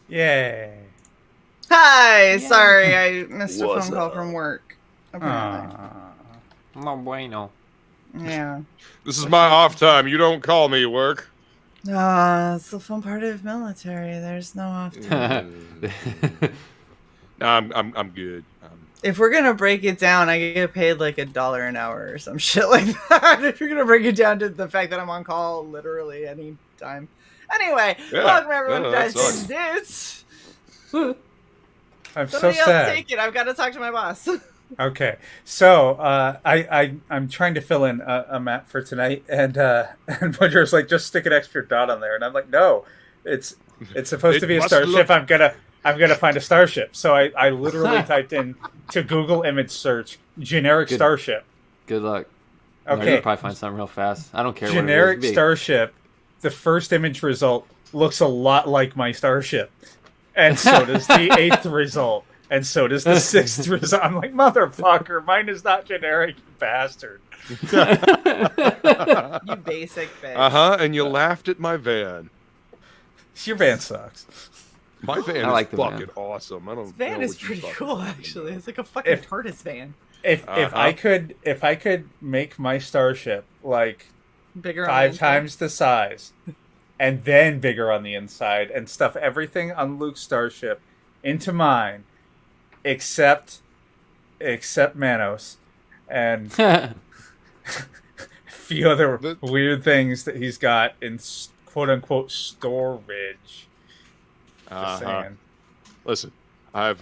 Yay. Hi, Yeah. sorry, I missed a What's phone call up? from work. Apparently. No bueno. Yeah. This is my off time. You don't call me work. It's the fun part of military. There's no off time. No, I'm good. If we're gonna break it down, I get paid like $1 an hour or some shit like that. If you're gonna break it down to the fact that I'm on call literally any time. Anyway, Yeah. welcome everyone No, to that Dice sucks. Dudes. I'm so Somebody else sad. take it. I've got to talk to my boss. Okay, so I'm trying to fill in a map for tonight, and Woodrow's like, just stick an extra dot on there, and I'm like, no, it's supposed It to be a must starship. look- I'm gonna find a starship. So I literally typed in to Google image search generic Good. starship. Good luck. No, Okay, you'll probably find something real fast. I don't care generic what it is. starship. The first image result looks a lot like my starship, and so does the 8th result. And so does the 6th result. I'm like, motherfucker, mine is not generic, you bastard. You basic bitch. And you laughed at my van. Your van sucks. My van I like is the fucking van. awesome. I don't. This van know is what you pretty fucking cool, talking actually. about. It's like a fucking If- TARDIS van. If Uh-huh. I could make my starship like Bigger on the 5 inside. times the size, and then bigger on the inside, and stuff everything on Luke's starship into mine, except Manos, and a few other The- weird things that he's got in quote unquote storage. Just saying. Listen, I've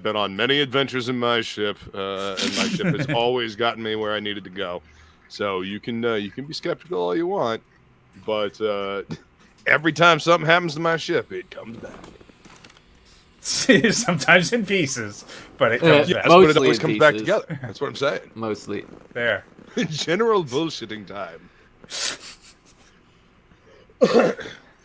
been on many adventures in my ship, and my ship has always gotten me where I needed to go. So you can be skeptical all you want, but every time something happens to my ship, it comes back. Sometimes in pieces, but it comes Yes, back. but it Mostly always in comes back pieces. together. That's what I'm saying. Mostly. There. General bullshitting time.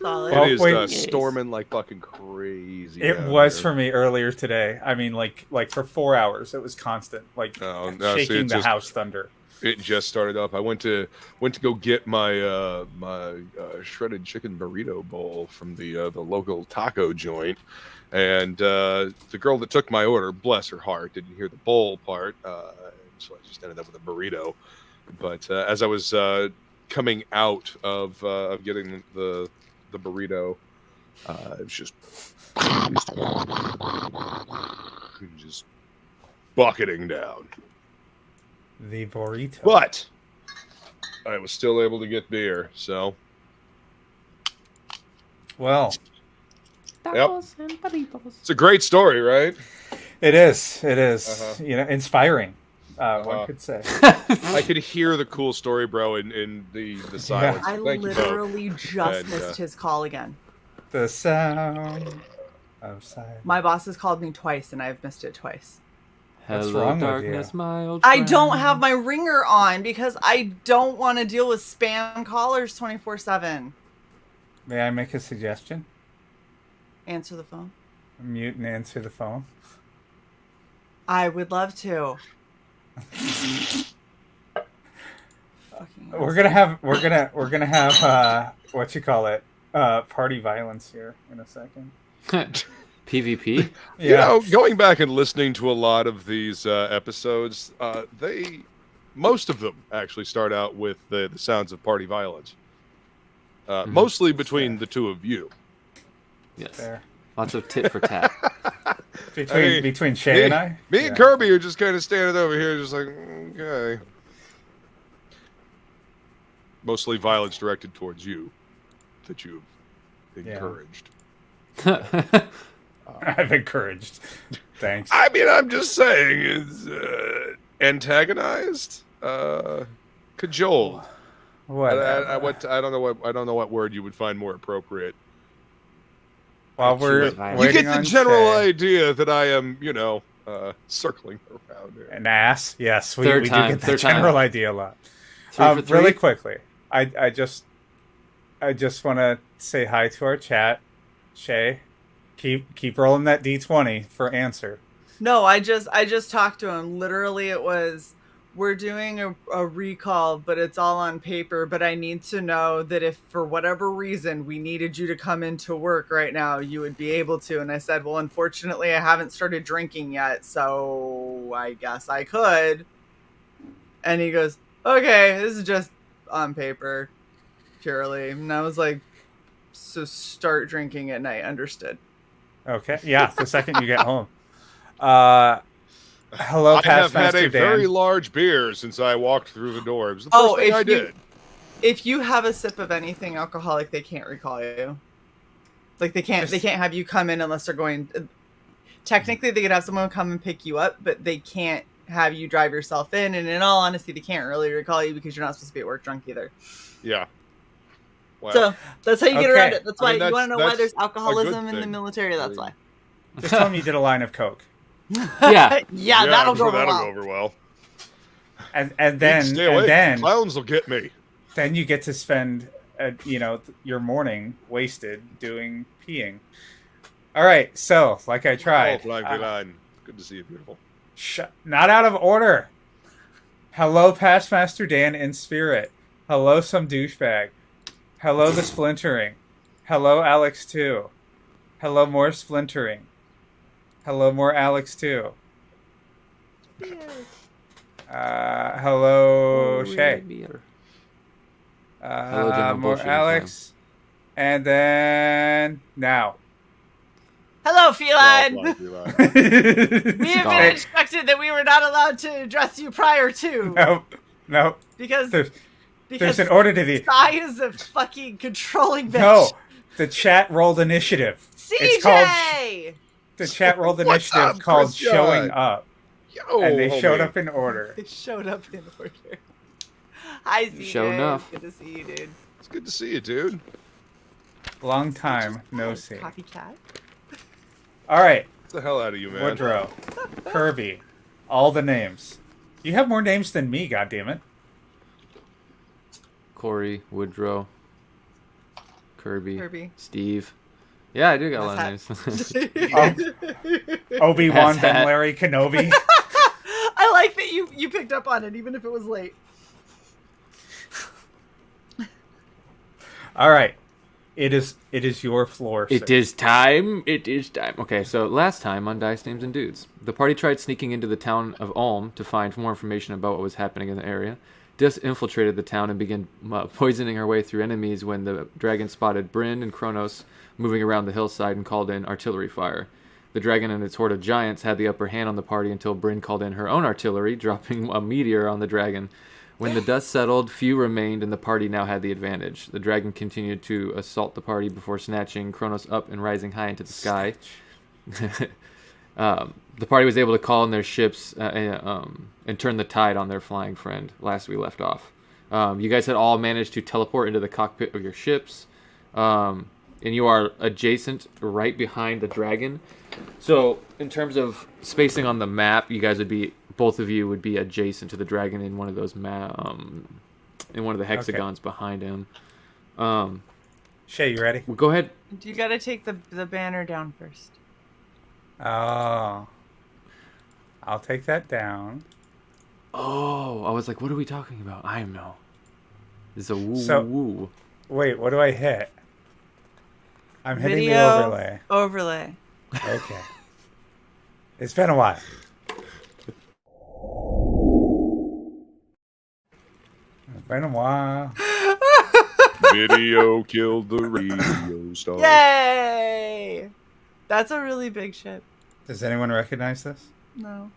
Solid. Well, It is wait. storming like fucking crazy. It down was here. for me earlier today. I mean, like for 4 hours, it was constant, like Oh, no, see, shaking it's the just- house thunder. It just started up. I went to go get my shredded chicken burrito bowl from the local taco joint, and the girl that took my order, bless her heart, didn't hear the bowl part, so I just ended up with a burrito. But as I was coming out of getting the burrito, it was just bucketing down. The burrito. But I was still able to get beer, so Well, Tacos and burritos. it's a great story, right? it is. It is. Uh-huh. You know, inspiring. Uh-huh. One could say. I could hear the cool story, bro, in the silence. I Thank you, Bo. literally just And, missed his call again. The sound of silence. My boss has called me twice, and I've missed it twice. What's Hello, wrong with darkness, you? my old I friend. don't have my ringer on because I don't want to deal with spam callers 24/7. May I make a suggestion? Answer the phone. Mute and answer the phone. I would love to. Fucking We're gonna have what you call it, party violence here in a second. PvP? You know, going back and listening to a lot of these episodes, most of them actually start out with the sounds of party violence. Mostly between the two of you. Yes. There. Lots of tit for tat. Between Shay and I. Me and Kirby are just kind of standing over here, just like, okay. Mostly violence directed towards you that you've encouraged. I've encouraged. Thanks. I mean, I'm just saying, is antagonized, cajoled. What? I don't know what word you would find more appropriate. While we're You You waiting get the on general Shay. idea that I am, circling around here. An ass. Yes, we Third do time, get that third time. general idea a lot. Three for three? Really quickly, I just want to say hi to our chat. Shay, keep rolling that D20 for answer. No, I just talked to him. Literally, it was we're doing a recall, but it's all on paper. But I need to know that if for whatever reason we needed you to come into work right now, you would be able to. And I said, well, unfortunately, I haven't started drinking yet, so I guess I could. And he goes, okay, this is just on paper, purely. And I was like, so start drinking at night. Understood. Okay. Yeah, the second you get home. Hello, I have past had Master a very Dan. large beer since I walked through the door. It was the first thing I did. If you have a sip of anything alcoholic, they can't recall you. Like they can't have you come in unless they're going. Technically, they could have someone come and pick you up, but they can't have you drive yourself in. And in all honesty, they can't really recall you because you're not supposed to be at work drunk either. Yeah. Well, So that's how you get Okay. around it. That's I why mean, you want to know why that's there's a good alcoholism in the thing. military. That's why. Just tell me you did a line of coke. Yeah. Yeah, that'll I'm go sure that'll well. go over well. And then Stay away. and Clowns will get me. then you get to spend your morning wasted doing peeing. All right, so like I tried. Oh, line. Good to see you, beautiful. Not out of order. Hello, past Master Dan in spirit. Hello, some douchebag. Hello, the splintering. Hello, Alex 2. Hello, more splintering. Hello, more Alex 2. Hello, Shay. Hello, General More Bullshitting Alex. And then now. Hello, Oh, feline. line, line. We have Stop. been instructed that we were not allowed to address you prior to. No. Because There's an order to the. Sai is a fucking controlling bitch. No, the chat rolled initiative. It's called CJ! the chat rolled What's initiative up, called Christian? showing up, Yo, and they showed homie. up in order. They showed up in order. Hi, CJ. Sure enough. Good to see you, dude. It's good to see you, dude. Long time no see. Copycat. All right, Get the hell out of you, man. Woodrow, Kirby, all the names. You have more names than me, goddammit. Corey, Woodrow, Kirby, Kirby. Steve. Yeah, I do got a lot of names. Obi-Wan, That's Ben that. Larry, Kenobi. I like that you picked up on it, even if it was late. All right, it is your floor. It is time. It is time. Okay, so last time on Dice Names and Dudes, the party tried sneaking into the town of Ulm to find more information about what was happening in the area. Dis infiltrated the town and began poisoning her way through enemies when the dragon spotted Bryn and Kronos moving around the hillside and called in artillery fire. The dragon and its horde of giants had the upper hand on the party until Bryn called in her own artillery, dropping a meteor on the dragon. When the dust settled, few remained, and the party now had the advantage. The dragon continued to assault the party before snatching Kronos up and rising high into the sky. The party was able to call in their ships and turn the tide on their flying friend. Last we left off, you guys had all managed to teleport into the cockpit of your ships, and you are adjacent, right behind the dragon. So, in terms of spacing on the map, you guys would be, both of you would be adjacent to the dragon in one of those in one of the hexagons behind him. Shay, you ready? Well, go ahead. You gotta take the banner down first. Oh, I'll take that down. Oh, I was like, what are we talking about? I know. This is a woo So- woo. Wait, what do I hit? I'm hitting the Video overlay. Overlay. Okay. It's been a while. It's been a while. Video killed the radio star. Yay! That's a really big ship. Does anyone recognize this? No.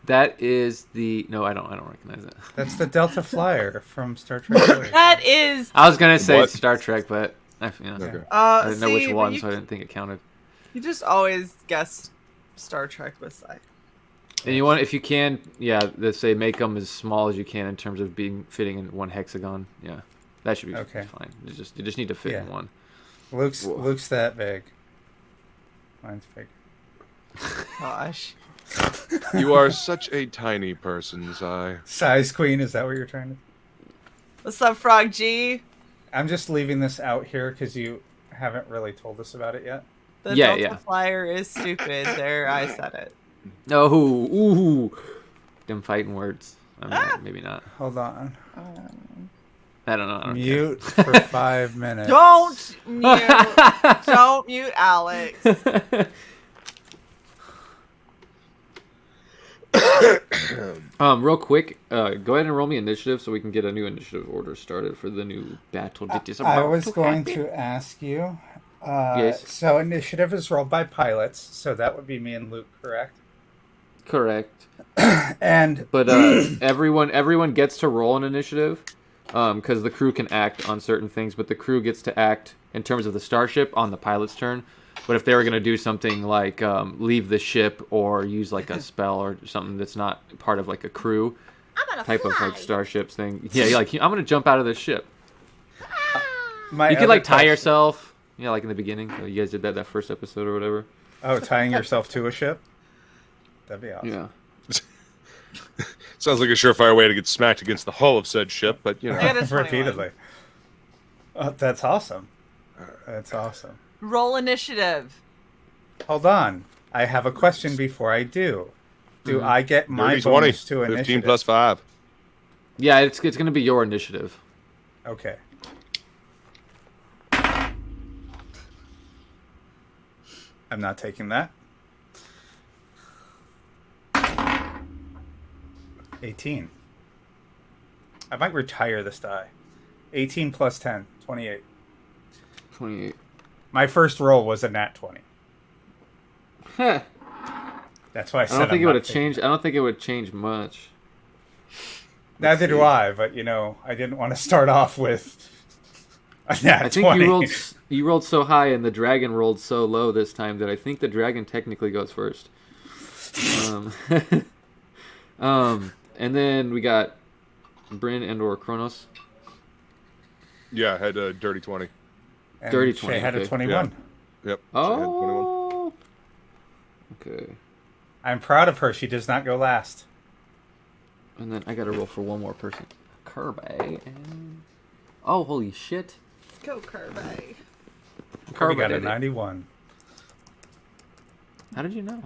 That is the no. I don't recognize it. That's the Delta Flyer from Star Trek. Voyager. That is. I was gonna say What? Star Trek, but I Okay. I didn't know See, which but one, you, so I didn't think it counted. you just always guess Star Trek with Sai. And you want, if you can, yeah, let's say make them as small as you can in terms of being fitting in one hexagon. Yeah, that should be Okay. fine. You just need to fit in Yeah. one. Luke's that big. Mine's big. Gosh. You are such a tiny person, Zai. Size queen, is that what you're trying to? What's up, Frog G? I'm just leaving this out here because you haven't really told us about it yet. The Yeah, Delta yeah. Flyer is stupid. There, I said it. No, ooh, them fighting words. I mean, maybe not. Hold on. I don't know. I don't Mute for 5 minutes. Don't mute. Don't mute Alex. Real quick, go ahead and roll me initiative so we can get a new initiative order started for the new battle. I was going to ask you. Yes. So initiative is rolled by pilots, so that would be me and Luke, correct? Correct. But everyone gets to roll an initiative, because the crew can act on certain things, but the crew gets to act in terms of the starship on the pilot's turn. But if they were going to do something like leave the ship or use like a spell or something that's not part of like a crew type of like starships thing, yeah, you're like, I'm going to jump out of this ship. You could like tie yourself, like in the beginning. You guys did that first episode or whatever. Oh, tying yourself to a ship? That'd be awesome. Yeah. Sounds like a surefire way to get smacked against the hull of said ship, but you know. I got a 21. Repeatedly. That's awesome. That's awesome. Roll initiative. Hold on. I have a question before I do. Do I get my Dirty bonus 20, to 15 initiative? plus 5. Yeah, it's going to be your initiative. Okay. I'm not taking that. 18. I might retire this die. 18 plus 10, 28. 28. My first roll was a nat 20. Huh. That's why I said I don't think I'm it would not have taking changed. I don't think it would change much. Neither do I, but I didn't want to start off with a nat I think 20. you rolled so high and the dragon rolled so low this time that I think the dragon technically goes first. And then we got Bryn and or Kronos. Yeah, I had a dirty 20. And Dirty Shay 20, had a okay. 21. Yep. Oh. Okay. I'm proud of her. She does not go last. And then I got to roll for one more person. Kirby. And... Oh, holy shit. Go Kirby. Kirby got a did it. 91. How did you know?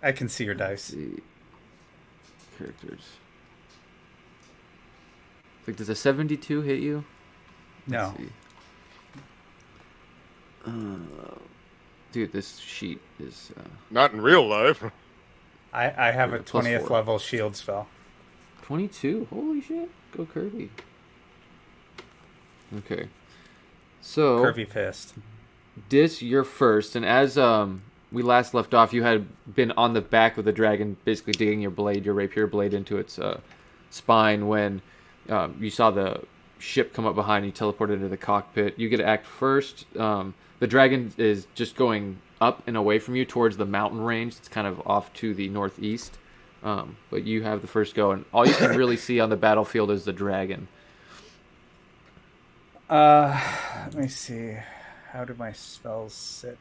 I can see your Let's dice. see. Characters. Like, does a 72 hit you? No. Let's see. Dude, this sheet is... Not in real life. I have a Yeah, plus 20th 4. level shield spell. 22? Holy shit. Go Kirby. Okay. So... Kirby pissed. Dis, you're first, and as we last left off, you had been on the back of the dragon, basically digging your rapier blade into its spine when you saw the ship come up behind you, teleported into the cockpit. You get to act first. The dragon is just going up and away from you towards the mountain range. It's kind of off to the northeast, but you have the first go, and all you can really see on the battlefield is the dragon. Let me see. How do my spells sit?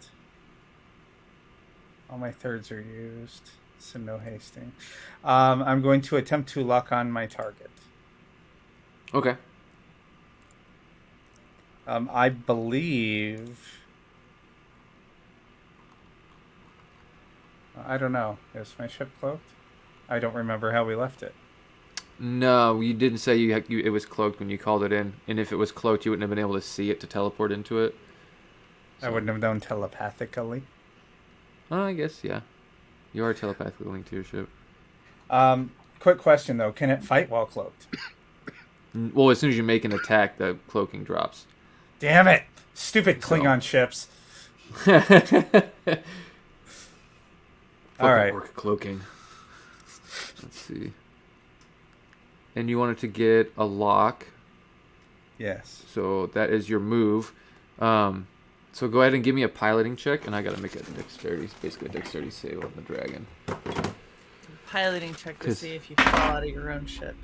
All my thirds are used, so no hasting. I'm going to attempt to lock on my target. Okay. I believe... I don't know. Is my ship cloaked? I don't remember how we left it. No, you didn't say it was cloaked when you called it in, and if it was cloaked, you wouldn't have been able to see it to teleport into it. I wouldn't have known telepathically. Oh, I guess, yeah. You are telepathically linked to your ship. Quick question, though. Can it fight while cloaked? Well, as soon as you make an attack, the cloaking drops. Damn it! Stupid Klingon ships. All right. Orc cloaking. Let's see. And you wanted to get a lock. Yes. So that is your move. So go ahead and give me a piloting check, and I got to make a dexterity, basically a dexterity save on the dragon. Piloting check to see if you fall out of your own ship.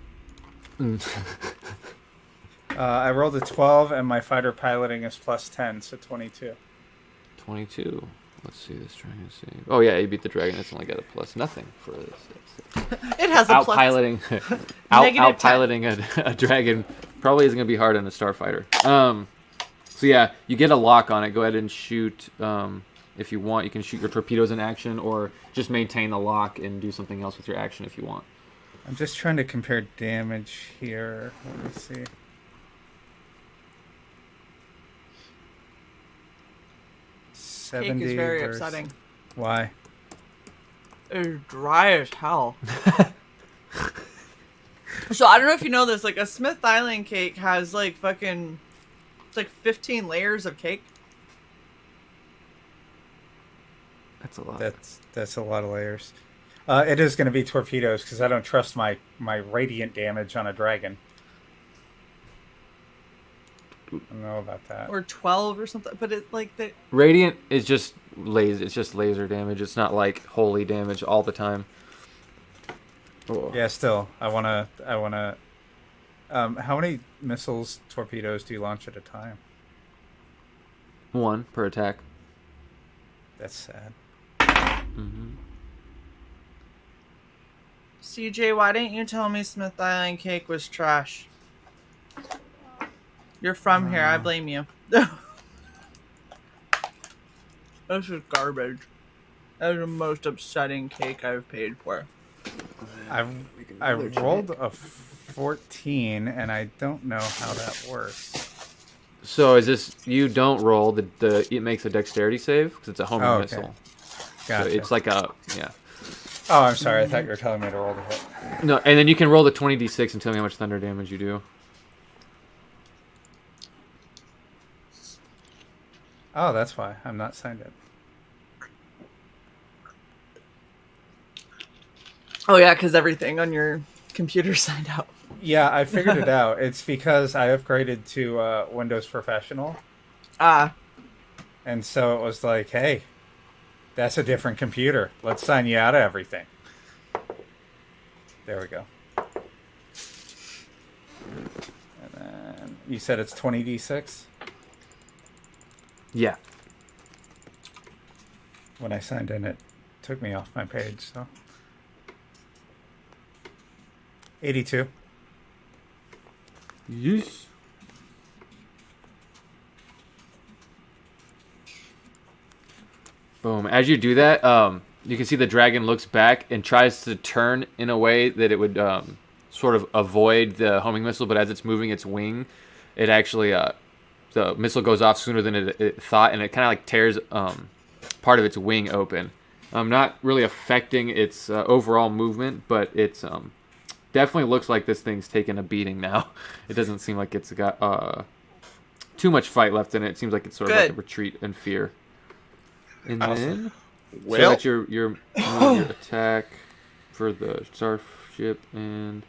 I rolled a 12, and my fighter piloting is plus 10, so 22. 22. Let's see this dragon save. Oh yeah, you beat the dragon. It's only got a plus nothing for this. It has a Out plus. piloting, Negative out piloting a dragon probably isn't gonna be hard on a starfighter. So yeah, you get a lock on it. Go ahead and shoot. If you want, you can shoot your torpedoes in action, or just maintain the lock and do something else with your action if you want. I'm just trying to compare damage here. Let me see. Cake is very upsetting. Why? It's dry as hell. So I don't know if you know this, like a Smith Island cake has like fucking, it's like 15 layers of cake. That's a lot. That's a lot of layers. It is going to be torpedoes because I don't trust my radiant damage on a dragon. I don't know about that. Or 12 or something, but it's like the Radiant is just laser. It's just laser damage. It's not like holy damage all the time. Oh. Yeah, still, I wanna. How many missiles, torpedoes do you launch at a time? 1 per attack. That's sad. Mm-hmm. CJ, why didn't you tell me Smith Island cake was trash? You're from here, I blame you. This is garbage. That is the most upsetting cake I've paid for. I rolled a 14, and I don't know how that works. So is this, you don't roll it makes a dexterity save because it's a homing missile. Gotcha. So it's like a Oh, I'm sorry. I thought you were telling me to roll the hit. No, and then you can roll the 20d6 and tell me how much thunder damage you do. Oh, that's why I'm not signed in. Oh yeah, because everything on your computer signed out. Yeah, I figured it out. It's because I upgraded to Windows Professional. And so it was like, hey, that's a different computer. Let's sign you out of everything. There we go. And then you said it's 20d6? Yeah. When I signed in, it took me off my page, so. 82. Yes. Boom. As you do that, you can see the dragon looks back and tries to turn in a way that it would sort of avoid the homing missile, but as it's moving its wing, it actually the missile goes off sooner than it thought, and it kind of like tears part of its wing open. Not really affecting its overall movement, but it's definitely looks like this thing's taking a beating now. It doesn't seem like it's got too much fight left in it. It seems like it's sort of like a retreat and fear. And then, so that's your attack for the starship, and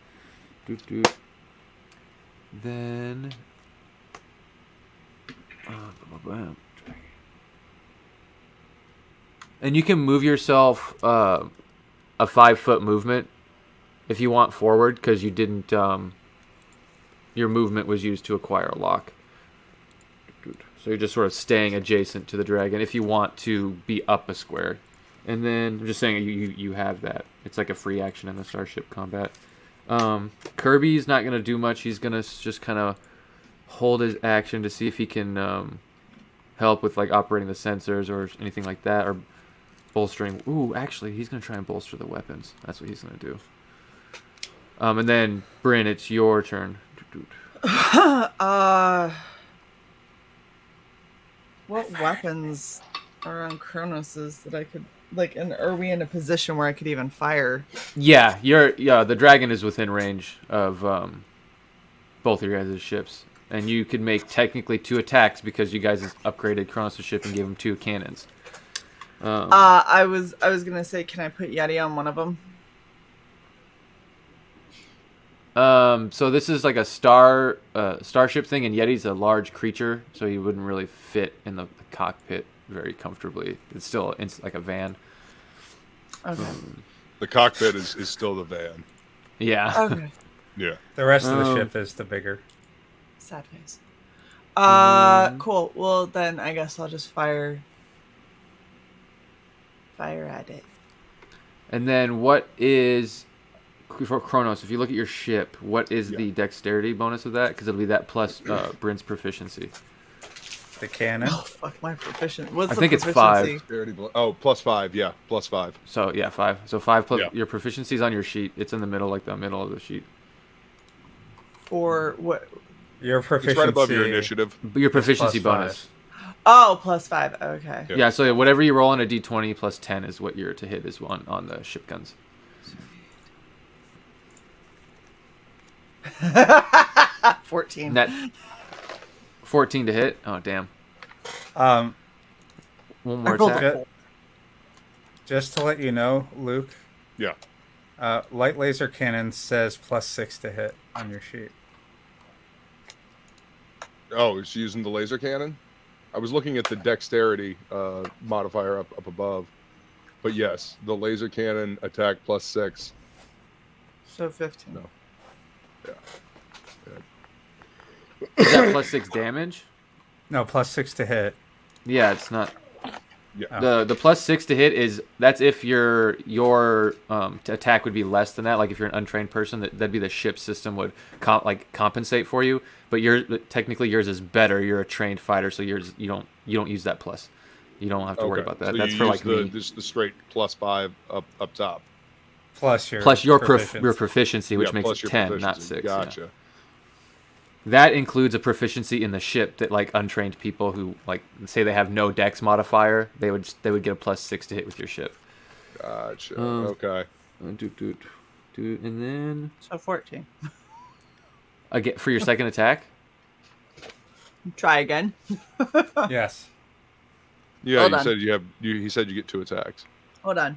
then and you can move yourself a 5-foot movement if you want forward, because you didn't your movement was used to acquire a lock. So you're just sort of staying adjacent to the dragon if you want to be up a square. And then I'm just saying you have that. It's like a free action in the starship combat. Kirby's not going to do much. He's going to just kind of hold his action to see if he can help with like operating the sensors or anything like that, or bolstering. Ooh, actually, he's going to try and bolster the weapons. That's what he's going to do. And then, Bryn, it's your turn. What weapons are on Kronos's that I could like? And are we in a position where I could even fire? Yeah, the dragon is within range of both of your guys' ships, and you could make technically 2 attacks because you guys upgraded Kronos' ship and gave him 2 cannons. I was gonna say, can I put Yeti on one of them? So this is like a starship thing, and Yeti's a large creature, so he wouldn't really fit in the cockpit very comfortably. It's still like a van. Okay. The cockpit is still the van. Yeah. Okay. Yeah. The rest of the ship is the bigger. Sad face. Cool. Well, then I guess I'll just fire at it. And then what is... For Kronos, if you look at your ship, what is the dexterity bonus of that? Because it'll be that plus Bryn's proficiency. The cannon. Oh fuck, my proficient. What's I the think it's proficiency? +5. Yeah, +5. So yeah, 5. So 5 plus Yeah. your proficiency's on your sheet. It's in the middle, like the middle of the sheet. For what? Your proficiency. It's right above your initiative. Your proficiency plus bonus. Oh, +5. Okay. Yeah. Yeah. So whatever you roll on a d20 plus 10 is what you're to hit is on the ship guns. 14. Net 14 to hit. Oh damn. Um, One more I rolled attack. a four. just to let you know, Luke, Yeah. light laser cannon says +6 to hit on your sheet. Oh, is she using the laser cannon? I was looking at the dexterity modifier up above. But yes, the laser cannon attack +6. So 15. No. Yeah. Is that +6 damage? No, +6 to hit. Yeah, it's not. Yeah. The +6 to hit is that's if your attack would be less than that. Like if you're an untrained person, that'd be the ship system would compensate for you. But technically yours is better. You're a trained fighter, so yours you don't use that plus. You don't have to worry about that. So That's you for use like me. just the straight +5 up top. Plus your proficiency, which Yeah, makes plus it your 10, not proficiency. 6. yeah. Gotcha. That includes a proficiency in the ship that like untrained people who like say they have no dex modifier, they would get a +6 to hit with your ship. Gotcha. Uh, Okay. And then So 14. again for your second attack. Try again. Yes. Yeah, Hold you on. said he said you get 2 attacks. Hold on.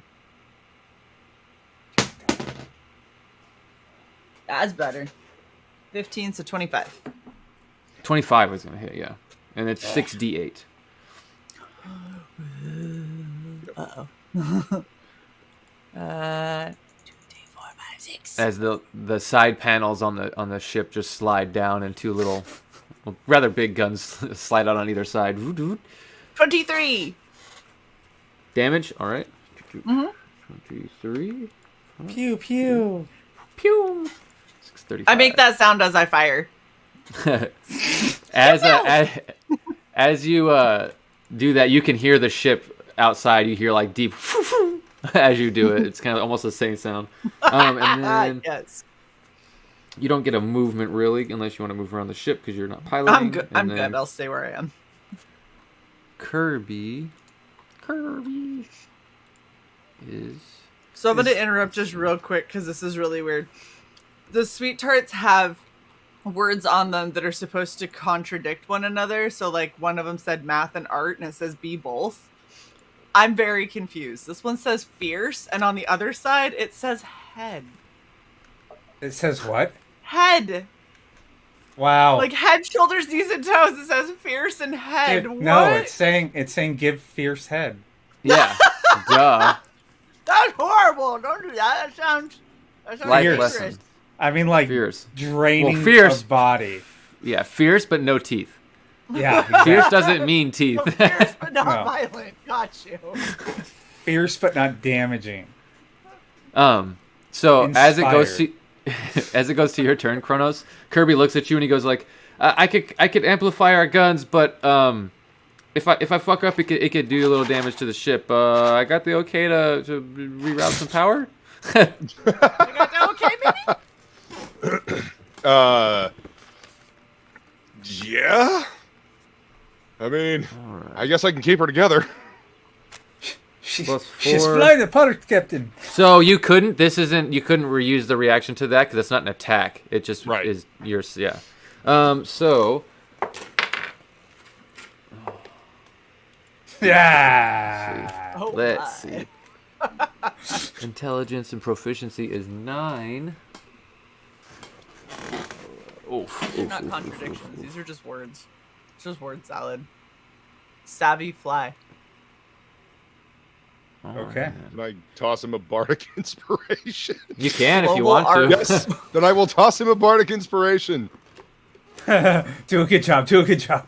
That's better. 15, so 25. 25 was gonna hit, yeah, and it's 6d8. Uh-oh. 2, 3, 4, 5, 6. As the side panels on the ship just slide down, and two little, rather big guns slide out on either side. 23. Damage. All right. Mhm. 23. Pew pew. Pew. 635. I make that sound as I fire. As you do that, you can hear the ship outside. You hear like deep as you do it. It's kind of almost the same sound. And then Yes. you don't get a movement really unless you want to move around the ship because you're not piloting. I'm good. And I'm then good. I'll stay where I am. Kirby is. So I'm going to interrupt just real quick because this is really weird. The sweet tarts have words on them that are supposed to contradict one another. So like one of them said math and art and it says be both. I'm very confused. This one says fierce and on the other side it says head. It says what? Head. Wow. Like head, shoulders, knees, and toes. It says fierce and head. Dude, What? no, it's saying give fierce head. Yeah. Duh. That's horrible. Don't do that. That sounds Life Fierce. lesson. I mean, like Fierce. draining Well, fierce- a body. Yeah, fierce but no teeth. Yeah, Fierce exactly. doesn't mean teeth. So fierce but not No. violent. Got you. Fierce but not damaging. So as it goes Inspired. to as it goes to your turn, Kronos, Kirby looks at you and he goes like, I could amplify our guns, but if I fuck up, it could do a little damage to the ship. I got the okay to reroute some power. I got that okay, baby? Yeah. I mean, Alright. I guess I can keep her together. She's Plus she's 4. flying apart, Captain. So you couldn't reuse the reaction to that because it's not an attack. It just Right. is yours. Yeah. So Yeah. Oh, let's my. see. Intelligence and proficiency is 9. Oof. They're not contradictions. These are just words. It's just word salad. Savvy fly. Okay. Can I toss him a bardic inspiration? You can if you Global want to. art. Yes. Then I will toss him a bardic inspiration. Do a good job. Do a good job.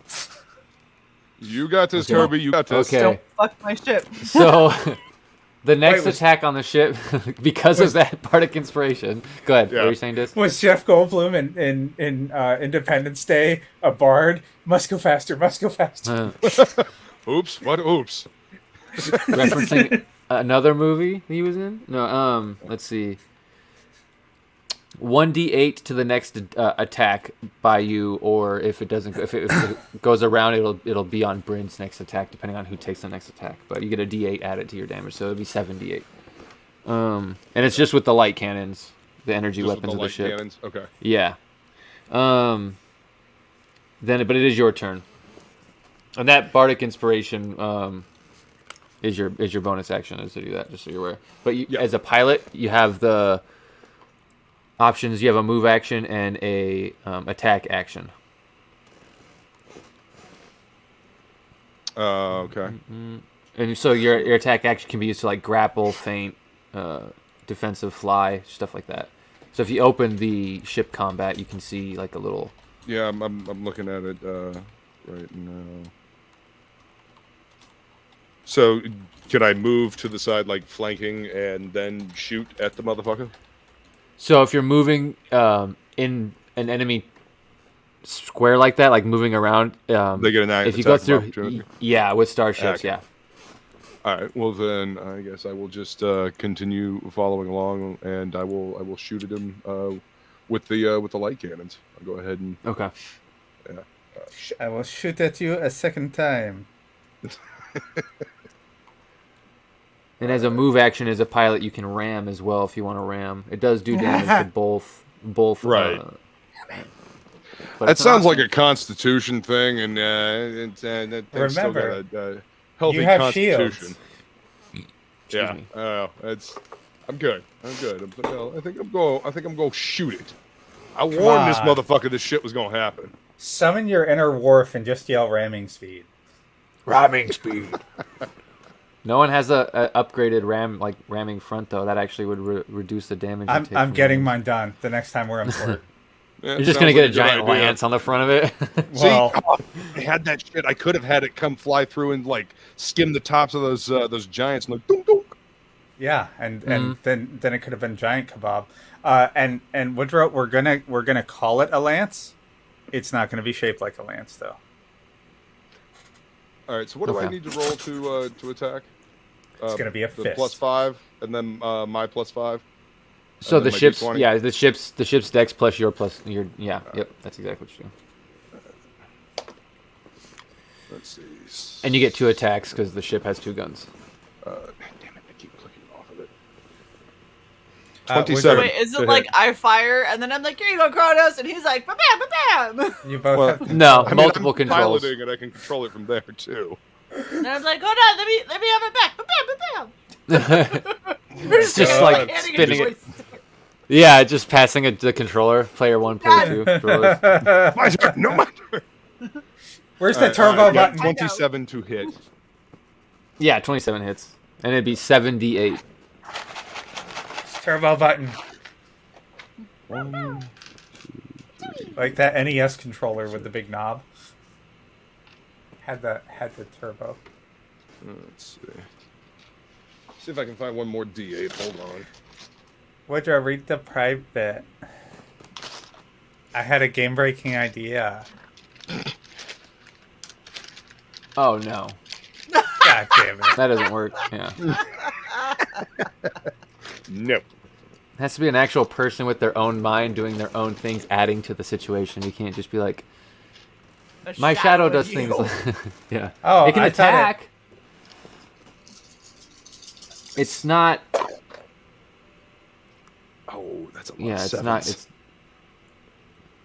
You got this, Okay. Kirby. You got this. Okay. Don't fuck my ship. So The next was- attack on the ship, because of that bardic inspiration. Go ahead. Yeah. What were you saying, Dis? Was Jeff Goldblum in Independence Day a bard? Must go faster, must go faster. Oops. What? Oops. Referencing another movie he was in? No, let's see. 1d8 to the next attack by you, or if it doesn't, if it goes around, it'll be on Bryn's next attack, depending on who takes the next attack. But you get a d8 added to your damage, so it'll be 7d8. And it's just with the light cannons, the energy Just with weapons of the light ship. cannons? Okay. Yeah. But it is your turn, and that bardic inspiration is your bonus action is to do that, just so you're aware. But as a pilot, you have the options. You have a move action and a attack action. Okay. And so your attack action can be used to like grapple, feint, defensive, fly, stuff like that. So if you open the ship combat, you can see like a little. Yeah, I'm looking at it right now. So, can I move to the side, like flanking, and then shoot at the motherfucker? So if you're moving in an enemy square like that, like moving around, They get an if you go attack through, opportunity? yeah, with starships, Okay. yeah. All right. Well, then I guess I will just continue following along, and I will shoot at him with the light cannons. I'll go ahead and Okay. I will shoot at you a second time. And as a move action, as a pilot, you can ram as well if you want to ram. It does do damage to both. Right. But that it's sounds like awesome. a Constitution thing, and they've still Remember, got a healthy you have Constitution. Excuse Yeah, me. I'm good. I think I'm going to shoot it. I warned this on. motherfucker this shit was going to happen. Summon your inner Worf and just yell ramming speed. Ramming speed. No one has a upgraded ramming front though. That actually would reduce the damage. you take I'm from getting ramming. mine done the next time we're in port. Yeah, You're just sounds gonna get like a giant good idea. lance on the front of it. See, Well, I had that shit. I could have had it come fly through and like skim the tops of those giants and like dunk dunk. yeah, and then it could have been giant kebab. And Woodrow, we're gonna call it a lance. It's not gonna be shaped like a lance though. All right. So what do I Okay. need to roll to attack? It's gonna be a the fist. +5, and then my +5. So And the then my ship's D20. yeah, the ship's dex plus your yeah, yep, that's exactly what you do. Let's see. And you get 2 attacks because the ship has 2 guns. Damn it! I keep clicking off of it. Woodrow, 27. Wait, is to it like hit. I fire and then I'm like, here you go, Kronos, and he's like, ba bam, ba bam. You both Well, have No, I mean, multiple I'm controls. piloting, and I can control it from there too. And I'm like, hold on, let me have it back, ba bam, ba bam. It's just God. like Handing spinning a it. joystick. Yeah, just passing the controller. Player 1, player 2. controllers. My turn. No, my turn. Where's All the turbo I got button? 27 to hit. Yeah, 27 hits, and it'd be 7d8. Turbo button. Like that NES controller with the big knob. Had the turbo. Let's see if I can find one more D8. Hold on. Woodrow, read the private. I had a game-breaking idea. Oh no, God damn it. that doesn't work. Yeah, No. it has to be an actual person with their own mind doing their own things, adding to the situation. You can't just be like, A my shadow of does you. things. Yeah. Oh, it can I thought attack. It's not. Oh, that's a lot. Yeah, of it's sevens. not. It's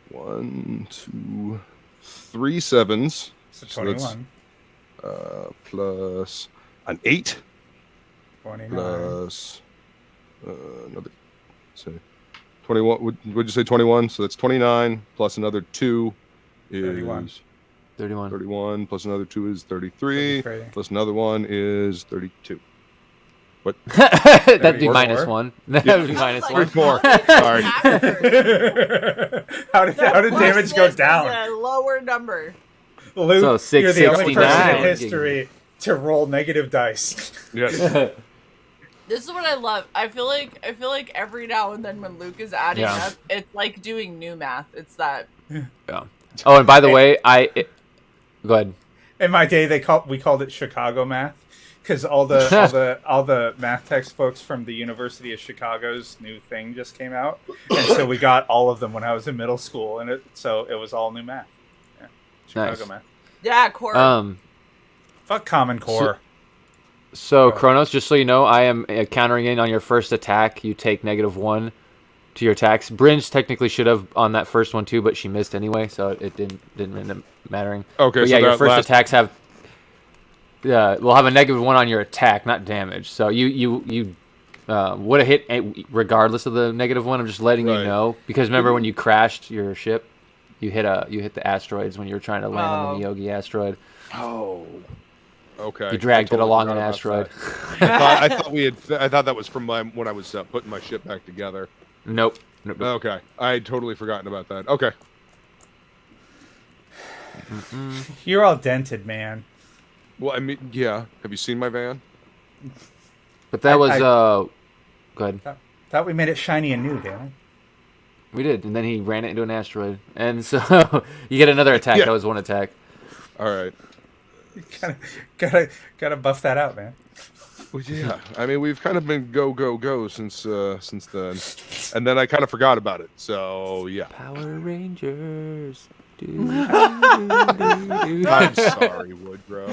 1, 2, 3 sevens. So So that's, 21. Plus an 8. 29. Plus another. Say 21. Would you say 21? So that's 29 plus another 2 is 31. 31. 31 plus another 2 is 33. 33. Plus another 1 is 32. That'd be Four. -1. That'd be I was -1. like, Four. how did Sorry. that happen? how did Plus damage go this is down? a lower number. Luke, So you're the only person in 669. history to roll negative dice. Yes. This is what I love. I feel like every now and then when Luke is adding up, it's like doing new math. It's that. Yeah. Oh, and by the way, go ahead. In my day, we called it Chicago math because all the math textbooks from the University of Chicago's new thing just came out, and so we got all of them when I was in middle school, and so it was all new math. Yeah. Chicago math. Yeah, core. Fuck Common Core. So Kronos, just so you know, I am countering in on your first attack. You take -1 to your attacks. Brynge technically should have on that first one too, but she missed anyway, so it didn't end up mattering. Okay, but so yeah, your first attacks have will have a -1 on your attack, not damage. So you would have hit regardless of the -1. I'm just letting you know because remember when you crashed your ship, you hit the asteroids when you were trying to land on the Yogi asteroid. Oh. Okay. You dragged it along an asteroid. I thought that was from when I was putting my ship back together. Nope. Okay. I had totally forgotten about that. Okay. You're all dented, man. Well, I mean, yeah. Have you seen my van? But that was go ahead. Thought we made it shiny and new, damn it. We did, and then he ran it into an asteroid, and so you get another attack. Yeah. That was one attack. All right. Gotta buff that out, man. Well, yeah. I mean, we've kind of been go since then, and then I kind of forgot about it. So yeah. Power Rangers. I'm sorry, Woodrow.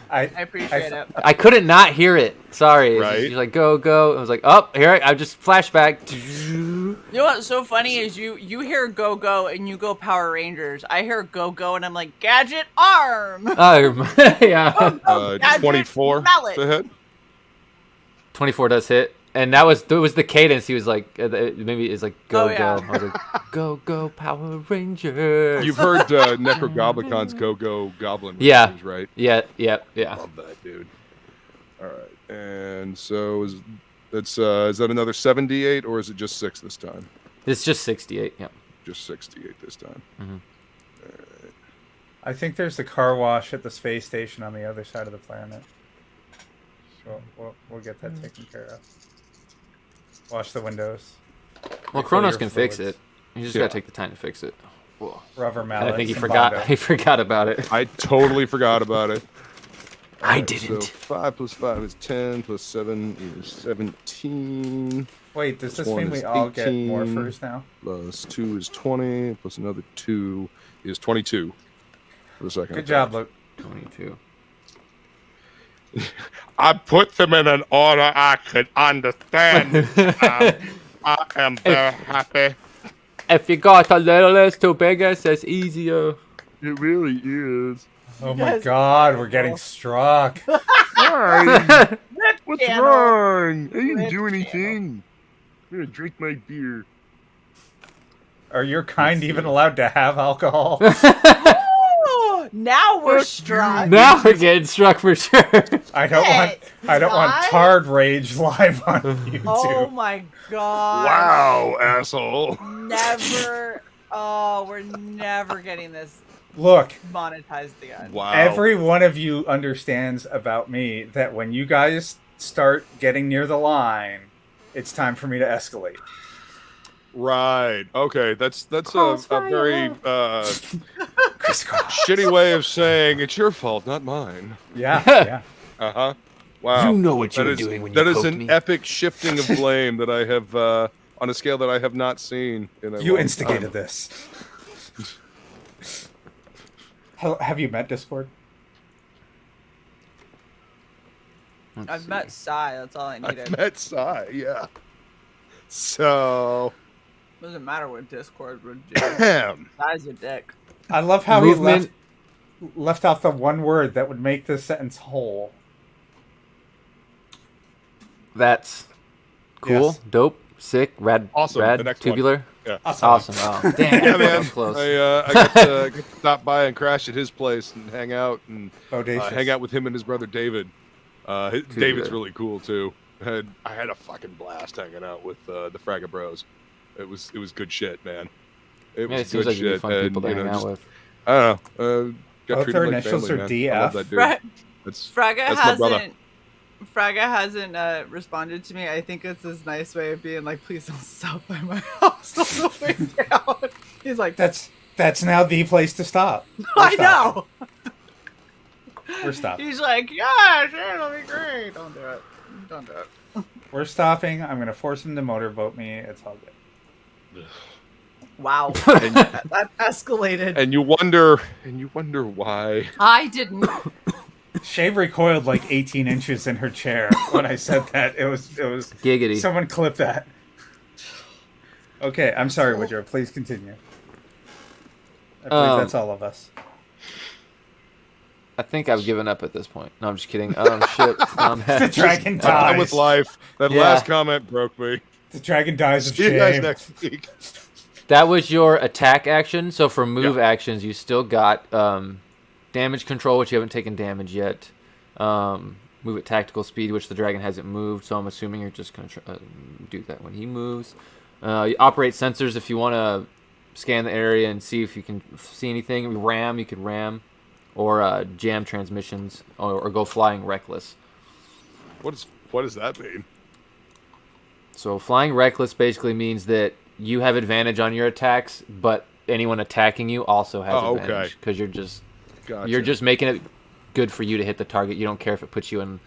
I appreciate it. I couldn't not hear it. Sorry. Right? You're like go. I was like, oh, here I just flashback. You know what's so funny is you hear go and you go Power Rangers. I hear go and I'm like gadget arm. Yeah. 24 to hit. 24 does hit. And it was the cadence. He was like, maybe it's like go. I was like, go, Power Rangers. You've heard Necrogoblicon's go Goblin Rangers, Yeah. right? Yeah. Love that, dude. All right, and so is that another 78 or is it just 6 this time? It's just 68. Yeah. Just 68 this time. Mm-hmm. All right. I think there's a car wash at the space station on the other side of the planet. So we'll get that taken care of. Wash the windows. Well, Kronos can fix it. You just gotta take the time to fix it. Rubber And mallet. I think he forgot. He forgot about it. I totally forgot about it. I didn't. So 5 plus 5 is 10, plus 7 is 17. Wait, does this Plus mean 1 we is all get 18, morphers now? Plus 2 is 20, plus another 2 is 22 for the second. Good job, Luke. 22. I put them in an order I could understand. I am very happy. If you got a little less too big, it's easier. It really is. Oh my God, we're getting struck. Why? What's Channel. wrong? I didn't Rip do anything. I'm gonna drink my beer. Are your kind even allowed to have alcohol? Now we're struck. Now we're getting struck for sure. I don't want Tard Rage live on YouTube. Oh my God. Wow, asshole. Never. Oh, we're never getting this Look, monetized again. Wow. every one of you understands about me that when you guys start getting near the line, it's time for me to escalate. Right. Okay. That's a very shitty way of saying it's your fault, not mine. Yeah. Uh huh. Wow. You know what That you're is- doing when you That is poked an me. epic shifting of blame that I have on a scale that I have not seen in a You long instigated time. this. Have you met Discord? I've met Sai. That's all I needed. I've met Sai, yeah. So, Doesn't matter what Discord would do. ahem. Sai's a dick. I love how Movement. he left out the one word that would make this sentence whole. That's cool, Yes. dope, sick, rad, Awesome. The rad, next one. tubular. Yeah. Awesome. Oh, damn. Yeah, that man. was close. I got to stop by and crash at his place and hang out and Bodacious. hang out with him and his brother David. David's really cool too. I had a fucking blast hanging out with the Fragga Bros. It was good shit, man. It Yeah, was it seems good like you'd be shit. fun people to And, hang out with. I don't know. Got Both treated their like initials family, are man. DF. I love that dude. Fra- That's Fragga my brother. Fraga hasn't responded to me. I think it's his nice way of being like, please don't stop by my house on the way down. He's like, That's now the place to stop. I know. We're stopping. He's like, yeah, sure, it'll be great. Don't do it. Don't do it. We're stopping. I'm gonna force him to motorboat me. It's all good. Wow, that escalated. And you wonder why. I didn't. Shay recoiled like 18 inches in her chair when I said that. It was Giggity. Someone clip that. Okay, I'm sorry, Woodrow. Please continue. I believe that's all of us. I think I've given up at this point. No, I'm just kidding. Shit. The dragon I'm dies. with life. That last comment broke me. The dragon dies of See you guys shame. next week. That was your attack action. So for move actions, you still got damage control, which you haven't taken damage yet. Move at tactical speed, which the dragon hasn't moved. So I'm assuming you're just going to do that when he moves. You operate sensors if you want to scan the area and see if you can see anything. You could ram. Or jam transmissions, or go flying reckless. What does that mean? So flying reckless basically means that you have advantage on your attacks, but anyone attacking you also has advantage because you're just making it good for you to hit the target. You don't care if it puts you in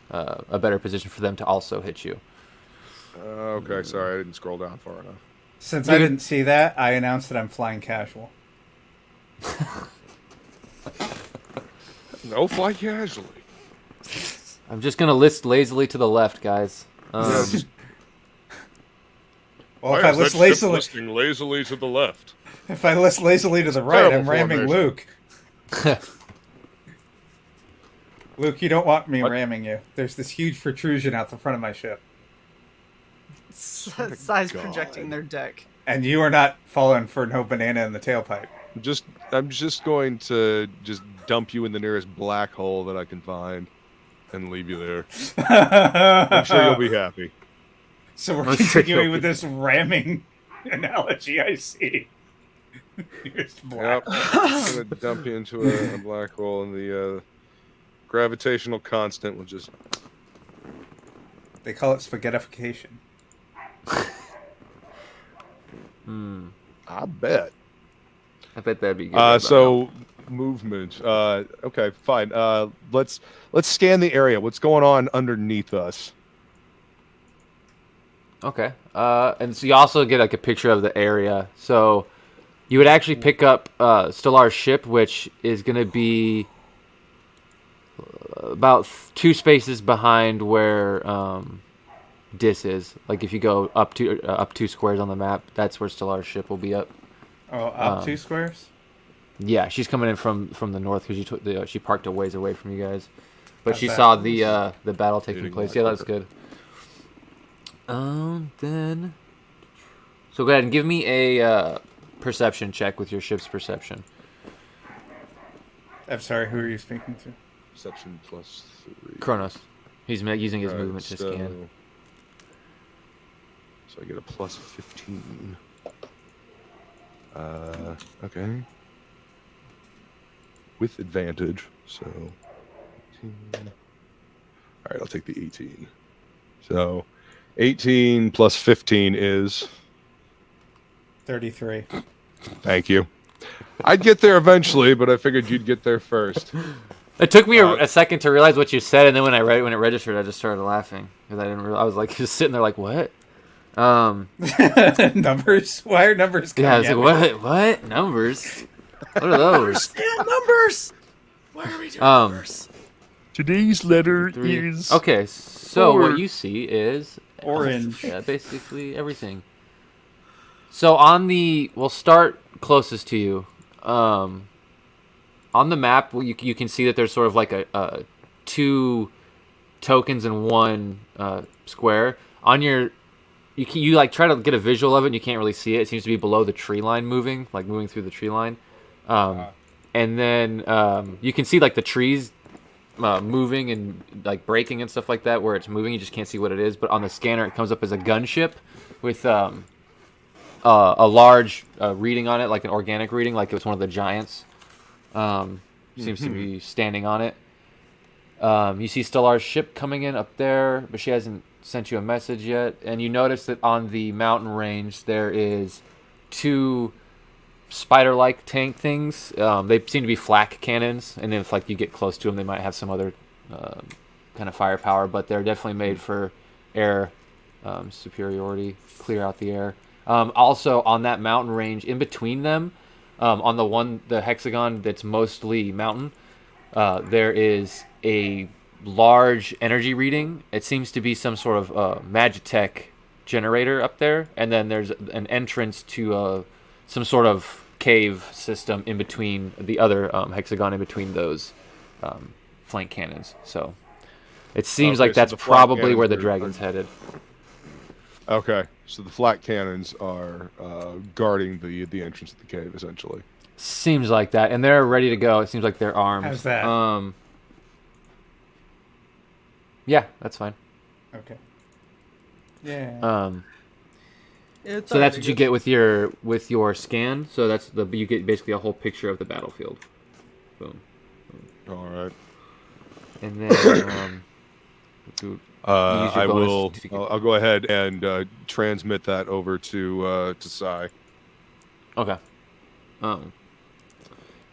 a better position for them to also hit you. Okay, sorry, I didn't scroll down far enough. Since I didn't see that, I announced that I'm flying casual. No, fly casually. I'm just gonna list lazily to the left, guys. Well, if I list lazily to the left. If I list lazily to the right, I'm ramming Luke. Luke, you don't want me ramming you. There's this huge protrusion out the front of my ship. Size projecting their deck. And you are not falling for no banana in the tailpipe. I'm just going to dump you in the nearest black hole that I can find and leave you there. I'm sure you'll be happy. So we're continuing with this ramming analogy, I see. Nearest black hole. I'm going to dump you into a black hole, and the gravitational constant will just... They call it spaghettification. I bet. I bet that'd be good. So movement. Okay, fine. Let's scan the area. What's going on underneath us? Okay. And so you also get like a picture of the area. So you would actually pick up Stellar's ship, which is going to be about 2 spaces behind where Dis is. Like if you go up 2 squares on the map, that's where Stellar's ship will be up. Oh, up 2 squares? Yeah, she's coming in from the north because she parked a ways away from you guys. But she bad. saw the battle taking place. Yeah, that's good. Then... So go ahead and give me a perception check with your ship's perception. I'm sorry, who are you speaking to? Perception +3. Kronos. He's using his movement to scan. So I get a +15. Okay. With advantage, so 18. All right, I'll take the 18. So 18 plus 15 is 33. Thank you. I'd get there eventually, but I figured you'd get there first. It took me a second to realize what you said, and then when it registered, I just started laughing because I didn't realize. I was like just sitting there like, what? Numbers? Why are numbers coming? Yeah, I was like, what? Numbers? What are those? Numbers. Why are we doing numbers? Today's letter is okay. So what you see is orange. Yeah, basically everything. So we'll start closest to you. On the map, you can see that there's sort of like a 2 tokens in 1 square. On your you like try to get a visual of it and you can't really see it. It seems to be below the tree line moving through the tree line. And then you can see like the trees moving and like breaking and stuff like that where it's moving. You just can't see what it is. But on the scanner, it comes up as a gunship with a large reading on it, like an organic reading, like it was one of the giants. Seems to be standing on it. You see Stellar's ship coming in up there, but she hasn't sent you a message yet. And you notice that on the mountain range there is 2 spider-like tank things. They seem to be flak cannons, and if like you get close to them, they might have some other kind of firepower. But they're definitely made for air superiority, clear out the air. Also, on that mountain range, in between them, on the hexagon that's mostly mountain, there is a large energy reading. It seems to be some sort of Magitech generator up there, and then there's an entrance to some sort of cave system in between the other hexagon, in between those flank cannons. So it seems Okay, like so that's the flank probably where the cannons dragon's headed. Okay, so the flak cannons are guarding the entrance of the cave, essentially. Seems like that, and they're ready to go. It seems like they're armed. How's that? Yeah, that's fine. Okay. Yeah. It's So that's already what you good. get with your scan. So you get basically a whole picture of the battlefield. Boom. All right. And then you use your I bonus will. to get- I'll go ahead and transmit that over to Sai. Okay.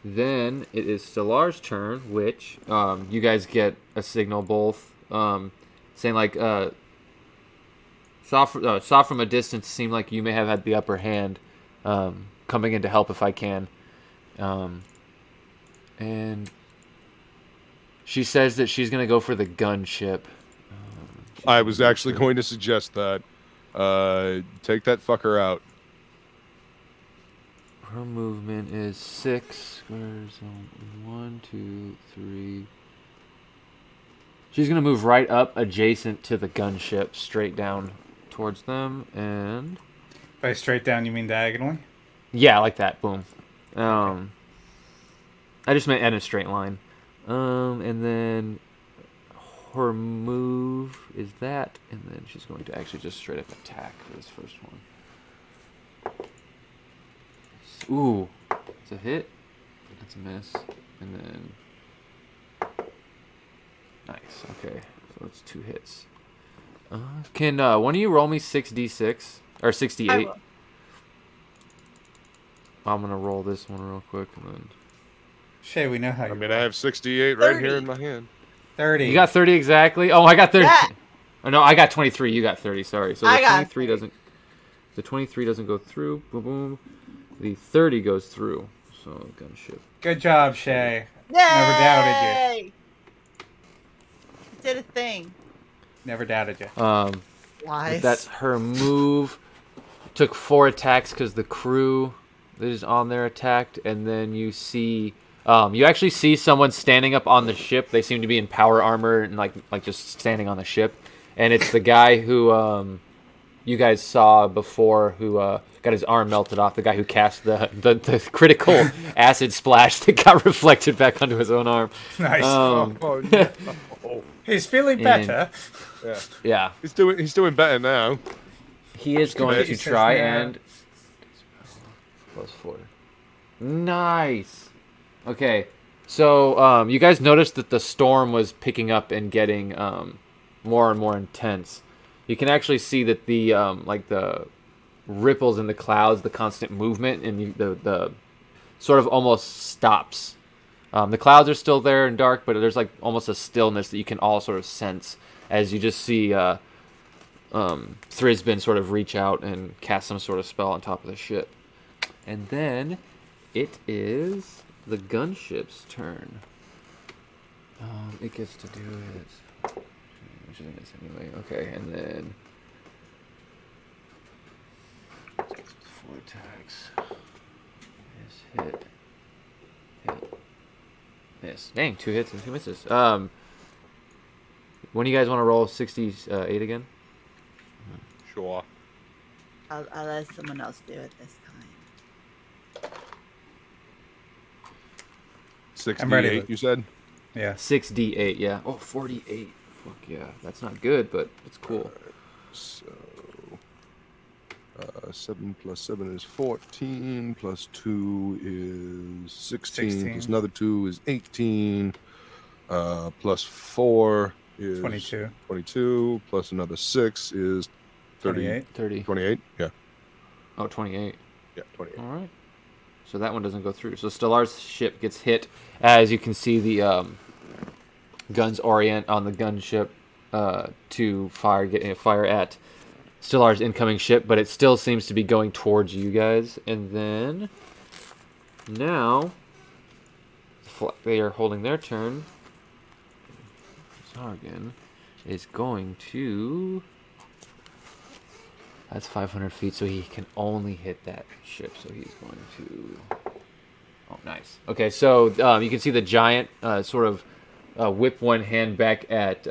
Then it is Stellar's turn, which you guys get a signal both saying like saw from a distance, seemed like you may have had the upper hand, coming in to help if I can. And she says that she's gonna go for the gunship. I was actually going to suggest that. Take that fucker out. Her movement is 6 squares. 1, 2, 3. She's gonna move right up adjacent to the gunship, straight down towards them, and By straight down, you mean diagonally? yeah, like that. Boom. I just meant in a straight line. And then her move is that, and then she's going to actually just straight up attack for this first one. Ooh, it's a hit. That's a miss, and then nice. Okay, so it's 2 hits. Can one of you roll me 6d6 or 6d8? I will. I'm gonna roll this one real quick, and then Shay, we know how you I mean, I have 68 right here in my hand. 30. you got 30 exactly. Oh, I got 30. Yeah. Oh no, I got 23. You got 30. Sorry. So the I got 23 doesn't. The 23 doesn't go through. Boom, boom. The 30 goes through. So gunship. Good job, Shay. Yay! Never doubted you. Did a thing. Never doubted you. Lies. That's her move. Took 4 attacks because the crew that is on there attacked, and then you see. You actually see someone standing up on the ship. They seem to be in power armor and like just standing on the ship, and it's the guy who you guys saw before, who got his arm melted off. The guy who cast the critical acid splash that got reflected back onto his own arm. Nice. Oh, no. He's feeling better. Yeah. Yeah, He's doing better now. he is going He to says try now. and +4. Nice. Okay, so you guys noticed that the storm was picking up and getting more and more intense. You can actually see that the like the ripples in the clouds, the constant movement, and the sort of almost stops. The clouds are still there and dark, but there's like almost a stillness that you can all sort of sense as you just see Thrisbin sort of reach out and cast some sort of spell on top of the ship. And then it is the gunship's turn. It gets to do it. Which is nice anyway. Okay, and then 4 attacks. Miss, hit, miss. Dang, 2 hits and 2 misses. When do you guys want to roll 68 again? Sure. I'll let someone else do it this time. 68, you said? Yeah. 6d8, yeah. Oh, 48. Fuck yeah. That's not good, but it's cool. So, 7 plus 7 is 14, plus 2 is 16, plus 16. another 2 is 18. Plus 4 is 22. 22. Plus another 6 is 30. 28. 30. 28? Yeah. Oh, 28. Yeah, 28. All right. So that one doesn't go through. So Stellar's ship gets hit. As you can see, the guns orient on the gunship to fire at Stellar's incoming ship, but it still seems to be going towards you guys. And then now they are holding their turn. Zargan is going to. That's 500 feet, so he can only hit that ship. So he's going to. Oh, nice. Okay, so you can see the giant sort of whip one hand back at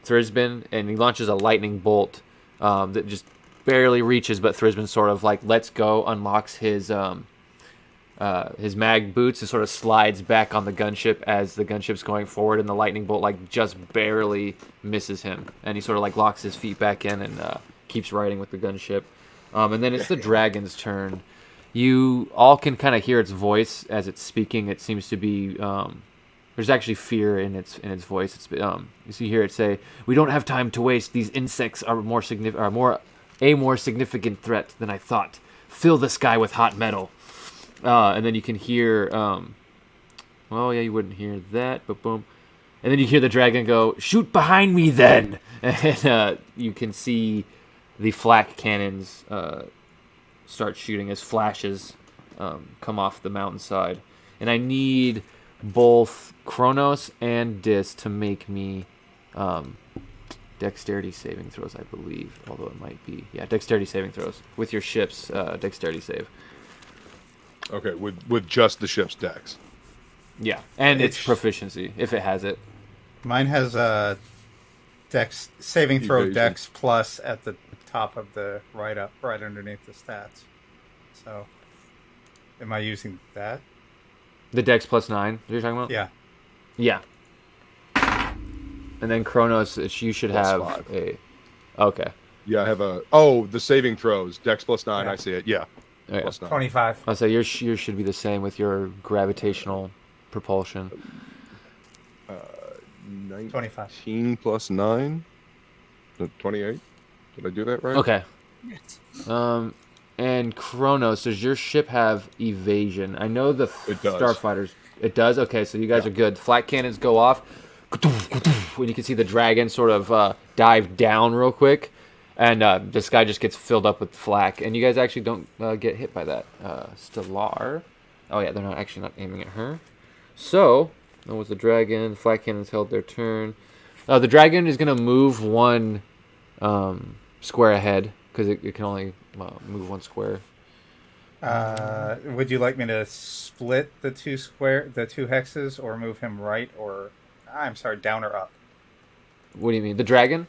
Thrisbin, and he launches a lightning bolt that just barely reaches, but Thrisbin sort of like lets go, unlocks his mag boots, and sort of slides back on the gunship as the gunship's going forward, and the lightning bolt like just barely misses him, and he sort of like locks his feet back in and keeps riding with the gunship. And then it's the dragon's turn. You all can kind of hear its voice as it's speaking. It seems to be there's actually fear in its voice. It's you see hear it say, "We don't have time to waste. These insects are a more significant threat than I thought. Fill the sky with hot metal." And then you can hear well, yeah, you wouldn't hear that, but boom. And then you hear the dragon go, "Shoot behind me then." And you can see the flak cannons start shooting as flashes come off the mountainside. And I need both Kronos and Dis to make me dexterity saving throws, I believe. Although it might be... Yeah, dexterity saving throws. With your ship's dexterity save. Okay, with just the ship's dex. Yeah, and its proficiency, if it has it. Mine has a dex saving throw Evasion. dex plus at the top of the right underneath the stats. So, am I using that? The dex plus 9, you're talking about? Yeah. Yeah. And then Kronos, you should Plus have 5. a... Okay. Yeah, I have a... Oh, the saving throws. Dex plus 9, Yeah. I see it. Yeah. Okay. Plus 9. 25. I'll say yours should be the same with your gravitational propulsion. 25. 19 plus 9? 28? Did I do that right? Okay. And Kronos, does your ship have evasion? I know the It does. starfighters. It does? Okay, so you guys Yeah. are good. Flat cannons go off. When you can see the dragon sort of dive down real quick. And this guy just gets filled up with flak. And you guys actually don't get hit by that. Stellar. Oh, yeah, they're actually not aiming at her. So, that was the dragon. The flak cannons held their turn. The dragon is going to move one square ahead. Because it can only move one square. Would you like me to split the two hexes, or move him right, or I'm sorry, down or up? What do you mean? The dragon?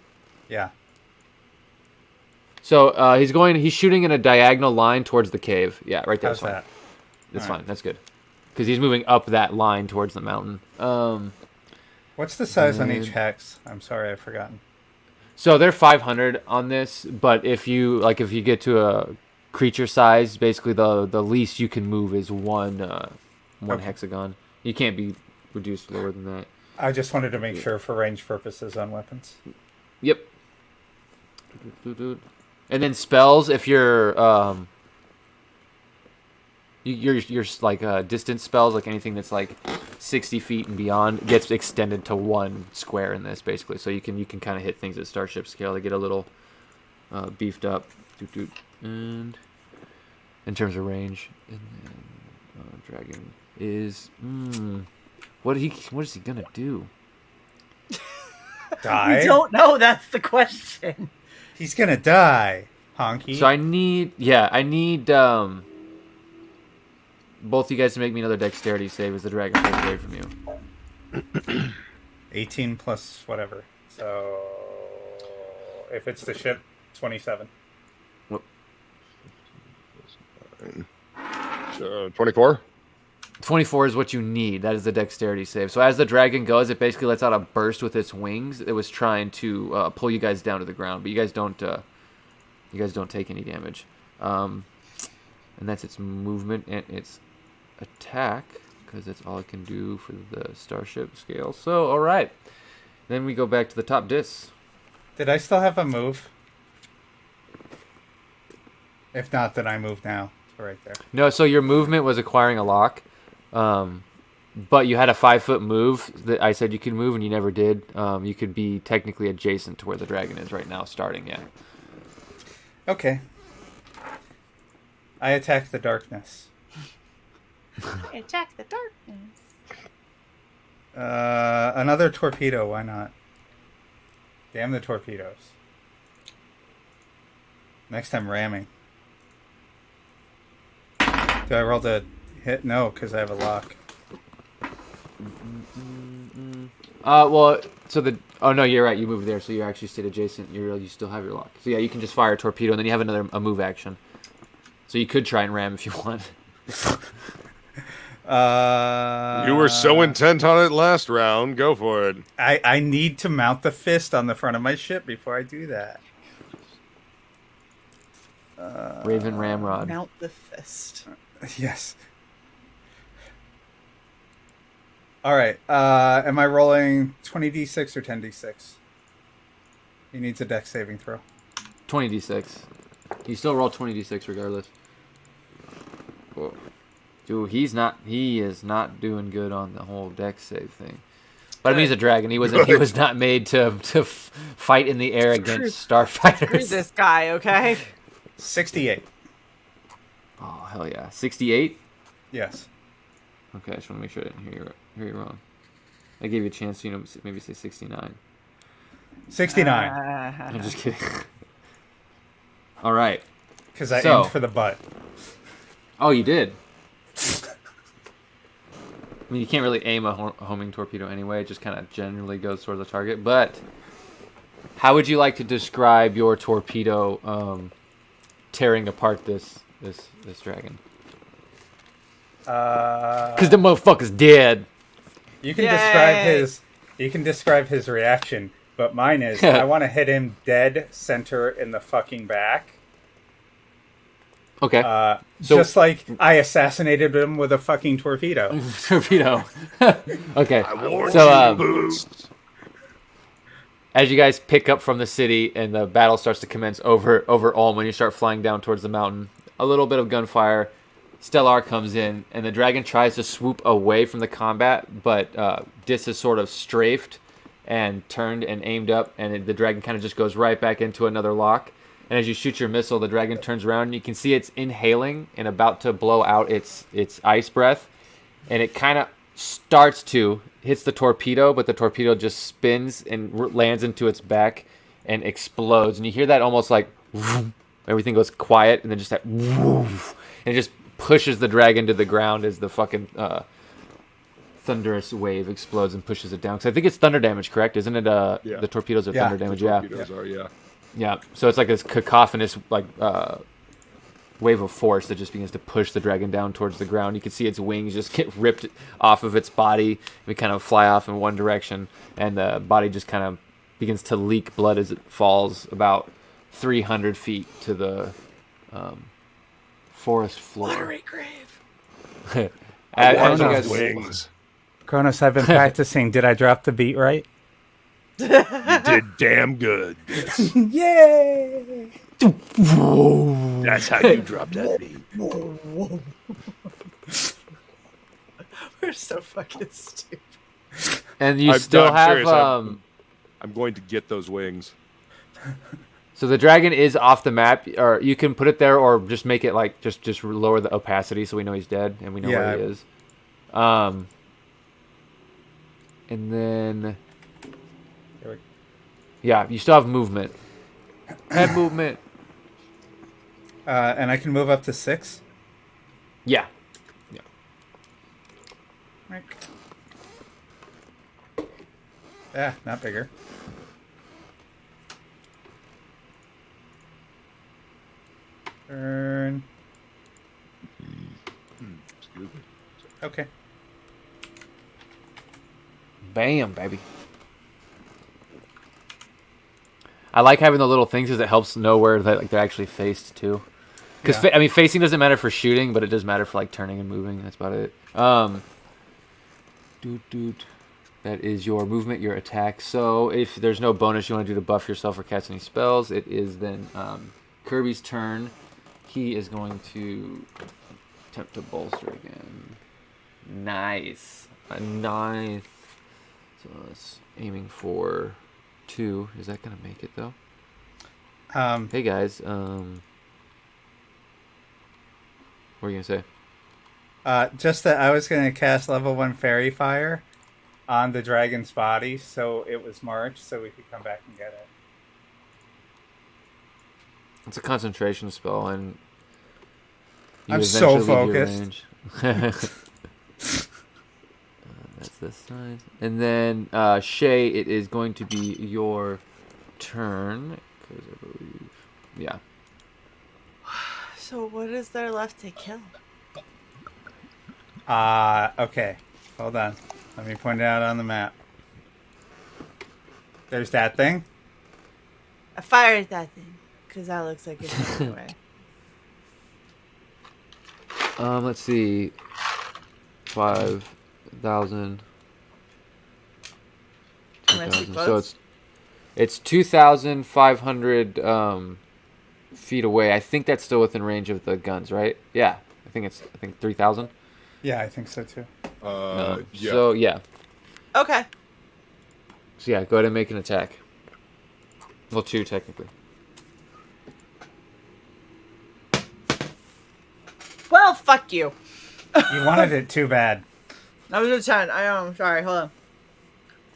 Yeah. So he's shooting in a diagonal line towards the cave. Yeah, right there. How's That's fine. that? That's All fine. That's good. Because he's moving up that line towards the mountain. What's the size on each hex? I'm sorry, I've forgotten. So they're 500 on this, but if you get to a creature size, basically the least you can move is one Okay. hexagon. You can't be reduced lower than that. I just wanted to make sure for range purposes on weapons. Yep. And then spells, if you're you're like distance spells, like anything that's like 60 feet and beyond, gets extended to one square in this basically. So you can kind of hit things at starship scale. They get a little beefed up. And in terms of range, and then dragon is what is he gonna do? Die? We don't know. That's the question. He's gonna die, Honky. So I need both you guys to make me another dexterity save as the dragon pulls away from you. 18 plus whatever. So if it's the ship, 27. 24? 24 is what you need. That is the dexterity save. So as the dragon goes, it basically lets out a burst with its wings. It was trying to pull you guys down to the ground, but you guys don't take any damage. And that's its movement and its attack, because that's all it can do for the starship scale. So, all right. Then we go back to the top discs. Did I still have a move? If not, then I move now. Right there. No, so your movement was acquiring a lock, but you had a 5-foot move that I said you could move, and you never did. You could be technically adjacent to where the dragon is right now, starting. Yeah. Okay. I attack the darkness. Attack the darkness. Another torpedo. Why not? Damn the torpedoes. Next time ramming. Do I roll the hit? No, because I have a lock. Well, so oh no, you're right. You moved there, so you actually stayed adjacent. You still have your lock. So yeah, you can just fire a torpedo, and then you have a move action. So you could try and ram if you want. You were so intent on it last round. Go for it. I need to mount the fist on the front of my ship before I do that. Raven Ramrod. Mount the fist. Yes. All right. Am I rolling 20d6 or 10d6? He needs a dex saving throw. 20d6. You still roll 20d6 regardless. Whoa. Dude, he is not doing good on the whole dex save thing. But I mean, he's a dragon. He was not made to fight in the air against starfighters. Screw this guy, okay? 68. Oh hell yeah, 68. Yes. Okay, I just want to make sure I didn't hear you wrong. I gave you a chance to maybe say 69. 69. I'm just kidding. All right. Because I aimed for the butt. Oh, you did. I mean, you can't really aim a homing torpedo anyway. It just kind of generally goes towards the target. But how would you like to describe your torpedo tearing apart this dragon? Because the motherfucker's dead. You can Yay! describe his reaction, but mine is I want to hit him dead center in the fucking back. Okay. So, just like I assassinated him with a fucking torpedo. Torpedo. Okay. So, as you guys pick up from the city and the battle starts to commence over Ulm, when you start flying down towards the mountain, a little bit of gunfire. Stellar comes in, and the dragon tries to swoop away from the combat, but Dis is sort of strafed and turned and aimed up, and the dragon kind of just goes right back into another lock. And as you shoot your missile, the dragon turns around, and you can see it's inhaling and about to blow out its ice breath. And it kind of hits the torpedo, but the torpedo just spins and lands into its back and explodes. And you hear that almost like, whoosh, everything goes quiet, and then just that, whoosh, and it just pushes the dragon to the ground as the fucking thunderous wave explodes and pushes it down. Because I think it's thunder damage, correct? Isn't it? Yeah. The torpedoes are thunder damage. The torpedoes are, yeah. Yeah, so it's like this cacophonous wave of force that just begins to push the dragon down towards the ground. You can see its wings just get ripped off of its body. We kind of fly off in one direction, and the body just kind of begins to leak blood as it falls about 300 feet to the forest floor. Watery grave. As you Kronos. guys- Wings. Kronos, I've been practicing. Did I drop the beat right? You did damn good. Yay! That's how you drop that beat. We're so fucking stupid. And you I'm still not have serious. I'm going to get those wings. So the dragon is off the map, or you can put it there, or just make it like just lower the opacity so we know he's dead and we know where he is. And then yeah, you still have movement. Head movement. And I can move up to 6. Yeah. Yeah, not bigger. Turn. Excuse me. Okay. Bam, baby. I like having the little things because it helps know where they're actually faced too. Because Yeah. facing doesn't matter for shooting, but it does matter for like turning and moving. That's about it. That is your movement, your attack. So if there's no bonus you want to do to buff yourself or cast any spells, it is then Kirby's turn. He is going to attempt to bolster again. Nice. A ninth. So it's aiming for 2. Is that going to make it, though? Hey, guys. What were you going to say? Just that I was going to cast level 1 Fairy Fire on the dragon's body, so it was marked, so we could come back and get it. It's a concentration spell, and you I'm so eventually leave focused. your range. That's this side. And then, Shay, it is going to be your turn. 'Cause I believe... Yeah. So what is there left to kill? Okay. Hold on. Let me point it out on the map. There's that thing. I fired that thing because that looks like it's running away. Let's see. 5,000. So it's 2,500 feet away. I think that's still within range of the guns, right? Yeah. I think 3,000. Yeah, I think so too. Yeah. So yeah. Okay. So yeah, go ahead and make an attack. Well, 2 technically. Well, fuck you. You wanted it too bad. That was a 10. I'm sorry. Hold on.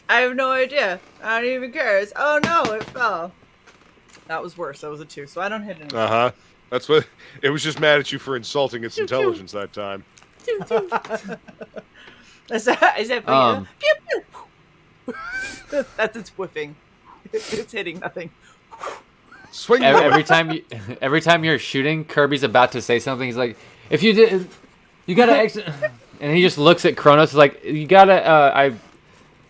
I have no idea. I don't even care. Oh no, it fell. That was worse. That was a 2. So I don't hit anything. That's what it was. Just mad at you for insulting its intelligence that time. Is that for you? Pew, pew. That's its whipping. It's hitting nothing. Swing every time you're shooting, Kirby's about to say something. He's like, "If you did, you gotta exit." And he just looks at Kronos. Like, "You gotta,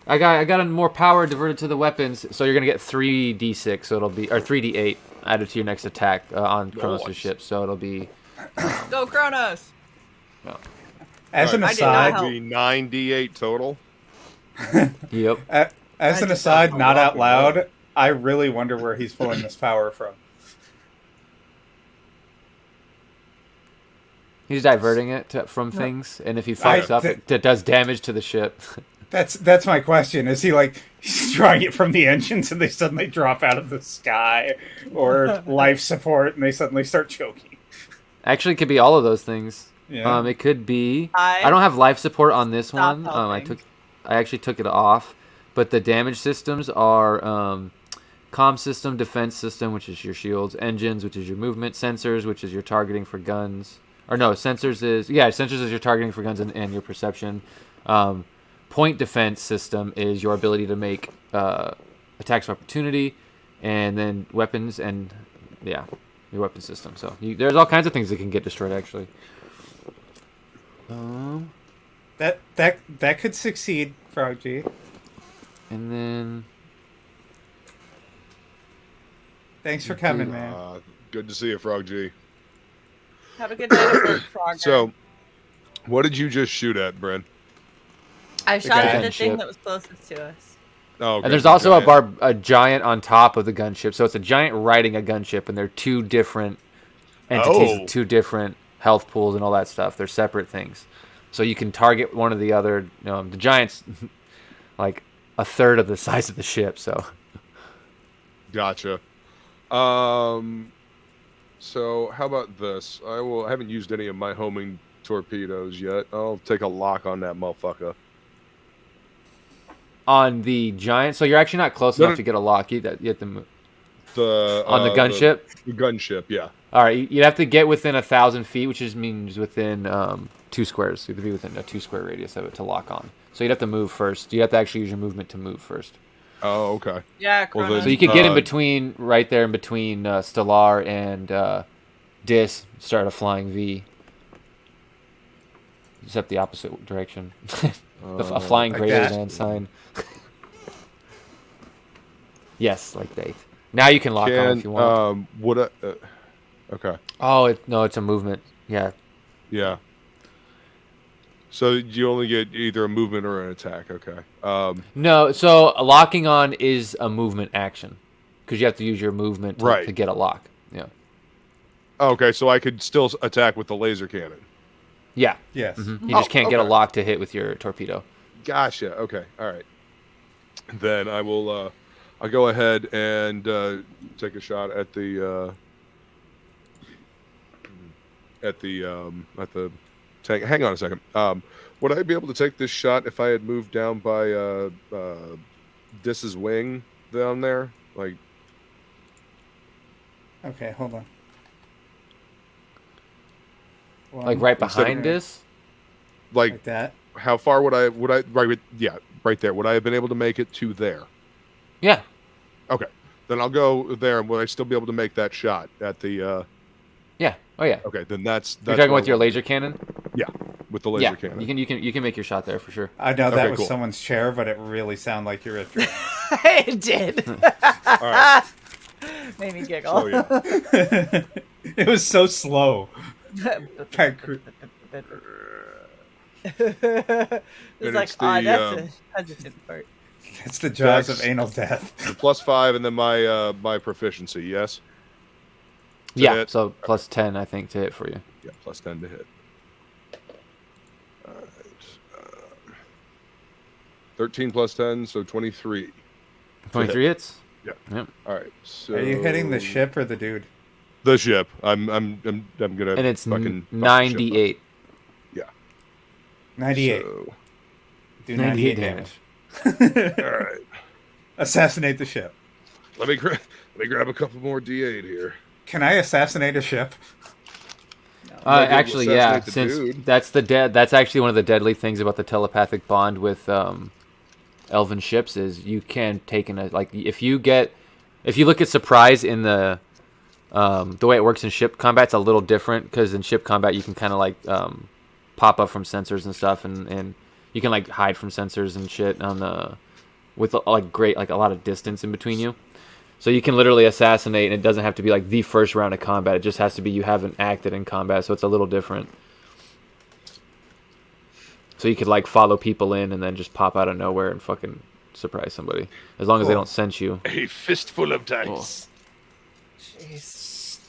I got more power diverted to the weapons, so you're gonna get 3d6. So it'll be, or 3d8 added to your next attack on Kronos' ship. So it'll be Go Kronos. well, As an I did not aside, help. Be 9d8 total. yep. as an just aside, don't not know. out loud, I really wonder where he's pulling this power from. He's diverting it from things, and if he fucks up, it does damage to the ship. That's my question. Is he like he's drawing it from the engines and they suddenly drop out of the sky, or life support and they suddenly start choking? Actually, it could be all of those things. Yeah. It could be. I I don't have life support on this Stop one. helping. I actually took it off, but the damage systems are comm system, defense system, which is your shields, engines, which is your movement, sensors, which is your targeting for guns. Or no, sensors is your targeting for guns and your perception. Point defense system is your ability to make attacks of opportunity, and then weapons and your weapon system. So there's all kinds of things that can get destroyed actually. That could succeed, Frog G. And then Thanks for coming, man. Good to see you, Frog G. Have a good night at work, Frogger. So, what did you just shoot at, Bryn? I shot at the gunship. thing that was closest to us. Oh, okay. And there's also a giant on top of the gunship. So it's a giant riding a gunship, and they're 2 different entities with 2 different health pools and all that stuff. They're separate things. So you can target one or the other. The giant's like a third of the size of the ship. So Gotcha. So how about this? I haven't used any of my homing torpedoes yet. I'll take a lock on that motherfucker. on the giant, so you're actually not close enough to get a lock. You have to move. On the gunship? The gunship, yeah. All right, you'd have to get within 1,000 feet, which just means within 2 squares. You have to be within a 2-square radius of it to lock on. So you'd have to move first. You have to actually use your movement to move first. Oh, okay. Yeah, Well, Kronos. So you could get in between, right there in between Stellar and Dis, start a flying V. Except the opposite direction. A flying like greater that? than sign. Yes, like that. Now you can lock on if you want. Okay. Oh, no, it's a movement. Yeah. Yeah. So you only get either a movement or an attack. Okay. No, so locking on is a movement action because you have to use your movement Right. to get a lock. Yeah. Okay, so I could still attack with the laser cannon. Yeah. Yes. You just can't get a okay. lock to hit with your torpedo. Gotcha. Okay. All right. Then I will. I'll go ahead and take a shot at the tank. Hang on a second. Would I be able to take this shot if I had moved down by Dis's wing down there? Like, Okay, hold on. Like right behind this? Like that. how far would I right? Yeah, right there. Would I have been able to make it to there? Yeah. Okay, then I'll go there. And would I still be able to make that shot at the? Yeah. Oh yeah. Okay, then that's. You're talking what with your I want. laser cannon? Yeah, with the laser Yeah. cannon. You can make your shot there for sure. I know that Okay, was cool. someone's chair, but it really sounded like you were at your... It did. All right. Made me giggle. So yeah. It was so slow. It's like, it's ah, the, that's a hesitant part. It's the jaws Dex. of anal death. The +5 and then my proficiency. Yes. To Yeah. hit? So plus 10, I think, to hit for you. Yeah, +10 to hit. All right. 13 plus 10, so 23. 23 hits. Yeah. Yep. All right. So Are you hitting the ship or the dude? The ship. I'm gonna. And it's fucking fuck the ship 98. up. Yeah. 98. So, Do 98 damage. all right. Assassinate the ship. Let me grab a couple more D8 here. Can I assassinate a ship? Might be able to Actually, yeah. assassinate the Since dude. that's actually one of the deadly things about the telepathic bond with elven ships is you can take in a like if you look at surprise in the way it works in ship combat, it's a little different because in ship combat you can kind of like pop up from sensors and stuff, and you can like hide from sensors and shit on the with like great like a lot of distance in between you. So you can literally assassinate, and it doesn't have to be like the first round of combat. It just has to be you haven't acted in combat, so it's a little different. So you could like follow people in and then just pop out of nowhere and fucking surprise somebody, as long as they Cool. don't sense you. A fistful of dice. Jeez.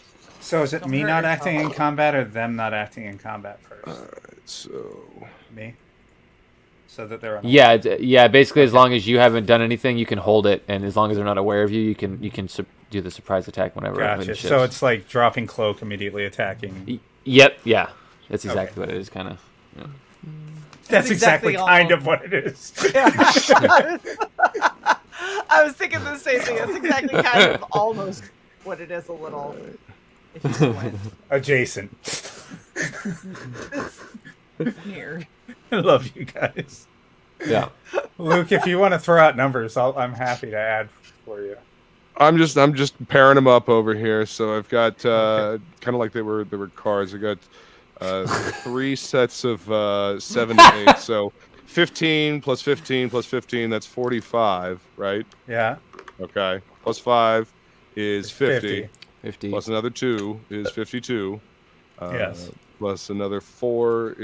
So is it Don't me hurt not yourself. acting in combat or them not acting in combat first? So Me? So that they're on Yeah. Basically, as long as you haven't done anything, you can hold it, and as long as they're not aware of you, you can do the surprise attack whenever. Gotcha. it So ships. it's like dropping cloak, immediately attacking. Yep. Yeah. That's Okay. exactly what it is, kind of. Yeah. That's exactly kind of what it is. I was thinking the same thing. That's exactly kind of almost what it is a little. If you squint. Adjacent. It's weird. I love you guys. Yeah. Luke, if you want to throw out numbers, I'm happy to add for you. I'm just pairing them up over here. So I've got kind of like they were cards. I got 3 sets of 7 and 8. So 15 plus 15 plus 15. That's 45, right? Yeah. Okay. Plus 5 is 50. 50. Plus another 2 is 52. Yes. Plus another 4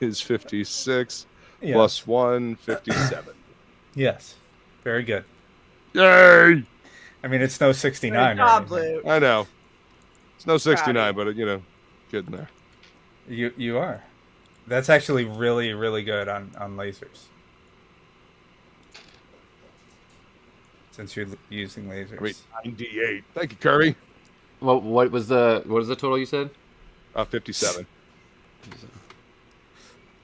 is 56. Yes. Plus 1, 57. Yes. Very good. Yay! I mean, it's no 69. Good or job, anything. Luke. I know. It's no 69, Proud but good in there. You are. That's actually really, really good on lasers. Since you're using lasers. I mean, 98. Thank you, Kirby. What was the total you said? 57.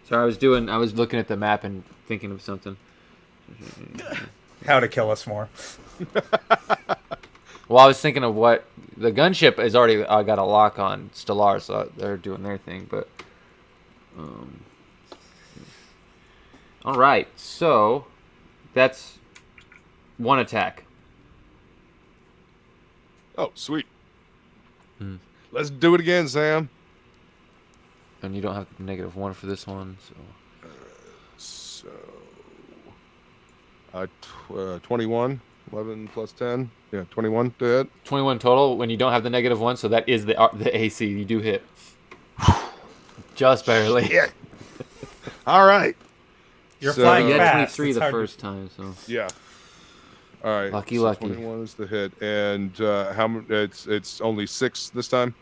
So I was looking at the map and thinking of something. How to kill us more. Well, I was thinking of what the gunship is already got a lock on Stellar, so they're doing their thing. But all right, so that's one attack. Oh, sweet. Hmm. Let's do it again, Sam. And you don't have -1 for this one, so So, 21. 11 plus 10. Yeah, 21 to hit. 21 total. When you don't have the -1, so that is the AC. You do hit, just barely. Yeah. All right. You're So- flying You had fast. 23 It's the hard to- first time, so Yeah. All right. Lucky, so lucky. 21 is the hit, and how many? It's only 6 this time.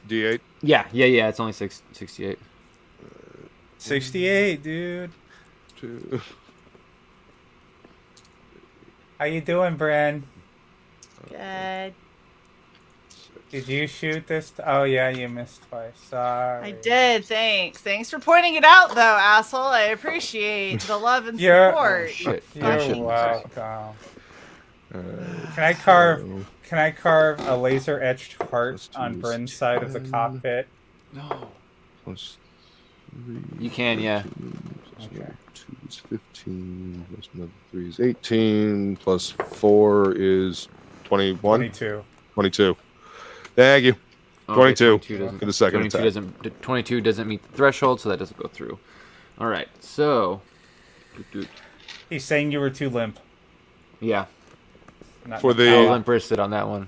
D8. yeah. It's only 68. 68, dude. 2. How you doing, Bren? Good. Did you shoot this? Oh, yeah, you missed twice. Sorry. I did. Thanks. Thanks for pointing it out, though, asshole. I appreciate the love and You're- support. Shit. You're Shit. welcome. Uh, Can I carve? so- Can I carve a laser etched heart Plus on two is Bren's side of the 10. cockpit? No. plus 3. You can, yeah. Plus Okay. another 2 is 15. Plus another 3 is 18. Plus 4 is 21. 22. 22. Thank you. Oh, 22 22 doesn't, for the second 22 attack. doesn't 22 doesn't meet the threshold, so that doesn't go through. All right. So, He's saying you were too limp. yeah, Not For enough the- I'll power. limp wristed on that one.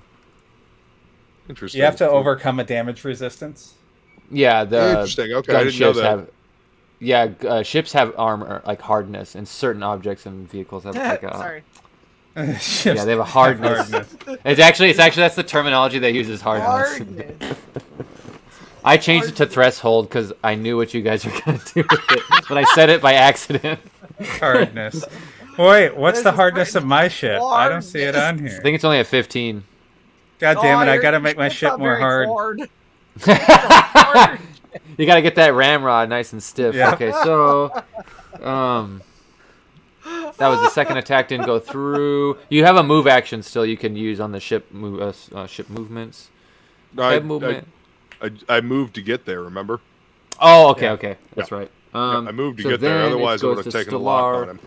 Interesting. You have to overcome a damage resistance. Yeah, the Interesting. Okay, I gun didn't know ships that. have. Yeah, ships have armor like hardness, and certain objects and vehicles have like a. Sorry. Yeah, they have a hardness. It's actually that's the terminology they use is hardness. Hardness. I changed it to threshold because I knew what you guys were gonna do with it, but I said it by accident. Hardness. Wait, what's This the is hardness of my ship? I don't see it on I here. think it's only at 15. God damn it! I your gotta make my ship's ship not more very hard. hard. You gotta get that ramrod nice and stiff. Yeah. Okay, so that was the second attack, didn't go through. You have a move action still you can use on the ship ship movements. Head movement. I moved to get there, remember? Oh, okay, Yeah. okay, that's right. I moved to so get there, then it otherwise I goes would have to taken a lock Stellar. on him.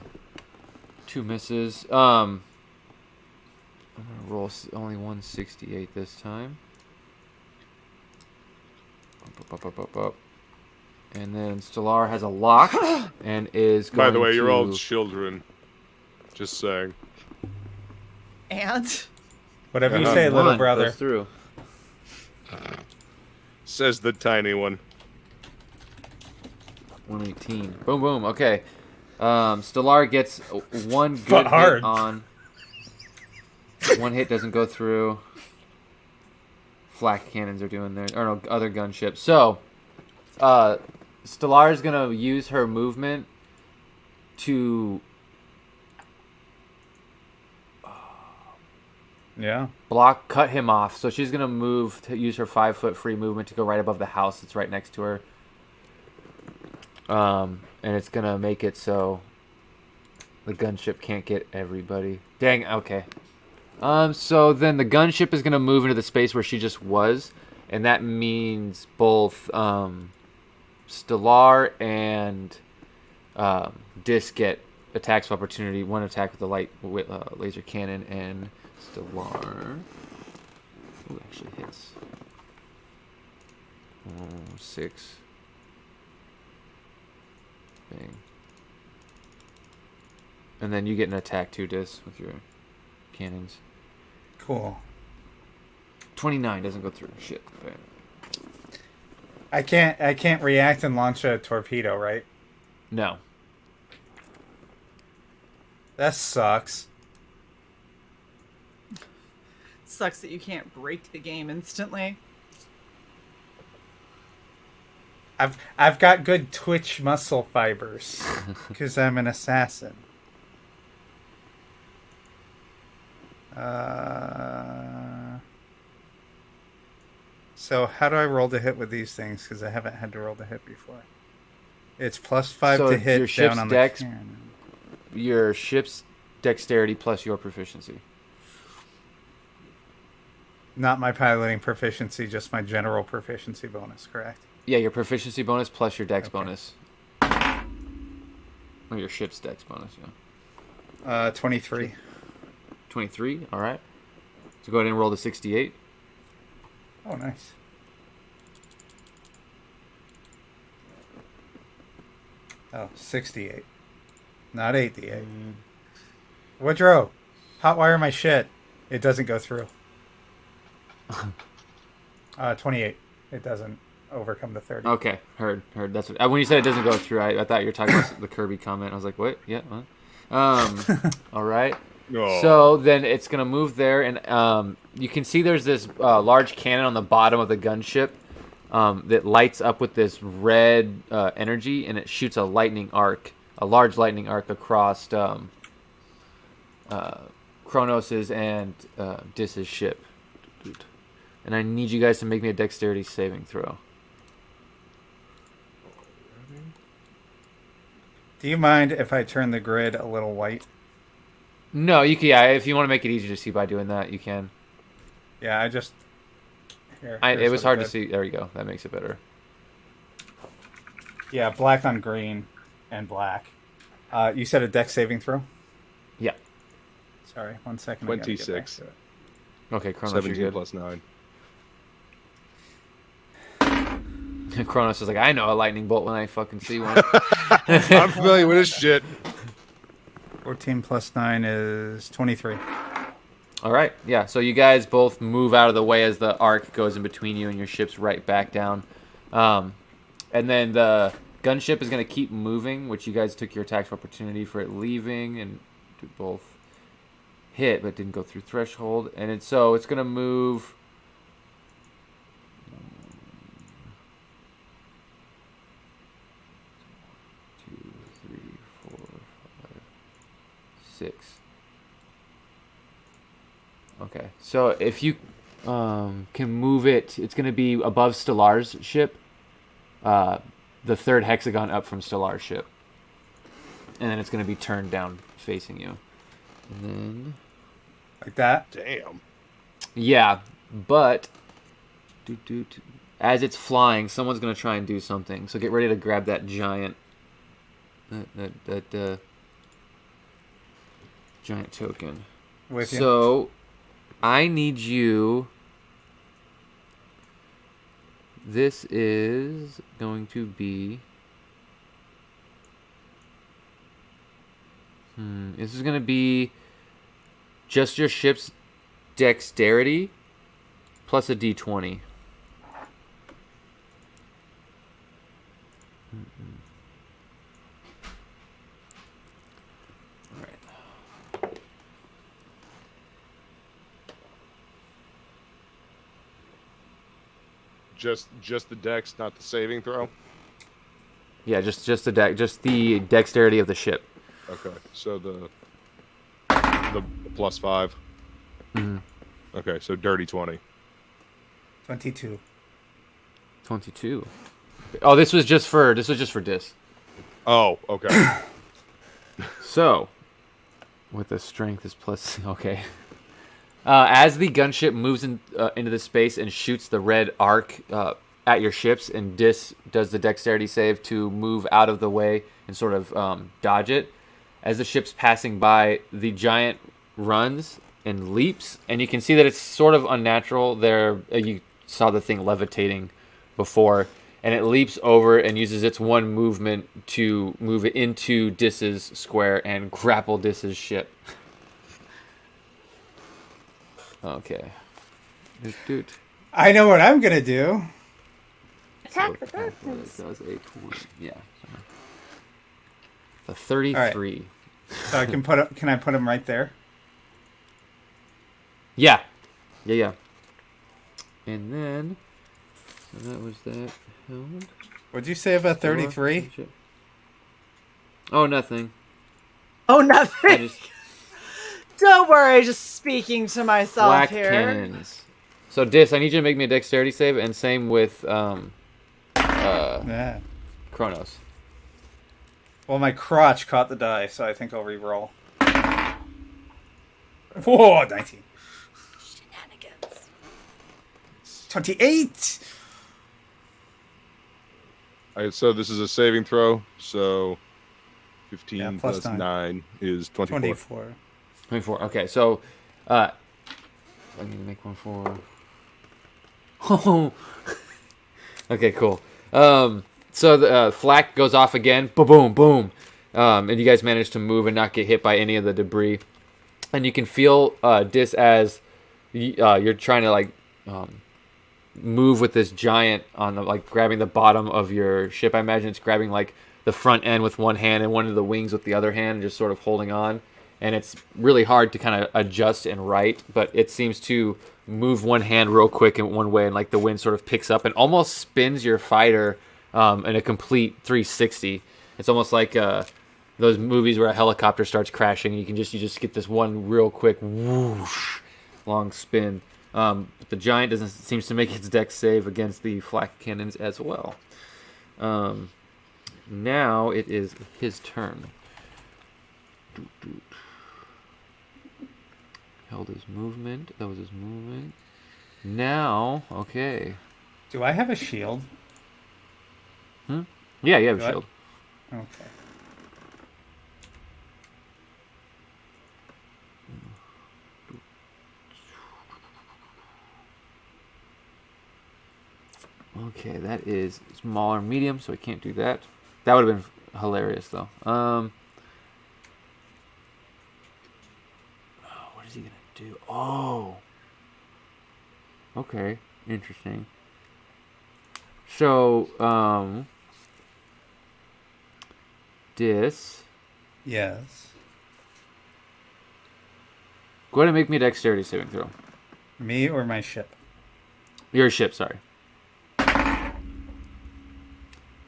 2 misses. I'm gonna roll only 168 this time. Up. And then Stellar has a lock and is going By the way, to... you're all children. Just saying. And Whatever you Uh-huh. say, little One brother. goes through. Says the tiny one. 118. Boom, boom. Okay. Stellar gets one good But hard. hit on. One hit doesn't go through. Flak cannons are doing their, or no, other gunships. So, Stellar is gonna use her movement to Yeah. cut him off. So she's gonna move to use her 5-foot free movement to go right above the house that's right next to her. And it's gonna make it so the gunship can't get everybody. Dang. Okay. So then the gunship is gonna move into the space where she just was, and that means both Stellar and Disc get attacks of opportunity. One attack with the light laser cannon, and Stellar. Ooh, actually hits. 6. Bang. And then you get an attack too, Dis, with your cannons. Cool. 29 doesn't go through. Shit. Bang. I can't react and launch a torpedo, right? No. That sucks. sucks that you can't break the game instantly. I've got good twitch muscle fibers because I'm an assassin. So how do I roll to hit with these things? Because I haven't had to roll to hit before. It's +5 So to hit your ship's down on the dex- cannon. Your ship's dexterity plus your proficiency. Not my piloting proficiency, just my general proficiency bonus, correct? Yeah, your proficiency bonus plus your dex Okay. bonus. Or your ship's dex bonus, yeah. 23. 23, alright. So go ahead and roll to 68. Oh, nice. Oh, 68. Not 88. Woodrow, hotwire my shit. It doesn't go through. 28. It doesn't. overcome the 30. Okay, heard. That's what, when you said it doesn't go through. I thought you were talking about the Kirby comment. I was like, what? Yeah. What? All right. Oh. So then it's gonna move there, and you can see there's this large cannon on the bottom of the gunship that lights up with this red energy, and it shoots a large lightning arc across Kronos's and Dis's ship. And I need you guys to make me a dexterity saving throw. Do you mind if I turn the grid a little white? No, you can. Yeah, if you want to make it easier to see by doing that, you can. Yeah, I just... It was hard to see. There you go. That makes it better. Yeah, black on green and black. You said a dex saving throw? Yeah. Sorry, 1 second. 26. Okay, Kronos, 17 you're good. plus 9. Kronos is like, I know a lightning bolt when I fucking see one. I'm familiar with this shit. 14 plus 9 is 23. All right, yeah. So you guys both move out of the way as the arc goes in between you, and your ship's right back down. And then the gunship is going to keep moving, which you guys took your attacks of opportunity for it leaving, and both hit, but didn't go through threshold. And it's going to move. 6. Okay, so if you can move it, it's going to be above Stellar's ship, the third hexagon up from Stellar's ship, and then it's going to be turned down facing you. And then, like that? Damn. Yeah, but as it's flying, someone's going to try and do something. So get ready to grab that giant, giant token. With you. So I need you. This is going to be. This is going to be just your ship's dexterity plus a d20. All right. Just the dex, not the saving throw. Yeah, just the dexterity of the ship. Okay, so the plus 5. Mm-hmm. Okay, so dirty 20. 22. 22. Oh, this was just for Dis. Oh, okay. So, with the strength is plus. Okay. As the gunship moves into the space and shoots the red arc at your ships, and Dis does the dexterity save to move out of the way and sort of dodge it. As the ship's passing by, the giant runs and leaps, and you can see that it's sort of unnatural. There, you saw the thing levitating before, and it leaps over and uses its one movement to move it into Dis's square and grapple Dis's ship. Okay. I know what I'm gonna do. Attack the darkness. That was a 20. Yeah. The 33. Right. So I can put him. Can I put him right there? Yeah. Yeah. And then, so that was that. Held. What'd you say about 33? Oh, nothing. Oh, I nothing. just Don't worry, just speaking to myself black here. cannons. So Dis, I need you to make me a dexterity save, and same with Yeah. Kronos. Well, my crotch caught the die, so I think I'll re-roll. Whoa, 19. Shenanigans. 28! Alright, so this is a saving throw. So 15 Yeah, plus plus 9 is 24. 24. 24. Okay, so I need to make one for. Oh. Okay, cool. So the flak goes off again. Boom, boom, boom. And you guys manage to move and not get hit by any of the debris. And you can feel Dis as you're trying to move with this giant on the like grabbing the bottom of your ship. I imagine it's grabbing like the front end with one hand and one of the wings with the other hand, just sort of holding on. And it's really hard to kind of adjust and right, but it seems to move one hand real quick in one way, and like the wind sort of picks up and almost spins your fighter in a complete 360. It's almost like those movies where a helicopter starts crashing, and you just get this one real quick whoosh, long spin. But the giant seems to make its dex save against the flak cannons as well. Now it is his turn. Held his movement. That was his movement. Now, okay. Do I have a shield? Yeah, you have a shield. Okay. Okay, that is small or medium, so I can't do that. That would have been hilarious, though. What is he gonna do? Oh. Okay, interesting. So, Dis. Yes. Go ahead and make me a dexterity saving throw. Me or my ship? Your ship, sorry.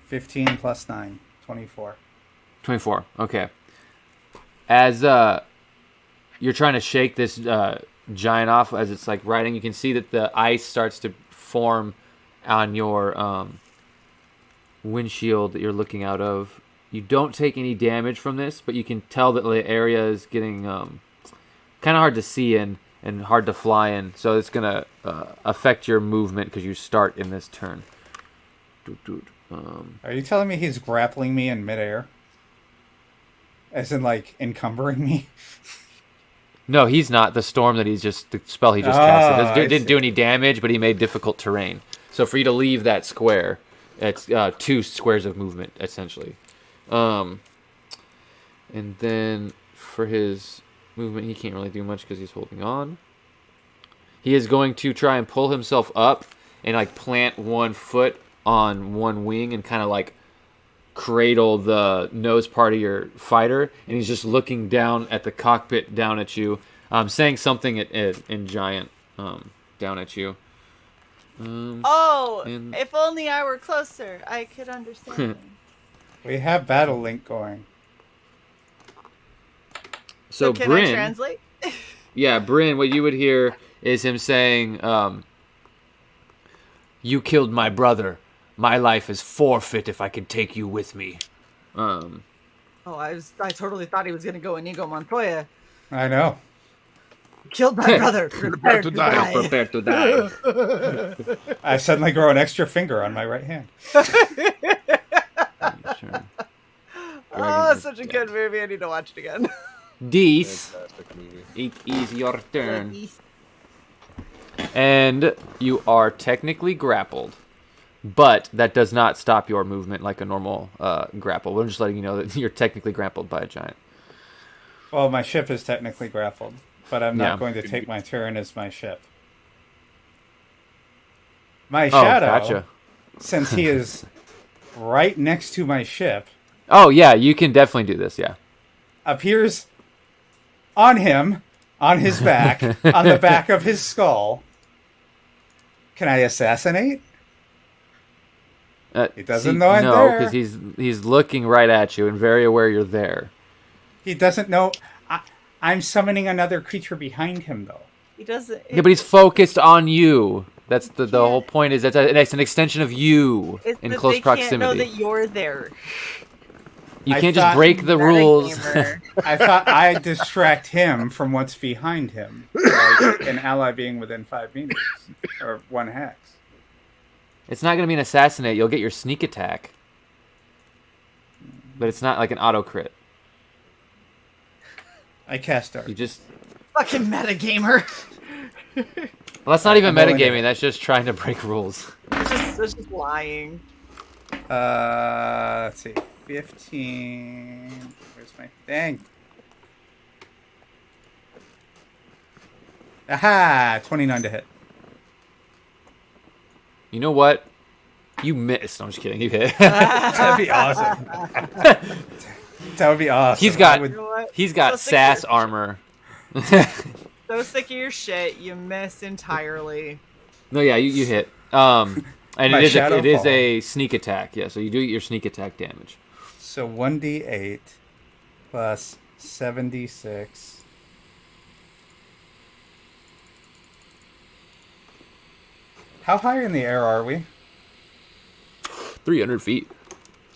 15 plus 9. 24. 24. Okay. As you're trying to shake this giant off, as it's like riding, you can see that the ice starts to form on your windshield that you're looking out of. You don't take any damage from this, but you can tell that the area is getting kind of hard to see in and hard to fly in. So it's going to affect your movement because you start in this turn. Are you telling me he's grappling me in midair? As in, like, encumbering me? No, he's not. The storm that the spell he just casted. It didn't do any damage, but he made difficult terrain. So for you to leave that square, it's 2 squares of movement, essentially. And then for his movement, he can't really do much because he's holding on. He is going to try and pull himself up and like plant one foot on one wing and kind of like cradle the nose part of your fighter, and he's just looking down at the cockpit, down at you, saying something in giant down at you. If only I were closer, I could understand. We have Battle Link going. So can Bryn, I translate? Yeah, Bryn, what you would hear is him saying, "You killed my brother. My life is forfeit if I can take you with me." I totally thought he was gonna go Inigo Montoya. I know. Killed my brother. Prepare to die. Prepare to die. I suddenly grow an extra finger on my right hand. Oh, such a good movie. I need to watch it again. This, Fantastic movie. it is your turn. And you are technically grappled. But that does not stop your movement like a normal grapple. We're just letting you know that you're technically grappled by a giant. Well, my ship is technically grappled, but I'm not going to take my turn as my ship. My shadow, gotcha. since he is right next to my ship, Oh, yeah, you can definitely do this, yeah. appears on him, on his back, on the back of his skull. Can I assassinate? He doesn't know I'm there. No, because he's looking right at you and very aware you're there. He doesn't know. I'm summoning another creature behind him, though. He doesn't. Yeah, but he's focused on you. That's the whole point. Is that's an extension of you in close proximity. Can't know that you're there. You can't just break the rules. I thought I'd distract him from what's behind him, like an ally being within 5 meters or 1 hex. It's not going to be an assassinate. You'll get your sneak attack, but it's not like an auto crit. I cast Dark. You just Fucking metagamer. well, that's not even metagaming. That's just trying to break rules. It's just lying. Let's see. 15. Where's my thing? Aha! 29 to hit. You know what? You missed. No, I'm just kidding. You hit. That'd be awesome. That would be awesome. He's got You know what? he's got So sick sass of- armor. So sick of your shit. You missed entirely. No, yeah, you hit. And My it is shadow fall. a sneak attack. Yeah, so you do your sneak attack damage. So 1d8 plus 76. How high in the air are we? 300 feet.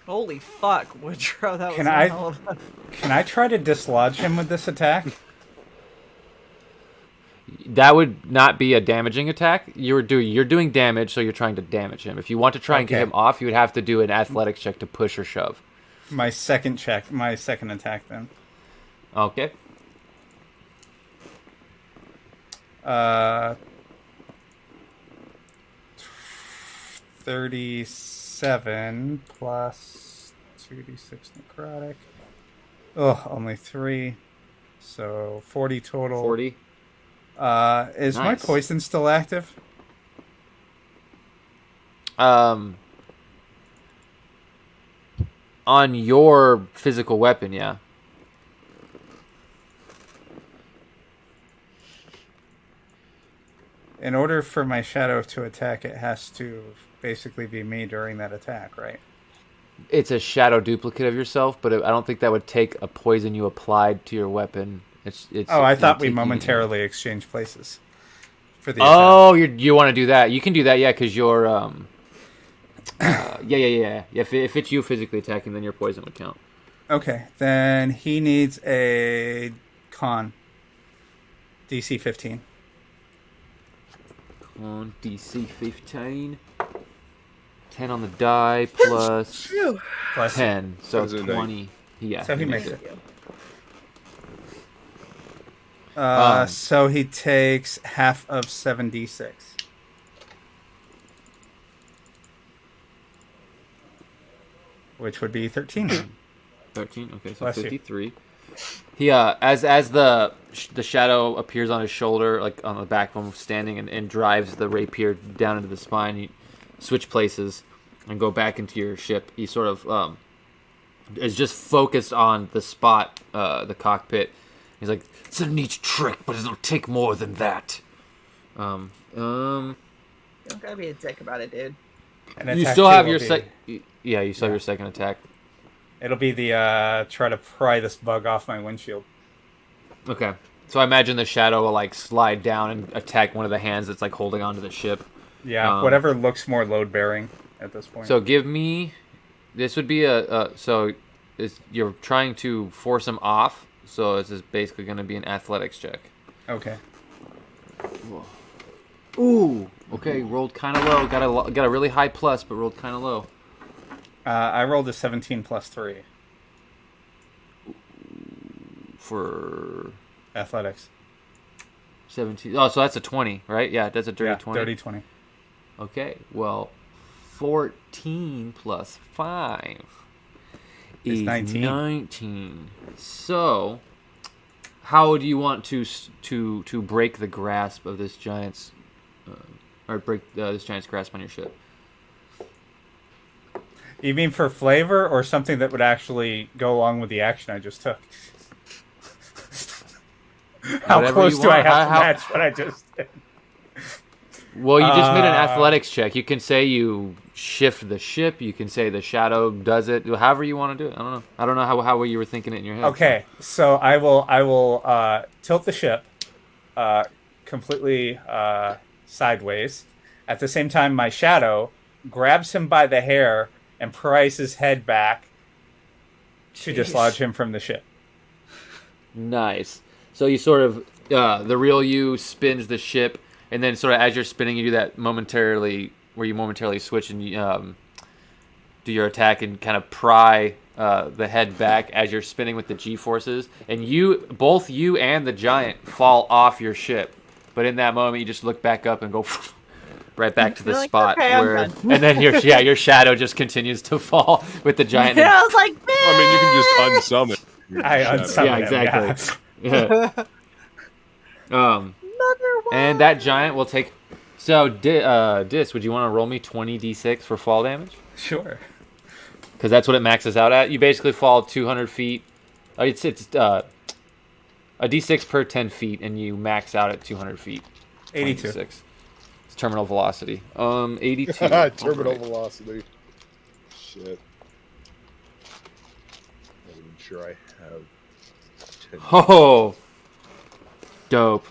Holy fuck, Woodrow, that was Can a I- hell of a... Can I try to dislodge him with this attack? That would not be a damaging attack. You're doing damage, so you're trying to damage him. If you want to try and get Okay. him off, you would have to do an athletics check to push or shove. My second attack then. Okay. 37 plus 2d6 necrotic. Oh, only 3. So 40 total. 40. Is my Nice. poison still active? On your physical weapon, yeah. In order for my shadow to attack, it has to basically be me during that attack, right? It's a shadow duplicate of yourself, but I don't think that would take a poison you applied to your weapon. It's. Oh, I thought we taking- momentarily exchanged places for the attack. Oh, you want to do that? You can do that, yeah, because you're yeah. If it's you physically attacking, then your poison would count. Okay, then he needs a con. DC 15. On DC 15. 10 on the die plus Plus 10, so That is a 20. Yeah. So he you makes make it. So he takes half of 7d6. Which would be 13. 13. Okay, so Bless you. 53. He as the shadow appears on his shoulder, like on the back of him standing, and drives the rapier down into the spine. You switch places and go back into your ship. He sort of is just focused on the spot, the cockpit. He's like, "It's a neat trick, but it'll take more than that." Don't gotta be a dick about it, dude. And You attack still two have will your be- yeah, you still have your second attack. It'll be the try to pry this bug off my windshield. Okay. So I imagine the shadow will like slide down and attack one of the hands that's like holding onto the ship. Yeah, whatever looks more load bearing at this point. So give me. This would be you're trying to force him off. So this is basically going to be an athletics check. Okay. Ooh. Okay. Rolled kind of low. Got a really high plus, but rolled kind of low. I rolled a 17 plus 3. For Athletics. 17. Oh, so that's a 20, right? Yeah, that's a dirty Yeah, 20. dirty 20. Okay, well, 14 plus 5 Is is 19. 19. So, how do you want to break the grasp of this giant's, or break this giant's grasp on your ship? You mean for flavor or something that would actually go along with the action I just took? How Whatever close you do I want. have to How- match what I just did? Well, you just made an Uh, athletics check. You can say you shift the ship. You can say the shadow does it. However you want to do it. I don't know. I don't know how you were thinking it in your head. Okay, so I will tilt the ship completely sideways. At the same time, my shadow grabs him by the hair and pries his head back to dislodge him from the ship. Nice. So you sort of, the real you spins the ship, and then sort of as you're spinning, you do that momentarily, where you momentarily switch and do your attack and kind of pry the head back as you're spinning with the G-forces. And both you and the giant fall off your ship. But in that moment, you just look back up and go right back to the You're like, spot "Okay, I'm where, done." and then your shadow just continues to fall with the giant. And I was like, man! I mean, you can just unsummon. I unsummon Yeah, him, exactly. Yeah. Mother And that giant will take So, Dis, would you want to roll me 20d6 for fall damage? Sure. Because that's what it maxes out at. You basically fall 200 feet. It's a d6 per 10 feet, and you max out at 200 feet. 82. 26. It's terminal velocity. 82. Terminal velocity. Shit. Not even sure I have 10. Oh, dope.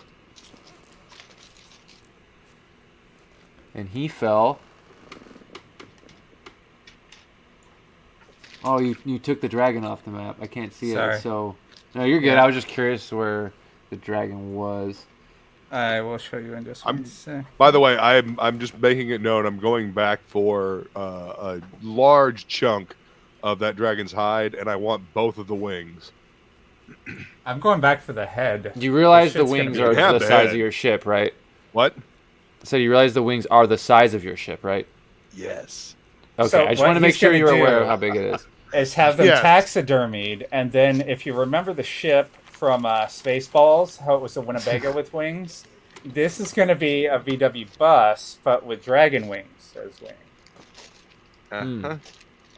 And he fell. Oh, you took the dragon off the map. I can't see Sorry. it. So, no, you're good. Yeah. I was just curious where the dragon was. I will show you in just one sec. By the way, I'm just making it known. I'm going back for a large chunk of that dragon's hide, and I want both of the wings. I'm going back for the head. You realize the shit's gonna wings be are Yeah, the the size head. of your ship, right? What? So you realize the wings are the size of your ship, right? Yes. Okay, So I just what want to make he's sure gonna you're aware do- of how big it is. Is have them Yes. taxidermied, and then if you remember the ship from Spaceballs, how it was a Winnebago with wings, this is going to be a VW bus, but with dragon wings as wings. Uh-huh.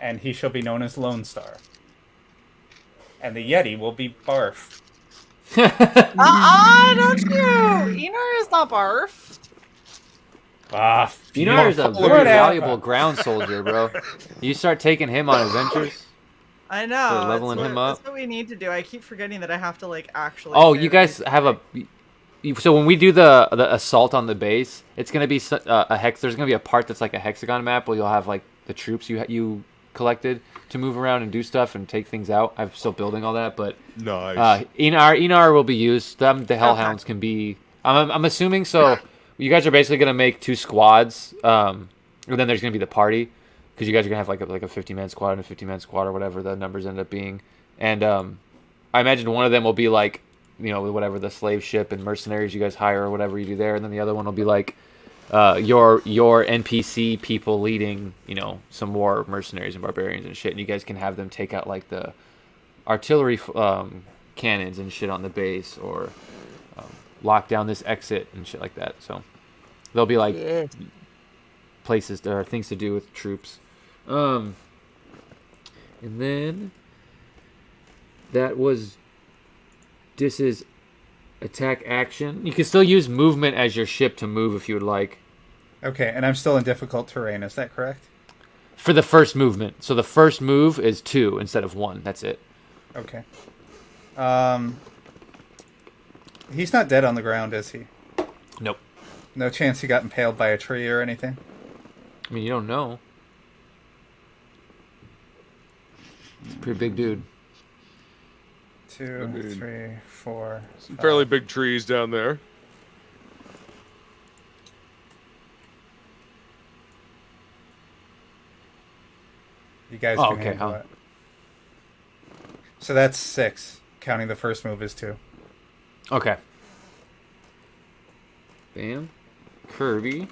And he shall be known as Lone Star. And the Yeti will be Barf. Don't you? Enar is not barf. Barf. Enar is a very Whatever. valuable ground soldier, bro. You start taking him on adventures. I know. So leveling him up? That's what we need to do. I keep forgetting that I have to like actually. Oh, say you that guys we- have so when we do the assault on the base, it's gonna be a hex. There's gonna be a part that's like a hexagon map where you'll have like the troops you collected to move around and do stuff and take things out. I'm still building all that, but Nice. Enar will be used. The Hellhounds can be. I'm assuming so. You guys are basically gonna make 2 squads, and then there's gonna be the party, because you guys are gonna have like a 50-man squad and a 50-man squad or whatever the numbers end up being. And I imagine one of them will be like, whatever the slave ship and mercenaries you guys hire or whatever you do there, and then the other one will be like your NPC people leading, some more mercenaries and barbarians and shit, and you guys can have them take out like the artillery cannons and shit on the base, or lock down this exit and shit like that. So there'll be like places there are things to do with troops. And then that was Dis's attack action. You can still use movement as your ship to move if you would like. Okay, and I'm still in difficult terrain, is that correct? For the first movement. So the first move is 2 instead of 1. That's it. Okay. He's not dead on the ground, is he? Nope. No chance he got impaled by a tree or anything? I mean, you don't know. He's a pretty big dude. 2, 3, 4. Some fairly big trees down there. You guys Oh, can okay, handle huh. it. So that's 6. Counting the first move is 2. Okay. Bam. Kirby.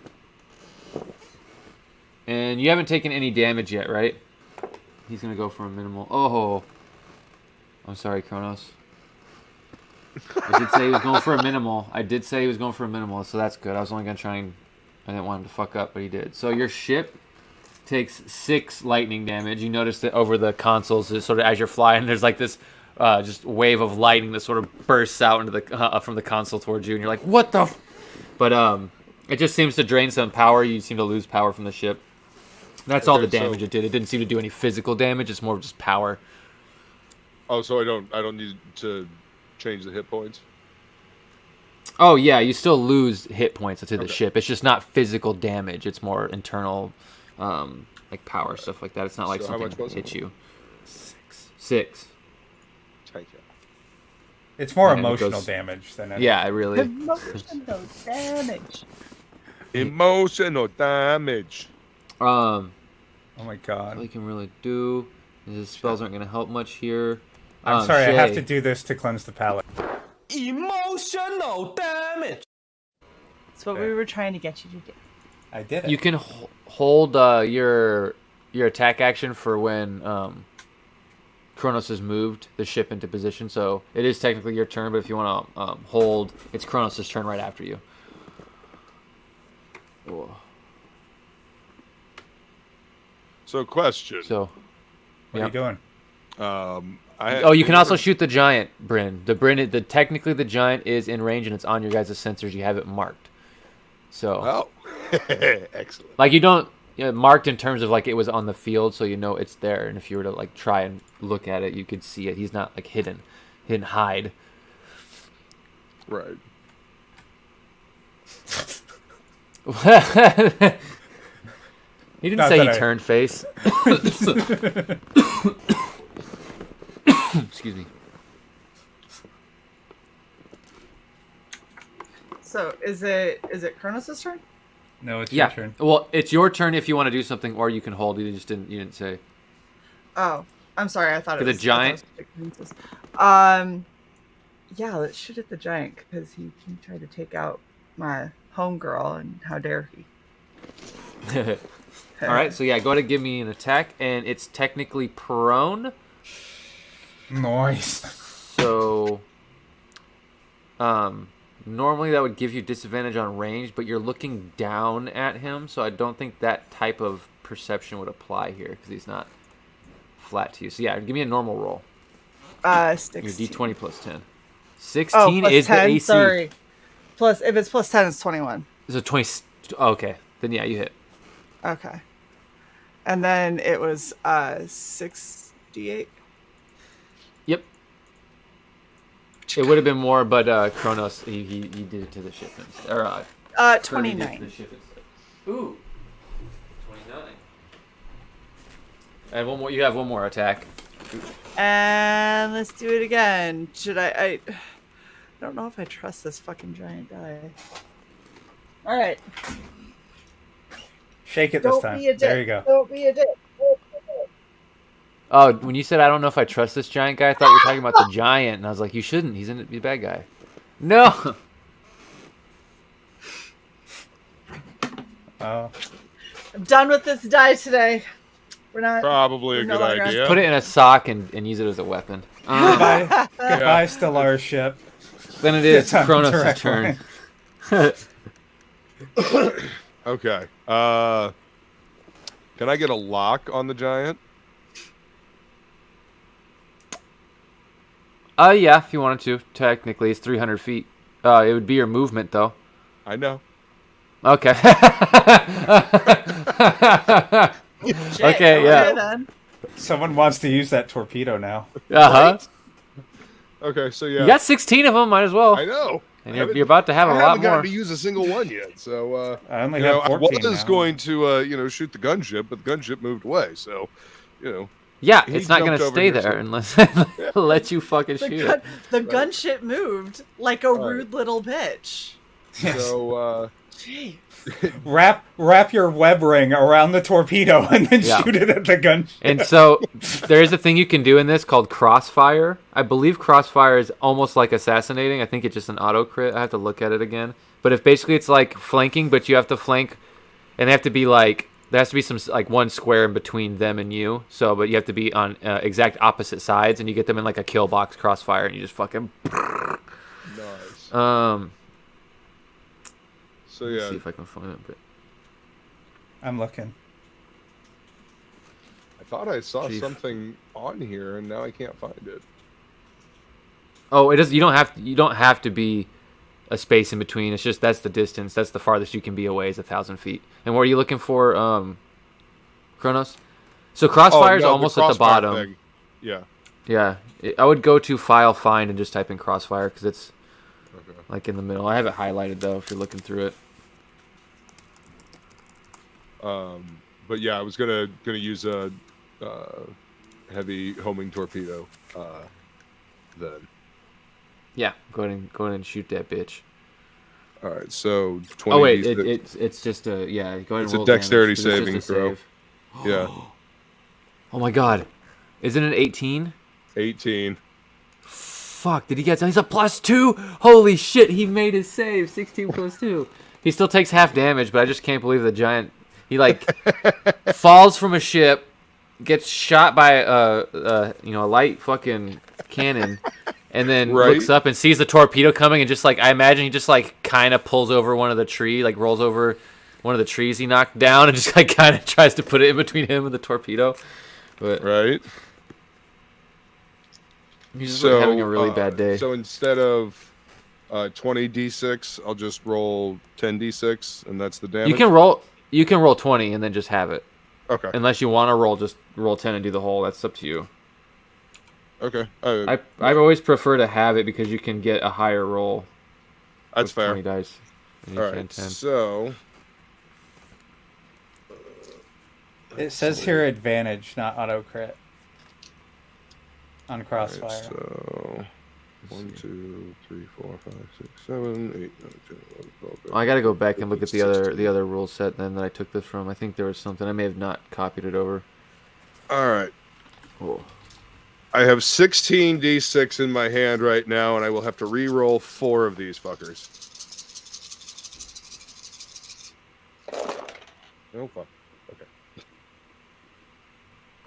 And you haven't taken any damage yet, right? He's going to go for a minimal. Oh. I'm sorry, Kronos. I did say he was going for a minimal. So that's good. I was only going to try and... I didn't want him to fuck up, but he did. So your ship takes 6 lightning damage. You notice that over the consoles, sort of as you're flying, there's like this just wave of lightning that sort of bursts out into the from the console towards you, and you're like, what the? But it just seems to drain some power. You seem to lose power from the ship. That's all the Okay, so- damage it did. It didn't seem to do any physical damage. It's more of just power. Oh, so I don't need to change the hit points. Oh yeah, you still lose hit points to the Okay. ship. It's just not physical damage. It's more internal, like power stuff like that. It's not like So how something much was it? hits you. 6. 6. Take it. It's more And it emotional goes- damage than anything. Yeah, it really. Emotional damage. Emotional damage. Oh my All god. he can really do is his spells aren't going to help much here. I'm sorry, I have Shay. to do this to cleanse the palate. Emotional damage. That's what we were trying to get you to do. I did it. You can hold your attack action for when Kronos has moved the ship into position. So it is technically your turn, but if you want to hold, it's Kronos' turn right after you. Cool. So, question. So, What are you doing? you can also shoot the giant, Bryn. Technically the giant is in range and it's on your guys' sensors. You have it marked. So, excellent. like you don't marked in terms of like it was on the field, so you know it's there. And if you were to like try and look at it, you could see it. He's not like hidden hide. Right. He didn't Not say that he I- turned face. Excuse me. So is it Kronos' turn? No, it's your turn. Well, it's your turn if you want to do something, or you can hold. You didn't say. Oh, I'm sorry. I thought it The was giant? I thought it was yeah, let's shoot at the giant because he tried to take out my homegirl, and how dare he? All right, so yeah, go ahead and give me an attack, and it's technically prone. Nice. So, normally that would give you disadvantage on range, but you're looking down at him, so I don't think that type of perception would apply here because he's not flat to you. So yeah, give me a normal roll. 16. Your D20 plus 10. 16 plus is 10, the AC. Sorry. Plus, if it's plus 10, it's 21. So 20. Oh, okay, then yeah, you hit. Okay. And then it was 6d8. Yep. It would have been more, but Kronos he did it to the ship instead. Or Kirby did it to 29. the ship instead. Ooh. 29. And one more. You have one more attack. And let's do it again. Should I don't know if I trust this fucking giant guy. All right. Shake it this Don't time. be a dick. There you go. Don't be a dick. Oh, when you said I don't know if I trust this giant guy, I thought you were talking about the giant, and I was like, you shouldn't. He's a bad guy. No. Oh, I'm done with this die today. We're not. Probably a No good longer- idea. Put it in a sock and use it as a weapon. goodbye, goodbye, Stellar ship. Then it is It's on Kronos' direct turn. line. Okay. Can I get a lock on the giant? Yeah, if you wanted to. Technically, it's 300 feet. It would be your movement, though. I know. Okay. Shit. Okay, yeah. Then. Someone wants to use that torpedo now. Uh-huh. Okay, so yeah. You got 16 of them, might as well. I know. And you're about to have a I lot haven't gotten more. to use a single one yet, so I only you have know, I 14 was now. going to shoot the gunship, but the gunship moved away, so Yeah, He it's not going jumped to over stay here, there so- unless let you fucking shoot it. The gunship moved like a rude little bitch. so Gee. Wrap your web ring around the torpedo and then Yeah. shoot it at the gunship. And so there is a thing you can do in this called crossfire. I believe crossfire is almost like assassinating. I think it's just an auto crit. I have to look at it again. But if basically it's like flanking, but you have to flank, and they have to be like there has to be some like one square in between them and you. So, but you have to be on exact opposite sides, and you get them in like a kill box crossfire, and you just fucking. nice. So Let's yeah, see if I can find it. But I'm looking. I thought I saw Chief. something on here, and now I can't find it. oh, it does. You don't have to be a space in between. It's just that's the distance. That's the farthest you can be away is 1,000 feet. And what are you looking for, Kronos? So crossfire is no, almost at the crossfire bottom. thing. Yeah. Yeah, I would go to file find and just type in crossfire because it's Okay. like in the middle. I have it highlighted though if you're looking through it. But yeah, I was gonna use a heavy homing torpedo. Then. Yeah, go ahead and shoot that bitch. All right, so 20. Oh wait, it's just a yeah. Go ahead. It's and a roll damage, dexterity 'cause it's just a saving throw. save. Yeah, Oh my god, isn't it 18? 18. Fuck, did he get? He's a +2. Holy shit, he made his save. 16 plus 2. He still takes half damage, but I just can't believe the giant. He like falls from a ship, gets shot by a light fucking cannon, and then Right. looks up and sees the torpedo coming, and just like I imagine he just like kind of pulls over one of the tree, like rolls over one of the trees he knocked down and just like kind of tries to put it in between him and the torpedo. But Right. he's just like, having a really bad day. So instead of 20d6, I'll just roll 10d6, and that's the damage. You can roll 20 and then just have it. Okay. Unless you want to roll, just roll 10 and do the whole. That's up to you. Okay. I always prefer to have it because you can get a higher roll. That's with fair. 20 dice. And you All can right. 10. So It says here advantage, not auto crit. On all crossfire. right, so 1, 2, 3, 4, 5, 6, 7, 8, 9, 10, 11, 12. Well, I gotta go back and look at the other rule set then that I took this from. I think there was something. I may have not copied it over. All right. Oh. I have 16 d6 in my hand right now, and I will have to re-roll 4 of these fuckers. Oh fuck. Okay.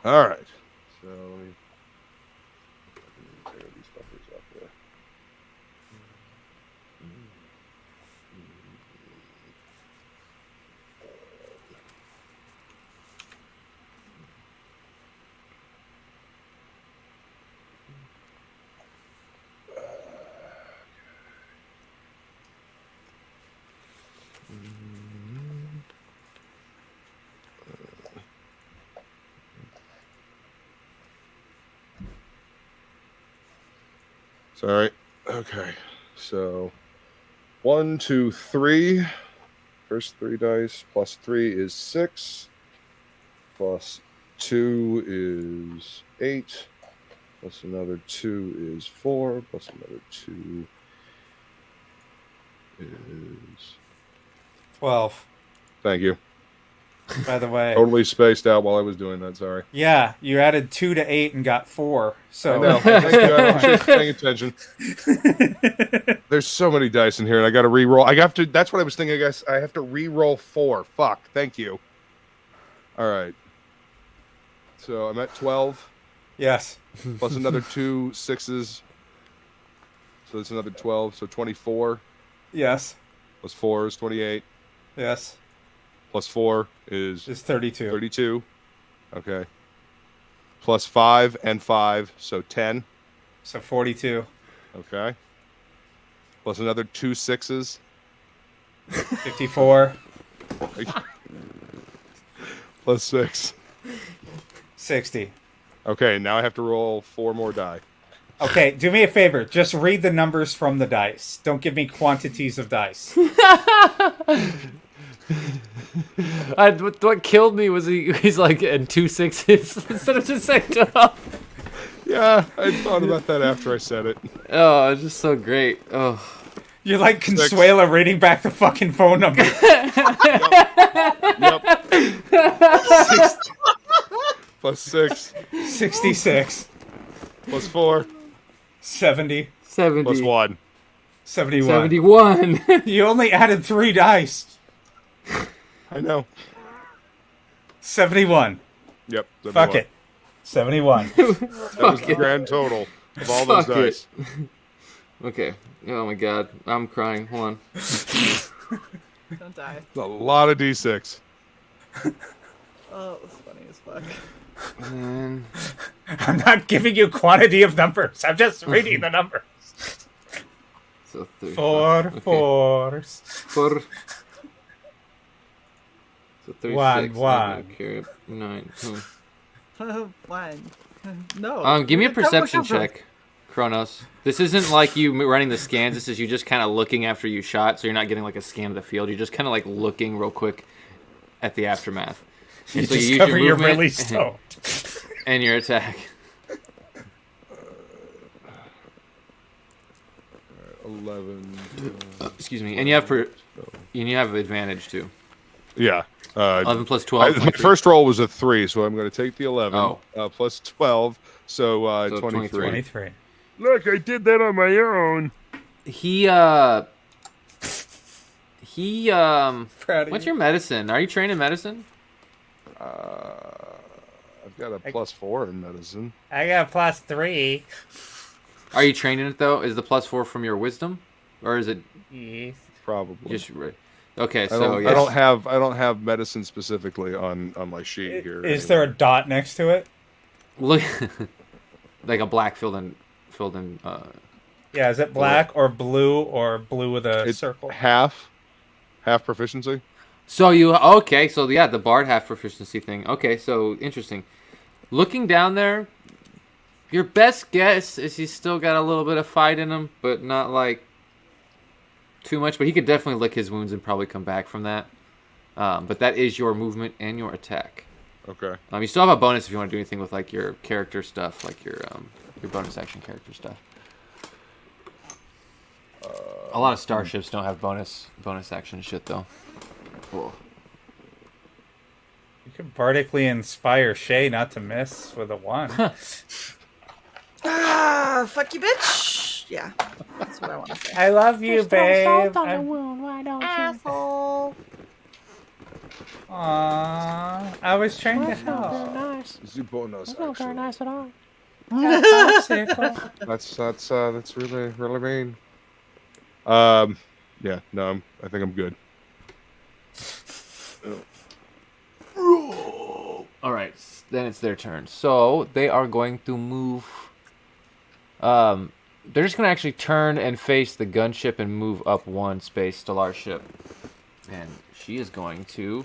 All right. So let me tear these fuckers up there. Sorry. Okay. So 1, 2, 3. First 3 dice plus 3 is 6. Plus 2 is 8. Plus another 2 is 4. Plus another 2 is 12. Thank you. By the way. Totally spaced out while I was doing that. Sorry. Yeah, you added 2 to 8 and got 4. So No, thank you. I should be paying attention. There's so many dice in here, and I got to re-roll. I have to. That's what I was thinking. I guess I have to re-roll 4. Fuck. Thank you. All right. So I'm at 12. Yes. Plus another 2 6s. So that's another 12. So 24. Yes. Plus 4 is 28. Yes. Plus 4 is It's 32. 32. Okay. Plus 5 and 5, so 10. So 42. Okay. Plus another 2 6s. 54. Plus 6. 60. Okay, now I have to roll 4 more die. Okay, do me a favor. Just read the numbers from the dice. Don't give me quantities of dice. What killed me was he's like, and 2 6s instead of just saying 12. Yeah, I thought about that after I said it. Oh, it's just so great. Oh. You're like Consuela reading back the fucking phone number. Yep. Plus 6. 66. Plus 4. 70. 70. Plus 1. 71. 71. You only added 3 dice. I know. 71. Yep. Fuck it. 71. That was the grand total of all those Fuck dice. Okay. Oh my god. I'm crying. Hold on. Don't die. A lot of d6. Oh, it was funny as fuck. And I'm not giving you quantity of numbers. I'm just reading the numbers. so 35. 4 Okay. 4s. 4. So 36. One. Carry 9. One. No. Give me a That was perception over. check, Kronos. This isn't like you running the scans. This is you just kind of looking after you shot, so you're not getting like a scan of the field. You're just kind of like looking real quick at the aftermath. You And so you use discover your you're movement really stoned. and your attack. 11. Excuse me. And you have advantage too. Yeah. 11 plus 12. My first roll was a 3, so I'm going to take the 11. Oh. Plus 12, so, So 23. 23. Look, I did that on my own. He Proud of what's you. your medicine? Are you trained in medicine? I've got a plus 4 in medicine. I got plus 3. Are you trained in it though? Is the plus 4 from your wisdom, or is it Yes. Probably. just Okay, I so don't, yes. I don't have medicine specifically on my sheet here. Is there a dot next to it? Look, like a black filled in. Yeah, is it black or blue with a It's circle? half proficiency. So yeah, the bard half proficiency thing. Okay, so interesting. Looking down there, your best guess is he's still got a little bit of fight in him, but not like too much. But he could definitely lick his wounds and probably come back from that. But that is your movement and your attack. Okay. You still have a bonus if you want to do anything with like your character stuff, like your bonus action character stuff. A lot of starships don't have bonus action shit though. Cool. You could vertically inspire Shay not to miss with a 1. Fuck you, bitch. Yeah, that's what I want to say. I love you, babe. Asshole. Aww, I was trying to help. Zubonos, actually. nice at all. That's really mean. Yeah, no, I think I'm good. All right, then it's their turn. So they are going to move. They're just going to actually turn and face the gunship and move up 1 space, Stellar ship. And she is going to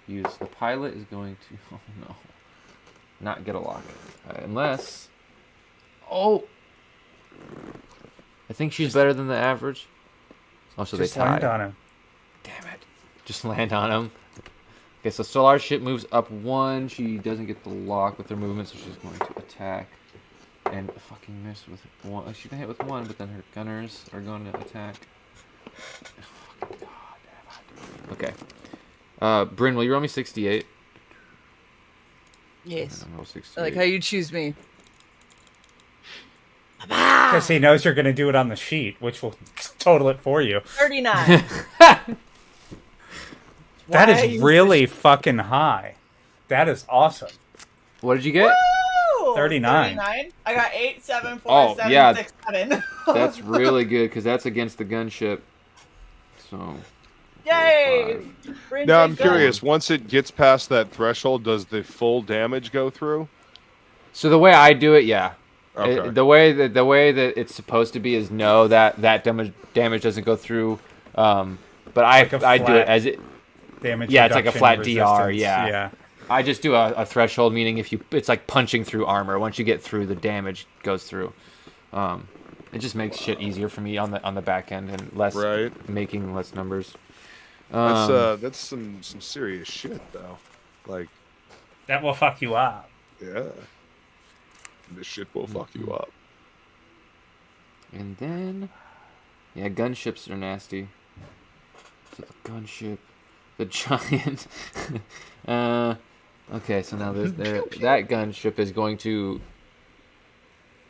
use. The pilot is going to. Oh no. Not get a lock. Unless. Oh! I think she's better than the average. Oh, so Just they tie. land on him. Damn it. Just land on him. Okay, so Solar Ship moves up 1. She doesn't get the lock with her movement, so she's going to attack. And fucking miss with 1. She can hit with 1, but then her gunners are going to attack. Fucking God damn it. Okay. Bryn, will you roll me 68? Yes. Roll I 68. like how you choose me. Because he knows you're going to do it on the sheet, which will total it for you. 39. That Why is you really fucking high. That is awesome. What did you get? Woo! 39. I got 8, 7, 4, Oh, 7, yeah. 6, 7. That's really good, because that's against the gunship. So... Yay! 5. Now I'm curious. Once it gets past that threshold, does the full damage go through? So the way I do it, yeah. Okay. The way that it's supposed to be is no, that damage doesn't go through. But Like a I do it flat as it. Damage Yeah, it's like a reduction flat DR. resistance. Yeah. I just do a threshold, meaning it's like punching through armor. Once you get through, the damage goes through. It just makes shit easier for me on the back end and less making less numbers. That's some serious shit though. Like That will fuck you up. yeah, this shit will fuck you up. And then, yeah, gunships are nasty. So the gunship, the giant. Okay, so now that gunship is going to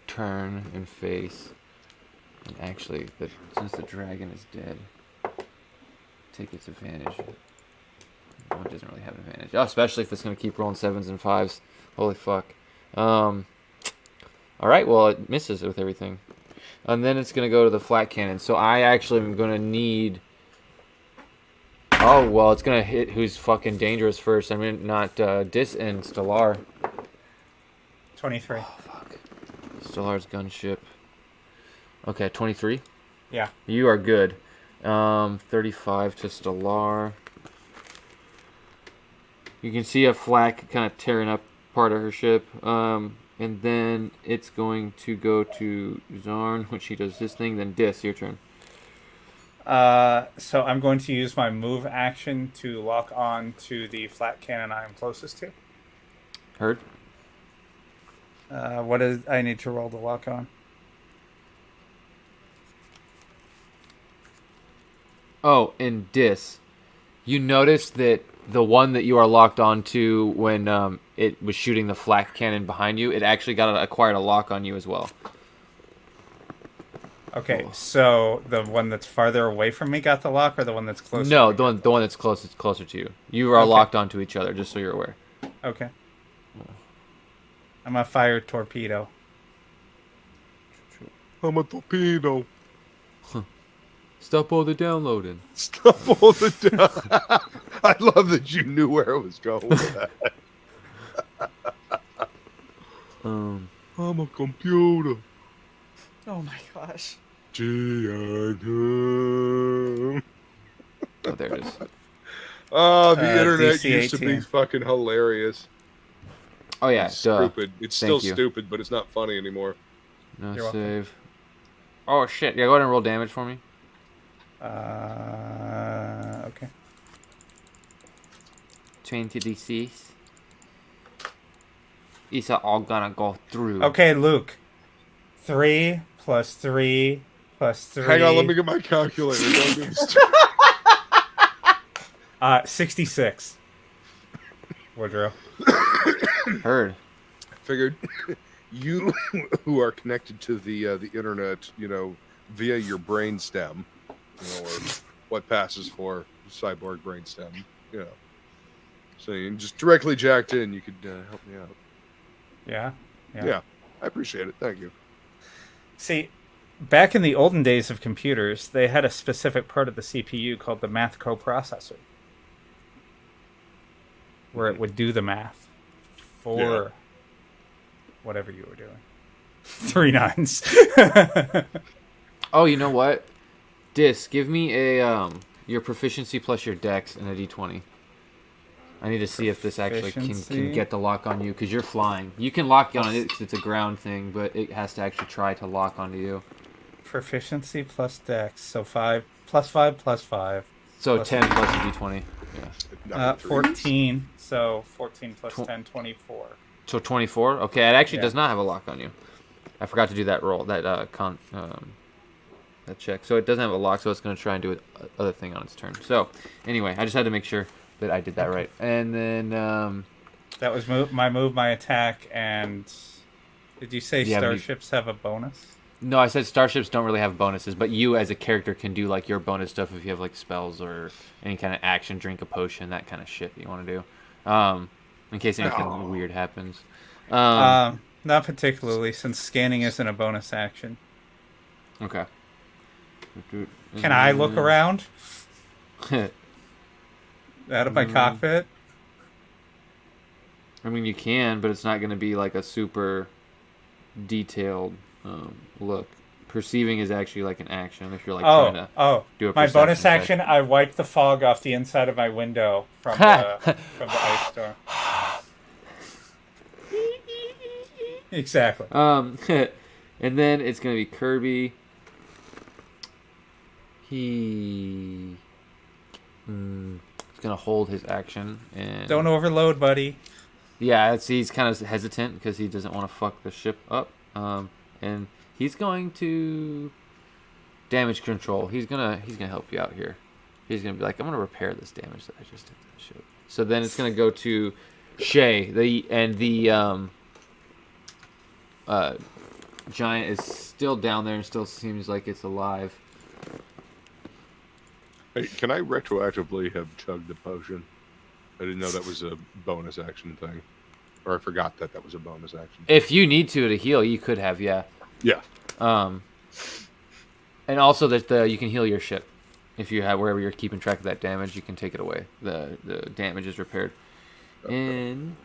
turn and face. And actually, since the dragon is dead, take its advantage. No, it doesn't really have advantage. Oh, especially if it's going to keep rolling 7s and 5s. Holy fuck. All right, well, it misses with everything. And then it's going to go to the flat cannon. So I actually am going to need... Oh, well, it's going to hit who's fucking dangerous first. I mean, not Dis and Stellar. 23. Oh, fuck. Stellar's gunship. Okay, 23? Yeah. You are good. 35 to Stellar. You can see a flak kind of tearing up part of her ship. And then it's going to go to Zarn, which he does his thing. Then Dis, your turn. So I'm going to use my move action to lock on to the flat cannon I am closest to. Heard? What is I need to roll to lock on? Oh, and Dis, you notice that the one that you are locked onto when it was shooting the flak cannon behind you, it actually acquired a lock on you as well. Okay, so the one that's farther away from me got the lock, or the one that's closer? No, to me the one that's closer to you. You are locked onto each other, just so you're aware. Okay. I'm a fire torpedo. I'm a torpedo. Stop all the downloading. Stop all the down. I love that you knew where I was going with that. I'm a computer. Oh my gosh. G-I-M. Oh, there it is. Oh, the internet DC-18. used to be fucking hilarious. Oh yeah, It's duh. stupid. It's Thank still you. stupid, but it's not funny anymore. No You're welcome. save. Oh shit! Yeah, go ahead and roll damage for me. Okay. 20d6. These are all gonna go through. Okay, Luke. 3 plus 3 plus 3. Hang on, let me get my calculator. Don't do this. 66. Woodrow. I Heard. figured you who are connected to the internet, via your brainstem, or what passes for cyborg brainstem, So you just directly jacked in. You could help me out. Yeah. Yeah, I appreciate it. Thank you. See, back in the olden days of computers, they had a specific part of the CPU called the math coprocessor, where it would do the math for whatever you were doing. 3 nines. Oh, you know what? Dis, give me a your proficiency plus your dex and a d20. I need to see if this actually can Proficiency? get the lock on you, because you're flying. You can lock on it because it's a ground thing, but it has to actually try to lock onto you. Proficiency plus dex, so 5 plus 5 plus 5. So Plus 10 plus a d20. Yeah. 14, so 14 plus 10, 24. So 24? Okay, it actually Yeah. does not have a lock on you. I forgot to do that roll, that that check. So it doesn't have a lock, so it's going to try and do other thing on its turn. So, anyway, I just had to make sure that I did that right. And then, That was my attack, and did you say Yeah, but you- starships have a bonus? no, I said starships don't really have bonuses, but you as a character can do, like, your bonus stuff if you have, like, spells or any kind of action, drink a potion, that kind of shit that you want to do. In case anything weird happens. Not particularly, since scanning isn't a bonus action. Okay. Can I look around out of my cockpit? I mean, you can, but it's not going to be like a super detailed look. Perceiving is actually like an action if you're like trying to do a My bonus perception check. action, I wiped the fog off the inside of my window from the ice storm. Exactly. And then it's going to be Kirby. He's going to hold his action and Don't overload, buddy. yeah, he's kind of hesitant because he doesn't want to fuck the ship up. And he's going to damage control. He's gonna help you out here. He's gonna be like, I'm gonna repair this damage that I just did to the ship. So then it's gonna go to Shay. The giant is still down there and still seems like it's alive. Hey, can I retroactively have chugged the potion? I didn't know that was a bonus action thing. Or I forgot that was a bonus action. If you need to heal, you could have, yeah. Yeah. And also that you can heal your ship. If you have wherever you're keeping track of that damage, you can take it away. The damage is repaired. And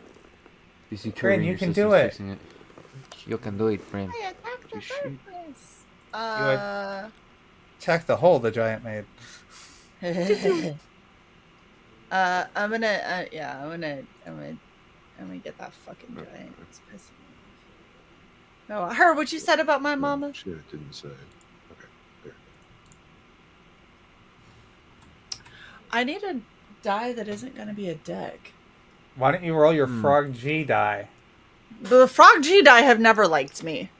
you see Bryn, Kirby, you your can sister's do it. fixing You can do it, Bryn. I attacked the Shoot. purpose. Check the hole the giant made. I'm gonna get that fucking giant. It's pissing me off. No, I heard what you said about my mama. Shit, it didn't say. Okay, there. I need a die that isn't going to be a deck. Why don't you roll your Frog G die? The Frog G die have never liked me.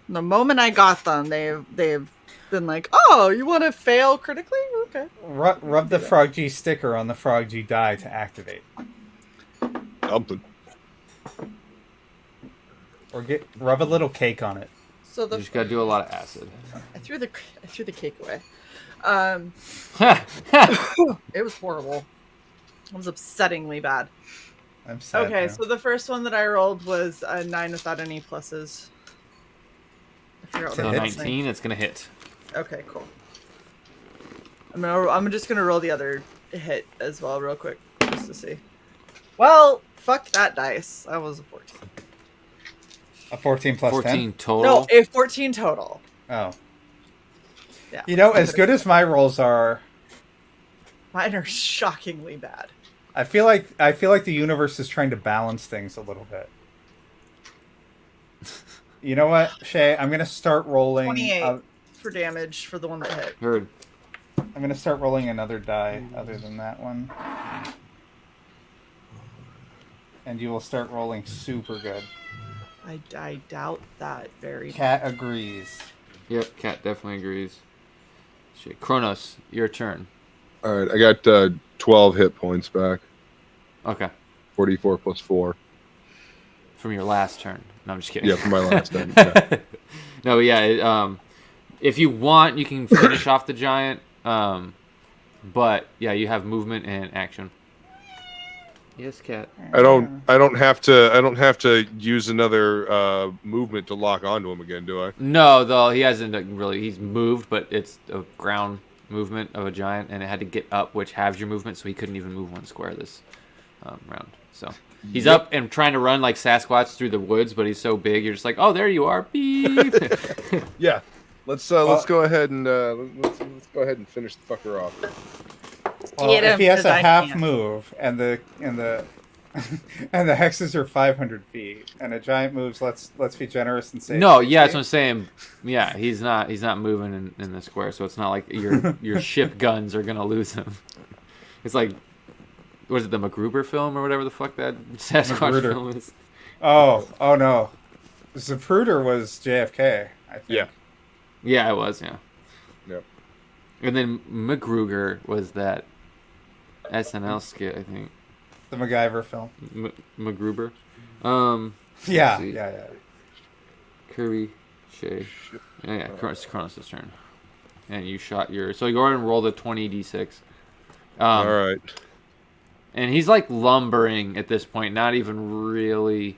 The moment I got them, they've been like, "Oh, you want to fail critically? Okay." Rub the Frog G sticker on the Frog G die to activate. Something. Or rub a little cake on it. So You just gotta do a lot of acid. I threw the cake away. It was horrible. It was upsettingly bad. I'm sad. Okay, now. so the first one that I rolled was a 9 without any pluses. I forgot what To I hit. was saying. 19, it's gonna hit. Okay, cool. I'm just gonna roll the other hit as well, real quick, just to see. Well, fuck that dice. That was a 14. A 14 plus 14 10? total. No, a 14 total. Oh. Yeah. You know, as good as my rolls are, Mine are shockingly bad. I feel like the universe is trying to balance things a little bit. You know what, Shay? I'm gonna start rolling. 28 for damage for the one that hit. Heard. I'm gonna start rolling another die other than that one, and you will start rolling super good. I doubt that very. Cat agrees. Yep, Cat definitely agrees. Shit. Kronos, your turn. All right, I got 12 hit points back. Okay. 44 plus 4. From your last turn. No, I'm just kidding. Yeah, from my last turn. Yeah. No, but yeah, if you want, you can finish off the giant. But yeah, you have movement and action. Yes, Cat. I don't have to use another movement to lock onto him again, do I? No, though he hasn't really. He's moved, but it's a ground movement of a giant, and it had to get up, which halves your movement, so he couldn't even move one square this round. So he's up and trying to run like Sasquatch through the woods, but he's so big, you're just like, oh, there you are, beep. Yeah. Let's go ahead and let's go ahead and finish the fucker off. Well, Get him, if he has 'cause a I half can't. move and the and the hexes are 500 feet and a giant moves, let's be generous and say No, 60. yeah, that's what I'm saying. Yeah, he's not moving in the square, so it's not like your ship guns are gonna lose him. It's like, was it the MacGruber film or whatever the fuck that Sasquatch Magruder. film is? Oh no, Zapruder was JFK, I think. Yeah. Yeah, it was. Yeah. Yep. And then MacGruber was that SNL skit, I think. The MacGyver film. MacGruber. Yeah, see. yeah. Curry, Shay. Yeah, it's Kronos' turn. And you shot your. So you go ahead and roll the 20d6. All right. And he's like lumbering at this point, not even really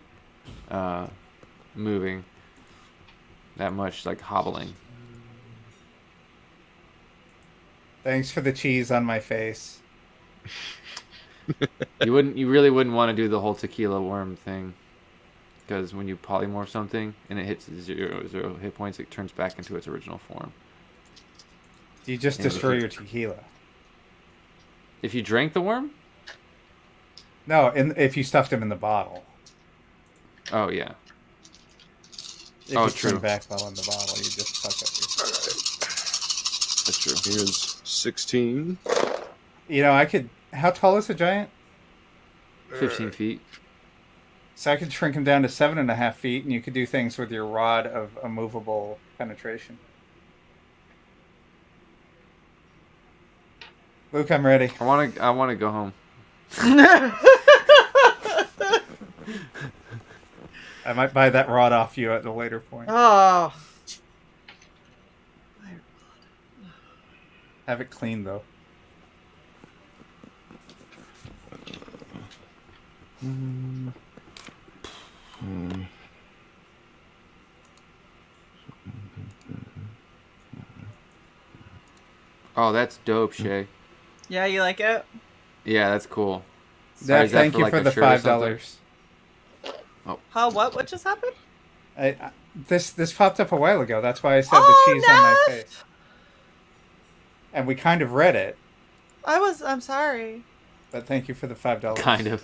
moving that much, like hobbling. Thanks for the cheese on my face. You really wouldn't want to do the whole tequila worm thing, because when you polymorph something and it hits 0 hit points, it turns back into its original form. You just Yeah, destroy but- your tequila. If you drank the worm? No, if you stuffed him in the bottle. Oh yeah. If Oh, you true. turn back while in the bottle, you just fuck up your... That's true. Here's 16. You know, I could... How tall is a giant? 15 feet. So I could shrink him down to 7.5 feet, and you could do things with your rod of immovable penetration. Luke, I'm ready. I want to go home. I might buy that rod off you at a later point. Oh. Have it clean, though. Oh, that's dope, Shay. Yeah, you like it? Yeah, that's cool. Zach, is that thank for, you like, for a the shirt or something? $5. How? What just happened? This popped up a while ago. That's why I said Oh, the cheese on my no. face. And we kind of read it, I'm sorry. but thank you for the $5. Kind of.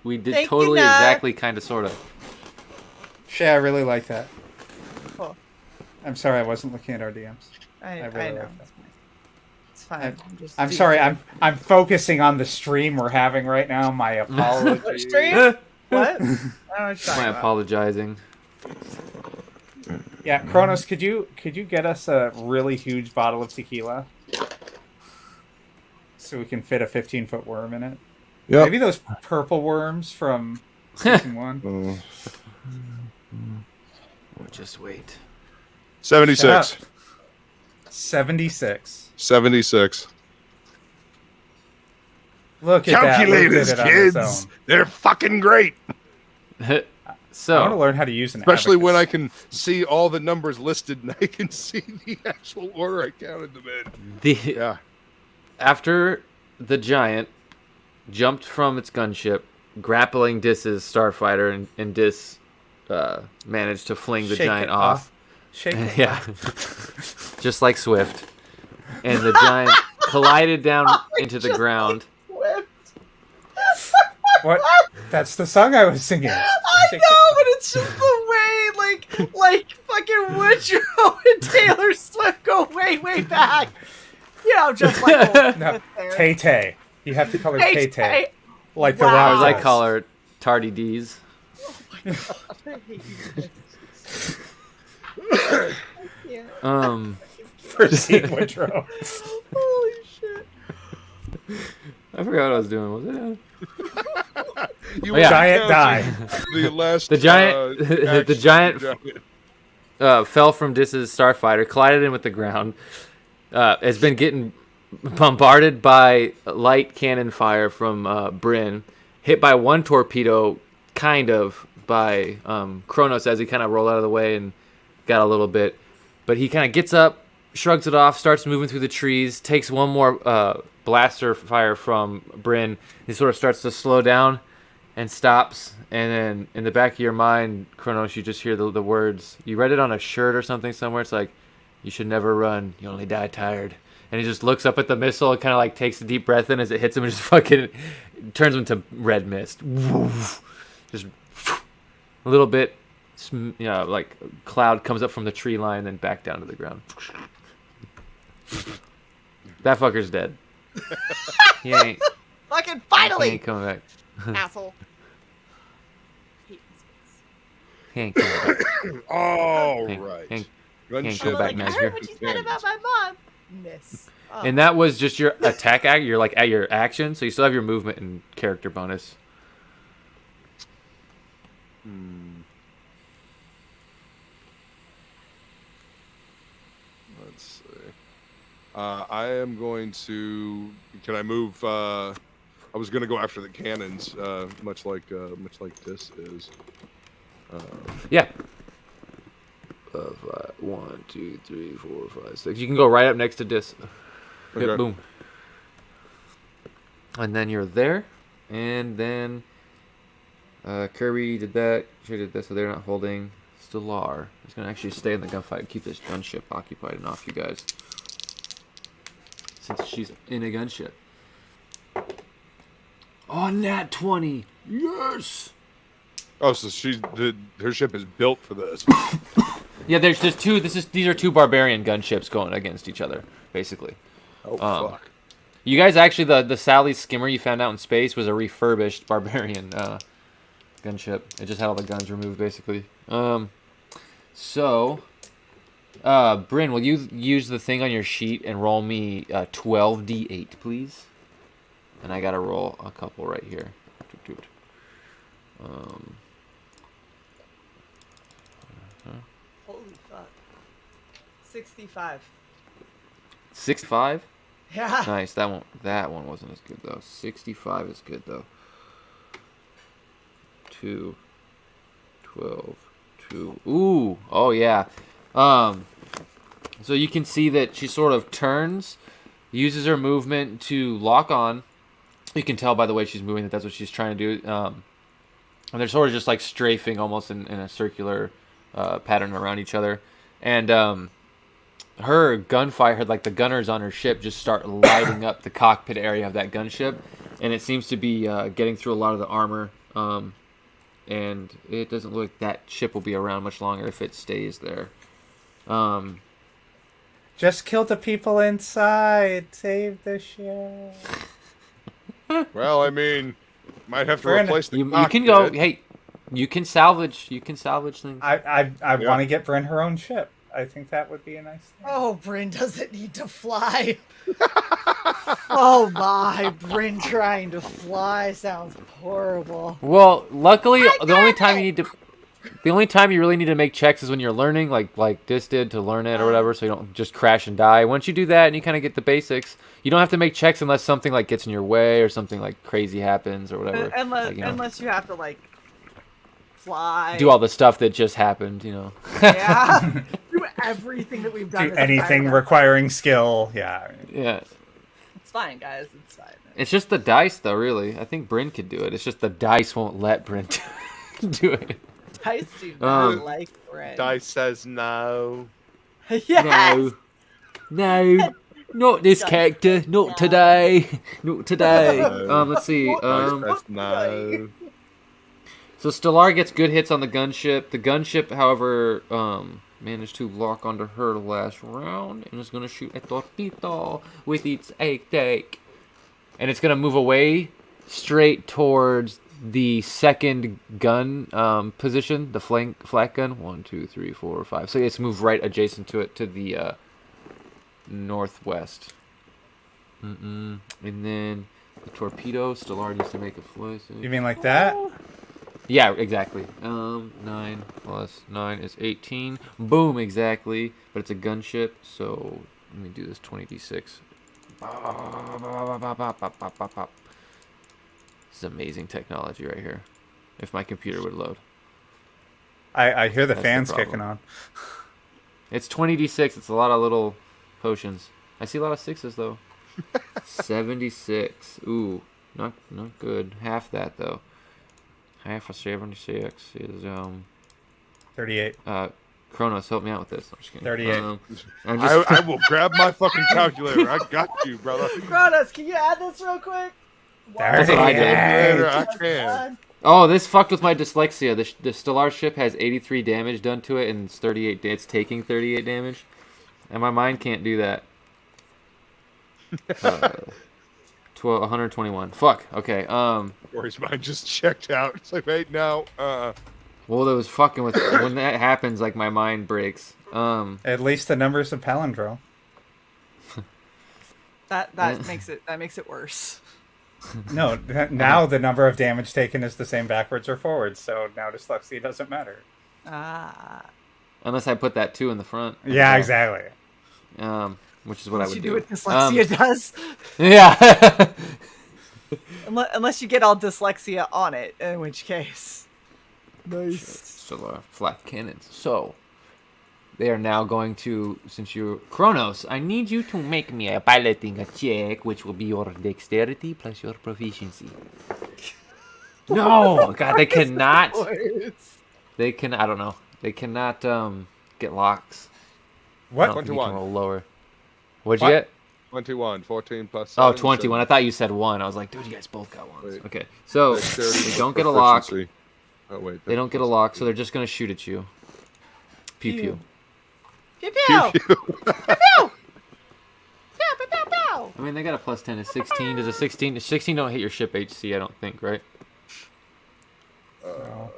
We did Thank you, totally, Nat. exactly, kind of, sort of. Shay, I really like that. Cool. I'm sorry I wasn't looking at our DMs. I really know. like that. It's fine. I'm sorry. I'm focusing on the stream we're having right now. My apologies. What stream? What? I don't know what you're My talking about. apologizing. Yeah, Kronos, could you get us a really huge bottle of tequila so we can fit a 15-foot worm in it? Yep. Maybe those purple worms from season 1. Just wait. 76. 76. 76. Look at Calculators, that. Luke did it on his kids. own. They're fucking great. I want to So, learn how to use an Especially when I abacus. can see all the numbers listed and I can see the actual order I counted them in. the Yeah. after the giant jumped from its gunship, grappling Dis's starfighter, and Dis managed to fling the Shake giant it off. Shake it. Yeah, just like Swift. And the giant collided down into the ground. What? That's the song I was singing. I know, but it's just the way, like fucking Woodrow and Taylor Swift go way, way back. You know, just like No, Tay Tay. You have to call her Tay Tay. Tay. Like the Wow. As rock. I call her, Tardy D's. Yeah. Proceed, Woodrow. Holy shit. I forgot what I was doing. Was it? You Oh, yeah. Giant die. The last. The giant, the action giant of the giant. fell from Dis's starfighter, collided in with the ground. Has been getting bombarded by light cannon fire from Bryn. Hit by one torpedo, kind of by Kronos as he kind of rolled out of the way and got a little bit. But he kind of gets up, shrugs it off, starts moving through the trees, takes one more blaster fire from Bryn. He sort of starts to slow down and stops. And then in the back of your mind, Kronos, you just hear the words. You read it on a shirt or something somewhere. It's like, you should never run. You only die tired. And he just looks up at the missile and kind of like takes a deep breath in as it hits him and just fucking turns him to red mist. Just a little bit, like a cloud comes up from the tree line and then back down to the ground. That fucker's dead. He ain't, Fucking he finally, ain't coming back. asshole. He ain't coming back. All He- right. he ain't- Gunship go back I next heard year. what you said about my mom. Miss. Oh. And that was just your attack act. You're like at your action, so you still have your movement and character bonus. Let's see. I am going to. Can I move? I was going to go after the cannons, much like this is. Yeah. 1, 2, 3, 4, 5, 6. You can go right up next to Dis. Yep, Okay. boom. And then you're there. And then Kirby did that. She did this, so they're not holding. Stellar is going to actually stay in the gunfight and keep this gunship occupied and off you guys. Since she's in a gunship. Oh, nat 20. Yes! Oh, so her ship is built for this. Yeah, there's just two. These are two barbarian gunships going against each other, basically. Oh fuck! You guys actually, the Sally Skimmer you found out in space was a refurbished barbarian gunship. It just had all the guns removed, basically. So, Bryn, will you use the thing on your sheet and roll me 12d8, please? And I gotta roll a couple right here. Holy fuck. 65. 65. Yeah. Nice. That one wasn't as good though. 65 is good though. 2, 12, 2. Ooh. Oh yeah. So you can see that she sort of turns, uses her movement to lock on. You can tell by the way she's moving that that's what she's trying to do. And they're sort of just like strafing almost in a circular pattern around each other. And her gunfire, like the gunners on her ship, just start lighting up the cockpit area of that gunship, and it seems to be getting through a lot of the armor. And it doesn't look like that ship will be around much longer if it stays there. Just kill the people inside. Save the ship. Well, I mean, might have to Bryn, replace the. You can go. Hey, you can salvage. You can salvage things. I want to get Bryn her own ship. I think that would be a nice thing. Oh, Bryn doesn't need to fly. Oh my, Bryn trying to fly sounds horrible. Well, luckily, the only time you really need to make checks is when you're learning, like this did to learn it or whatever, so you don't just crash and die. Once you do that and you kind of get the basics, you don't have to make checks unless something like gets in your way or something like crazy happens or whatever. Unless, Like, you know, unless you have to like fly. do all the stuff that just happened, you know. Yeah. Do everything that we've done. Do as a anything pilot. requiring skill. Yeah. Yeah. It's fine, guys. It's fine. It's just the dice, though. Really, I think Bryn could do it. It's just the dice won't let Bryn do it. Dice do not Um, like red. Dice says no. Yes! No, not this Dice character. says Not no. today. Not today. No. Let's see. Dice says no. So Stellar gets good hits on the gunship. The gunship, however, managed to lock onto her last round and is going to shoot a torpedo with its attack. And it's going to move away straight towards the second gun position, the flak gun. 1, 2, 3, 4, 5. So it's moved right adjacent to it to the northwest. And then the torpedo, Stellar needs to make a fly save. You mean like that? Yeah, exactly. 9 plus 9 is 18. Boom, exactly. But it's a gunship, so let me do this 20d6. This is amazing technology right here. If my computer would load. I hear the That's the fans problem. kicking on. It's 20d6. It's a lot of little potions. I see a lot of 6s, though. 76. Ooh, not good. Half that, though. Half of 76 is 38. Kronos, help me out with this. I'm just kidding. 38. I'm just, I will grab my fucking calculator. I got you, brother. Kronos, can you add this real quick? That's what I did. Calculator, I can. oh, this fucked with my dyslexia. The Stellar ship has 83 damage done to it, and it's 38. It's taking 38 damage, and my mind can't do that. 121. Fuck. Okay. Corey's mind just checked out. It's like, wait, no. Well, that was fucking with. When that happens, like my mind breaks. At least the numbers of palindrome. That makes it worse. No, now the number of damage taken is the same backwards or forwards, so now dyslexia doesn't matter. Unless I put that 2 in the front. Yeah, exactly. Which is what I would you do. do what dyslexia does. Yeah. Unless you get all dyslexia on it, in which case. Nice. Still flat cannons. So they are now going to, since you're Kronos, I need you to make me a piloting a check, which will be your dexterity plus your proficiency. No, God, they cannot. They can. I don't know. They cannot get locks. What? I don't think you can 21. roll lower. What'd you What? get? 21, 14 plus 7. Oh, 21. I thought you said 1. I was like, dude, you guys both got 1s. Wait. Okay, so Dexterity they don't get a lock. proficiency. Oh, wait. They don't get a lock, so they're just gonna shoot at you. Pew pew. Pew pew. Pew pew. I mean, they got a plus 10 to 16. Does a 16 don't hit your ship HC? I don't think, right? No.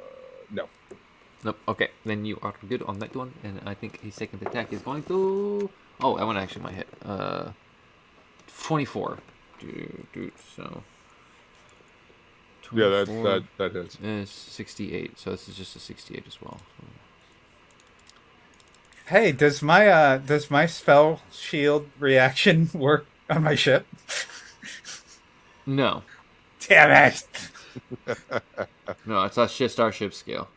Nope. Okay, then you are good on that one, and I think his second attack is going to. Oh, that one actually might hit. 24. Dude, so. Yeah, 24 that hits. is 68. So this is just a 68 as well. Hey, does my spell shield reaction work on my ship? No, Damn it! no, it's a starship scale.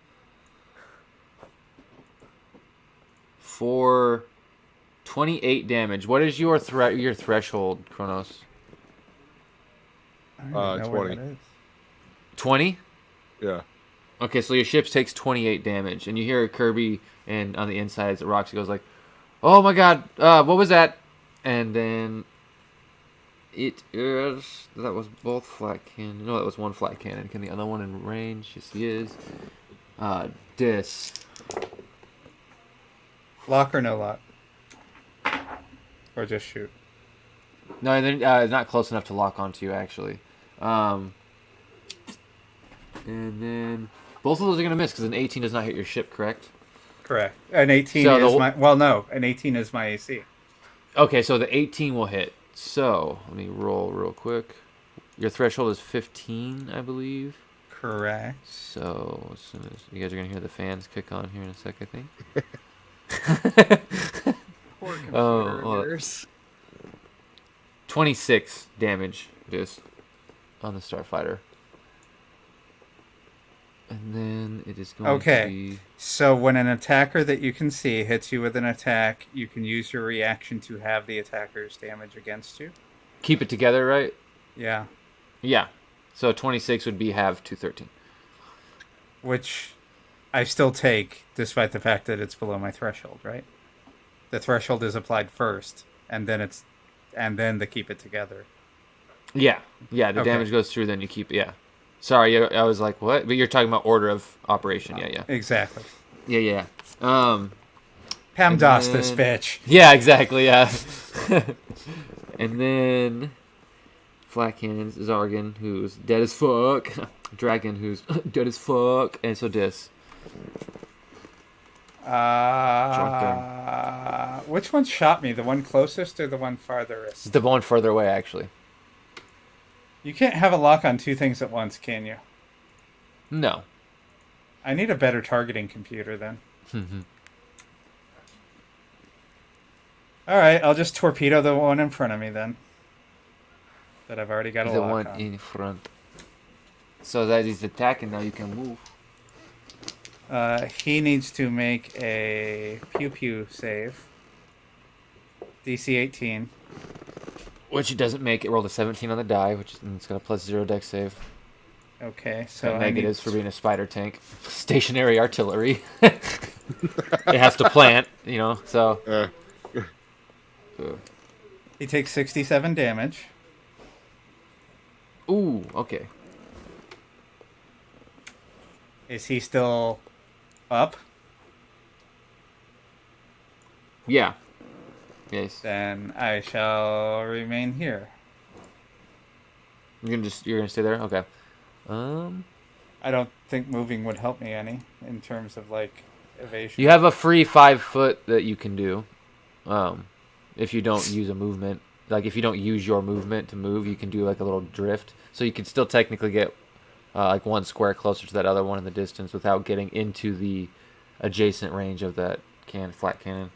For 28 damage. What is your threshold, Kronos? I don't even know where 20. that is. 20? Yeah. Okay, so your ship takes 28 damage, and you hear Kirby, and on the inside, Roxy goes like, "Oh my God, what was that?" And then it is that was both flat cannon. No, that was one flat cannon. Can the other one in range? Yes, he is. Dis. Lock or no lock? Or just shoot? No, then not close enough to lock onto you actually. And then both of those are gonna miss because an 18 does not hit your ship, correct? Correct. An 18 So is the- my... Well, no. An 18 is my AC. Okay, so the 18 will hit. So let me roll real quick. Your threshold is 15, I believe. Correct. So as soon as you guys are gonna hear the fans kick on here in a sec, I think. Poor computer well, of yours. 26 damage just on the Starfighter. And then it is going to Okay. be... So when an attacker that you can see hits you with an attack, you can use your reaction to have the attacker's damage against you. keep it together, right? Yeah. Yeah. So 26 would be have 213. Which I still take, despite the fact that it's below my threshold, right? The threshold is applied first, and then the keep it together. Yeah. Yeah, the Okay. damage goes through, then you keep it. Yeah. Sorry, I was like, what? But you're talking about order of operation. Yeah. Exactly. Yeah. PEMDAS this bitch. Yeah, exactly, yeah. And then Flat Cannons, Zargan, who's dead as fuck. Dragon, who's dead as fuck. And so Dis. Which one shot me? The one closest or the one farthest? The one further away, actually. You can't have a lock on two things at once, can you? No. I need a better targeting computer then. Alright, I'll just torpedo the one in front of me then. That I've already got a The lock one on. in front. So that is attacking, now you can move. He needs to make a pew-pew save. DC 18. Which he doesn't make. It rolled a 17 on the die, which it's got a +0 dex save. Okay, So so negatives for being a spider tank. Stationary artillery. It has to plant, so. He takes 67 damage. Ooh, okay. Is he still up? Yeah. Yes. Then I shall remain here. You're gonna stay there? Okay. I don't think moving would help me any in terms of like evasion. You have a free 5 foot that you can do. If you don't use a movement. Like if you don't use your movement to move, you can do like a little drift. So you can still technically get like one square closer to that other one in the distance without getting into the adjacent range of that flat cannon.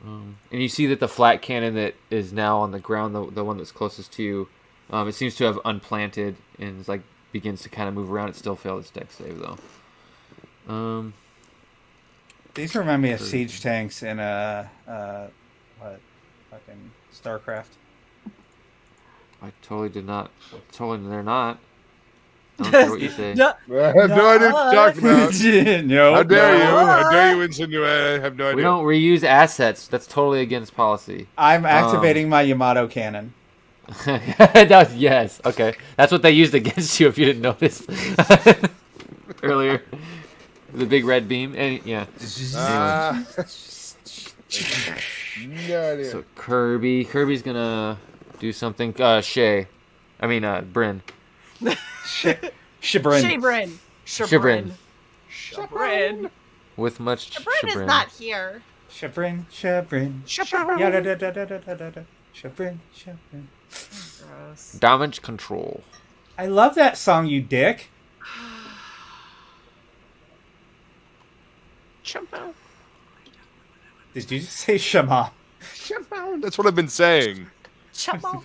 And you see that the flat cannon that is now on the ground, the one that's closest to you, it seems to have unplanted and is like begins to kind of move around. It still failed its dex save though. These remind me of siege tanks in fucking StarCraft. I totally did not. Totally, they're not. I don't care what you say. No, I have no idea what you're talking about. No, How dare you? no. How dare you insinuate? I have no idea. We don't reuse assets. That's totally against policy. I'm activating my Yamato cannon. Yes. Okay. That's what they used against you if you didn't know this earlier. The big red beam. And yeah. No idea. So Kirby's gonna do something. Shay. I mean, Bryn. Shibrin. Shabrin. Shibrin. Shabrin. With much Shabrin is chagrin. not here. Shibrin. Shabrin. Yada-da-da-da-da-da-da. Shibrin. Gross. Damage control. I love that song, you dick. Shampoo. Did you just say Shama? That's what I've been saying. Shampoo.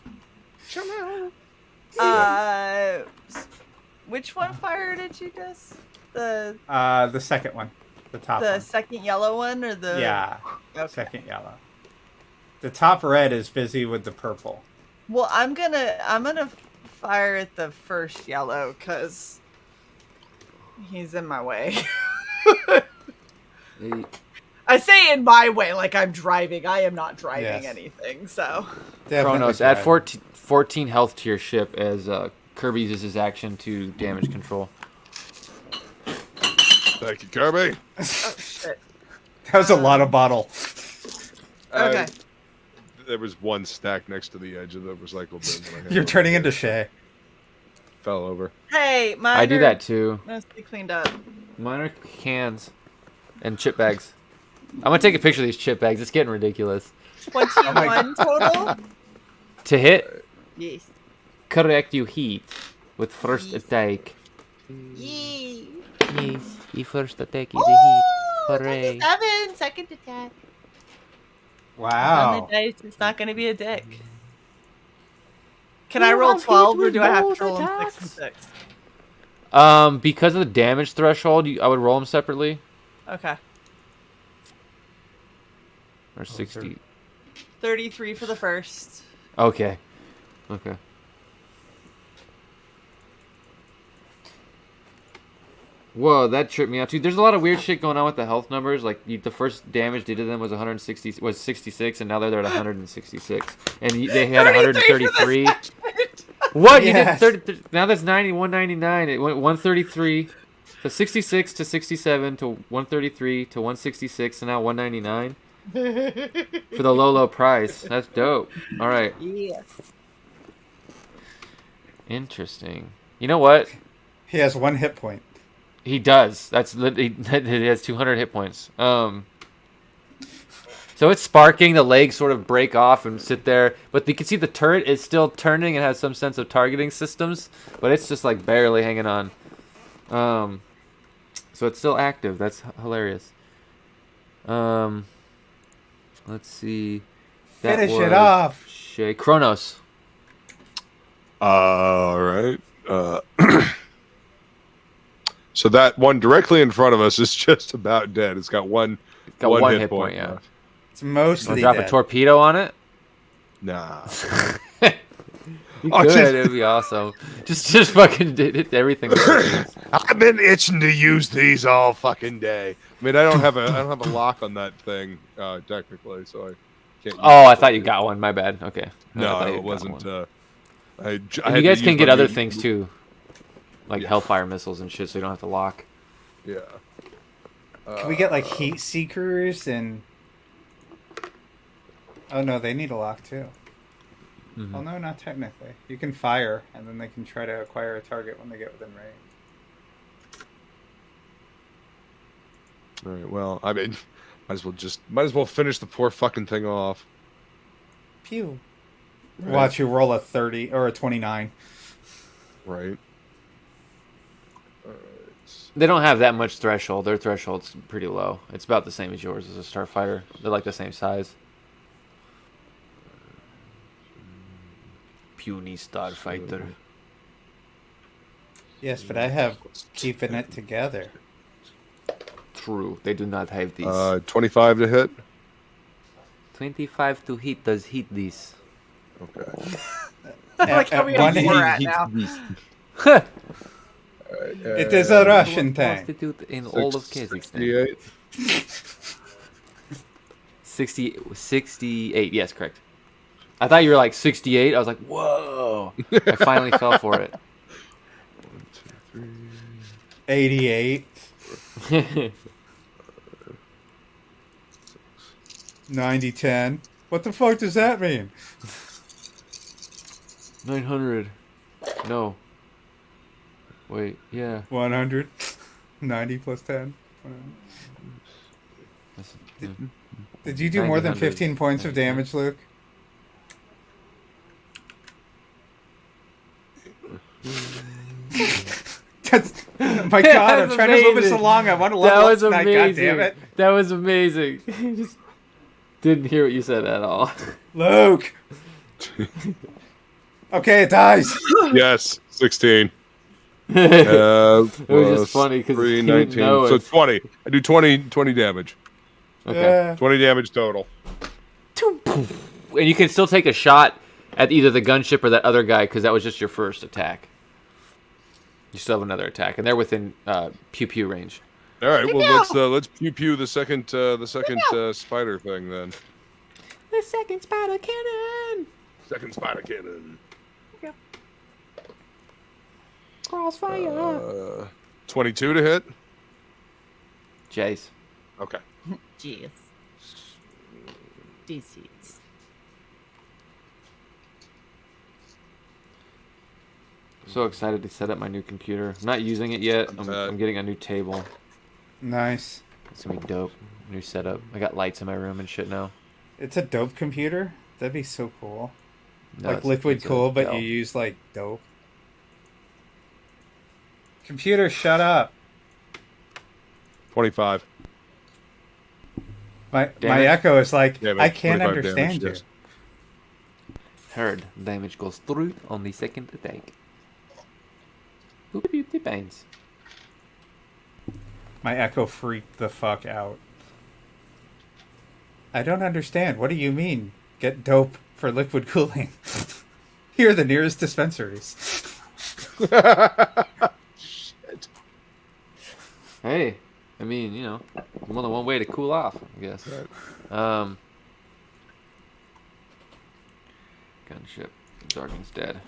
Which one fire did you just? The second one. The top The one. second yellow one or the? Yeah. Okay. Second yellow. The top red is busy with the purple. Well, I'm gonna fire at the first yellow because he's in my way. I say in my way like I'm driving. I am not driving Yes. anything. So Chronos, add 14 health to your ship as Kirby uses his action to damage control. Thank you, Kirby. oh shit. That was a lot of bottle. Okay. There was one stack next to the edge of the recycle bin. When I You're turning into Shay. fell over. Hey, mine I do that too. mostly cleaned up. Mine are cans and chip bags. I'm gonna take a picture of these chip bags. It's getting ridiculous. 21 total. To hit, Yes. correct you hit with first attack. Yee. Yes, the first attack is a hit. Ooh, Hooray! 27, second attack. On Wow. the dice, it's not going to be a dick. Can I roll 12 or do I have to roll them 6 and 6? Because of the damage threshold, I would roll them separately. Okay. Or 60. 33 for the first. Okay. Okay. Whoa, that tripped me out too. There's a lot of weird shit going on with the health numbers. Like the first damage they did to them was 66, and now they're at 166, and they had 133. What? Yes. You did 30? Now that's 199. It went 133 to 66 to 67 to 133 to 166, and now 199 for the low price. That's dope. All right. Yeah. Interesting. You know what? He has 1 hit point. He does. He has 200 hit points. So it's sparking. The legs sort of break off and sit there, but you can see the turret is still turning and has some sense of targeting systems, but it's just like barely hanging on. So it's still active. That's hilarious. Let's see. Finish it off. Kronos. All right. So that one directly in front of us is just about dead. It's got one hit point. Yeah. Left. It's mostly Drop dead. a torpedo on it. Nah. You Oh, could. just- It'd be awesome. Just fucking hit everything. I've been itching to use these all fucking day. I mean, I don't have a lock on that thing technically, so I can't. Oh, I thought you got one. My bad. Okay. No, I it wasn't. You guys can get other things too, like Hellfire missiles and shit, so you don't have to lock. Yeah. Can we get like heat seekers and? Oh no, they need a lock too. Mhm. Well, no, not technically. You can fire, and then they can try to acquire a target when they get within range. All right. Well, I mean, might as well finish the poor fucking thing off. Pew. Right. Watch you roll a 30 or a 29. Right. They don't have that much threshold. Their threshold's pretty low. It's about the same as yours as a starfighter. They're like the same size. Puny starfighter. Yes, but I have keeping it together. True. They do not have these. 25 to hit. 25 to hit does hit this. Okay. Like how we one have 4 hit, at now. it is a Russian tank. Constitute in all of Kazakhstan. 68. 68. Yes, correct. I thought you were like 68. I was like, whoa. I finally fell for it. 88. 90, 10. What the fuck does that mean? 900. No. Wait, yeah. 100. 90 plus 10. Did you do more than 900. 15 points of damage, Luke? My God, I'm trying to move us amazing. along. I want to That level was up tonight, God amazing. damn it. That was amazing. Just didn't hear what you said at all. Luke! Okay, it dies. Yes, 16. It was just funny because 3, you didn't 19. know So it. 20. I do 20 damage. Okay. Yeah. 20 damage total. And you can still take a shot at either the gunship or that other guy because that was just your first attack. You still have another attack, and they're within pew pew range. All right, well let's pew pew the second spider thing then. The second spider cannon. Second spider cannon. Crossfire. 22 to hit. Jace. Okay. Jeez. DCs. So excited to set up my new computer. I'm not using it yet. I'm getting a new table. Nice. It's gonna be dope. New setup. I got lights in my room and shit now. It's a dope computer. That'd be so cool. No, like it's- liquid it's a cool, but Dell. you use like dope. Computer, shut up. 25. My Damage? echo is like, Yeah, I can't 25 understand damage, you. yes. Heard. Damage goes through on the second attack. Boop beauty pains. My echo freaked the fuck out. I don't understand. What do you mean? Get dope for liquid cooling. Here are the nearest dispensaries. Shit. Hey, I mean, you know, more than one way to cool off, I guess. Right. Gunship. Darken's dead.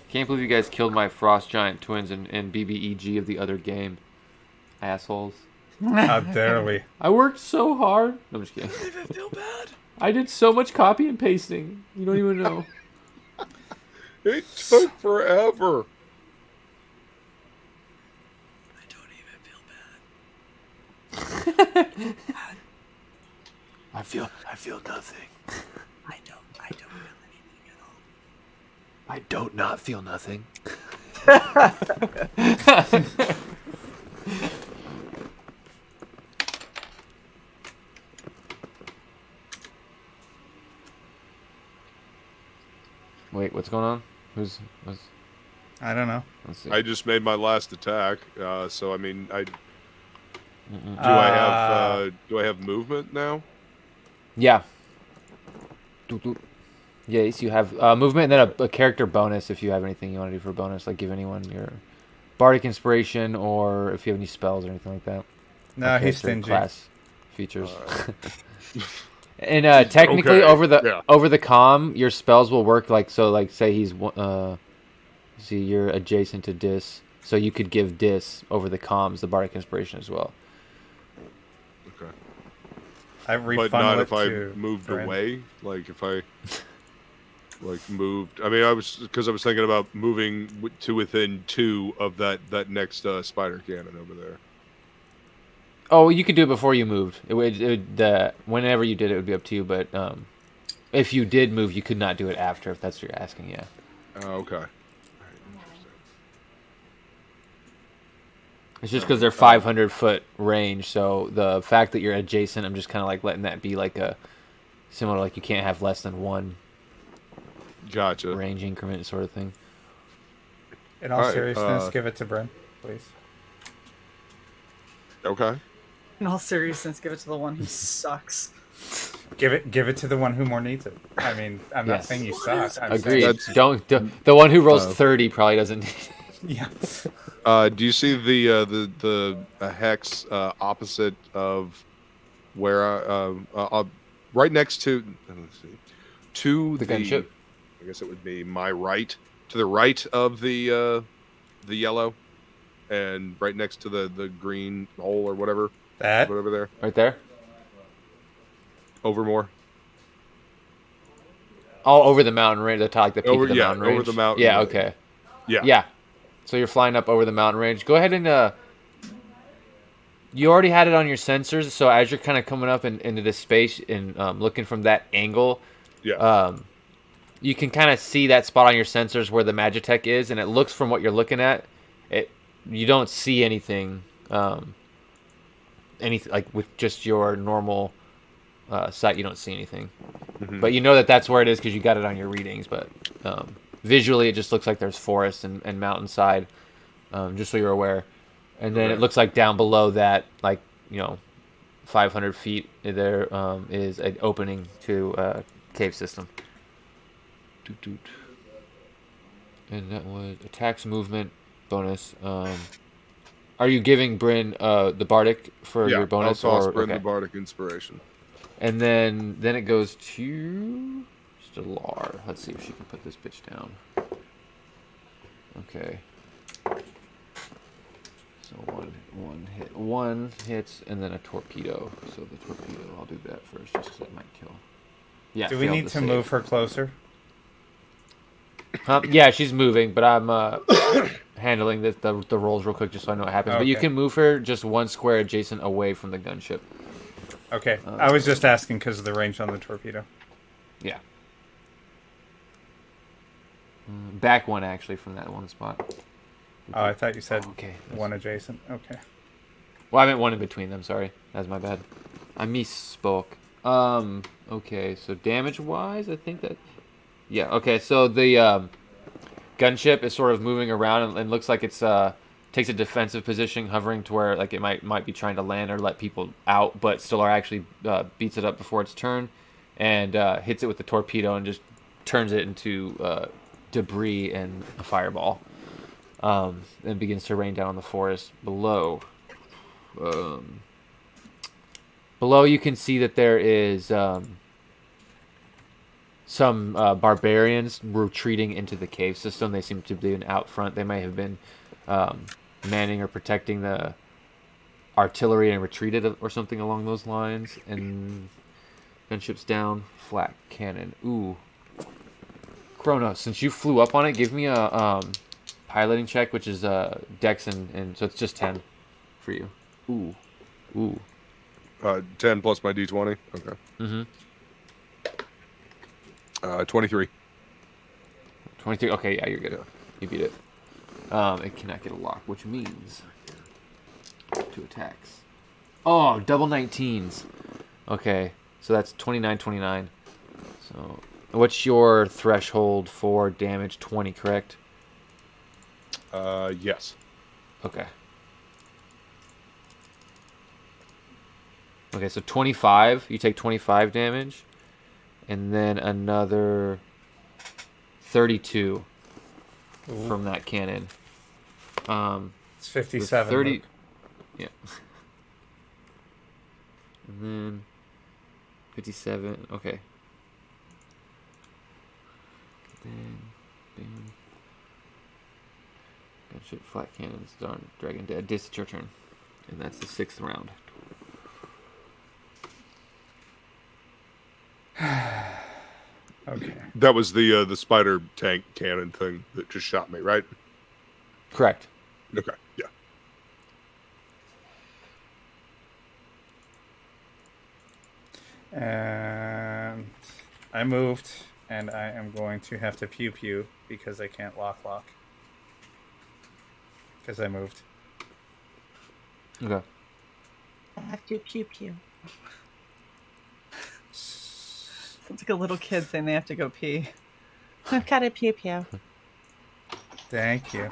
Can't believe you guys killed my Frost Giant twins and BBEG of the other game. Assholes. How dare we? I worked so hard. No, I'm just kidding. I feel bad. I did so much copy and pasting. You don't even know. It took forever. I don't even feel bad. I feel nothing. I don't feel anything at all. I don't not feel nothing. Wait, what's going on? Who's I don't know. let's see. I just made my last attack, so I mean, Mm-mm. do I have movement now? Yeah. Doot, doot. Yes, you have movement and then a character bonus if you have anything you want to do for a bonus, like give anyone your bardic inspiration or if you have any spells or anything like that. No, Like he's character stingy. class features. And technically, Okay, over the yeah. comm, your spells will work like so. Like say he's see you're adjacent to Dis, so you could give Dis over the comms the bardic inspiration as well. Okay. I But refunded not it if I to moved Bryn. away. Like if I moved. I mean, I was thinking about moving to within 2 of that next spider cannon over there. Oh, you could do it before you moved. Whenever you did it would be up to you. But if you did move, you could not do it after. If that's what you're asking, yeah. Okay. It's just because they're 500-foot range, so the fact that you're adjacent, I'm just kind of like letting that be like a similar, like you can't have less than one Gotcha. range increment sort of thing. In all Alright, seriousness, give it to Bryn, please. Okay. In all seriousness, give it to the one who sucks. Give it to the one who more needs it. I mean, I'm not Yes. saying you suck. I'm Agreed. That's- Don't the one who rolls 30 probably doesn't need it. Saying, yeah. Do you see the hex opposite of where right next to let's see, to The gunship? I guess it would be my right, to the right of the yellow, and right next to the green hole or whatever That there. Right there? Over more. Oh, over the mountain range, the top, like the peak of the mountain range. over the mountain. Yeah, okay. Yeah. Yeah. So you're flying up over the mountain range. Go ahead and you already had it on your sensors, so as you're kind of coming up into this space and looking from that angle, Yeah. you can kind of see that spot on your sensors where the Magitech is, and it looks from what you're looking at, you don't see anything, anything like with just your normal sight, you don't see anything. Mhm. But you know that that's where it is because you got it on your readings. But visually, it just looks like there's forest and mountainside, just so you're aware. And then it Okay. looks like down below that, like 500 feet, there is an opening to a cave system. Doot, doot. And that was attacks, movement, bonus. Are you giving Bryn the Bardic for Yeah. your bonus? I'll toss or Bryn okay. the bardic inspiration. And then it goes to Stellar. Let's see if she can put this bitch down. Okay. So one hits, and then a torpedo. So the torpedo, I'll do that first, just because that might kill. Yeah. Do we failed need the to save. move her closer? Yeah, she's moving, but I'm handling the rolls real quick just so I know what happens. But you Okay. can move her just one square adjacent away from the gunship. Okay. I was just asking because of the range on the torpedo. Yeah. Back one, actually, from that one spot. Oh, I thought you said Okay. one adjacent. Okay. Well, I meant one in between them, sorry. That's my bad. I misspoke. Okay, so damage-wise, I think that... Yeah, okay, so the gunship is sort of moving around and looks like it's takes a defensive position, hovering to where like it might be trying to land or let people out, but Stellar actually beats it up before its turn and hits it with the torpedo and just turns it into debris and a fireball, and begins to rain down on the forest below. Below, you can see that there is some barbarians retreating into the cave system. They seem to be out front. They may have been manning or protecting the artillery and retreated or something along those lines. And gunships down, flak cannon. Ooh. Kronos, since you flew up on it, give me a piloting check, which is dex, and so it's just 10 for you. Ooh. Ooh. 10 plus my d20. Okay. Mm-hmm. 23. 23. Okay, yeah, you're good. You beat it. It cannot get a lock, which means 2 attacks. Oh, double 19s. Okay, so that's 29, 29. So, what's your threshold for damage? 20, correct? Yes. Okay. Okay, so 25. You take 25 damage, and then another 32 from that cannon. It's 57. 30. Luke. Yeah. And then 57. Okay. Then, bam. Gunship, flat cannons, darn, dragon dead. This is your turn, and that's the 6th round. Okay. That was the spider tank cannon thing that just shot me, right? Correct. Okay. Yeah. And I moved, and I am going to have to pew pew because I can't lock. Because I moved. Okay. I have to pew pew. Sounds like a little kid saying they have to go pee. I've got to pew pew. Thank you.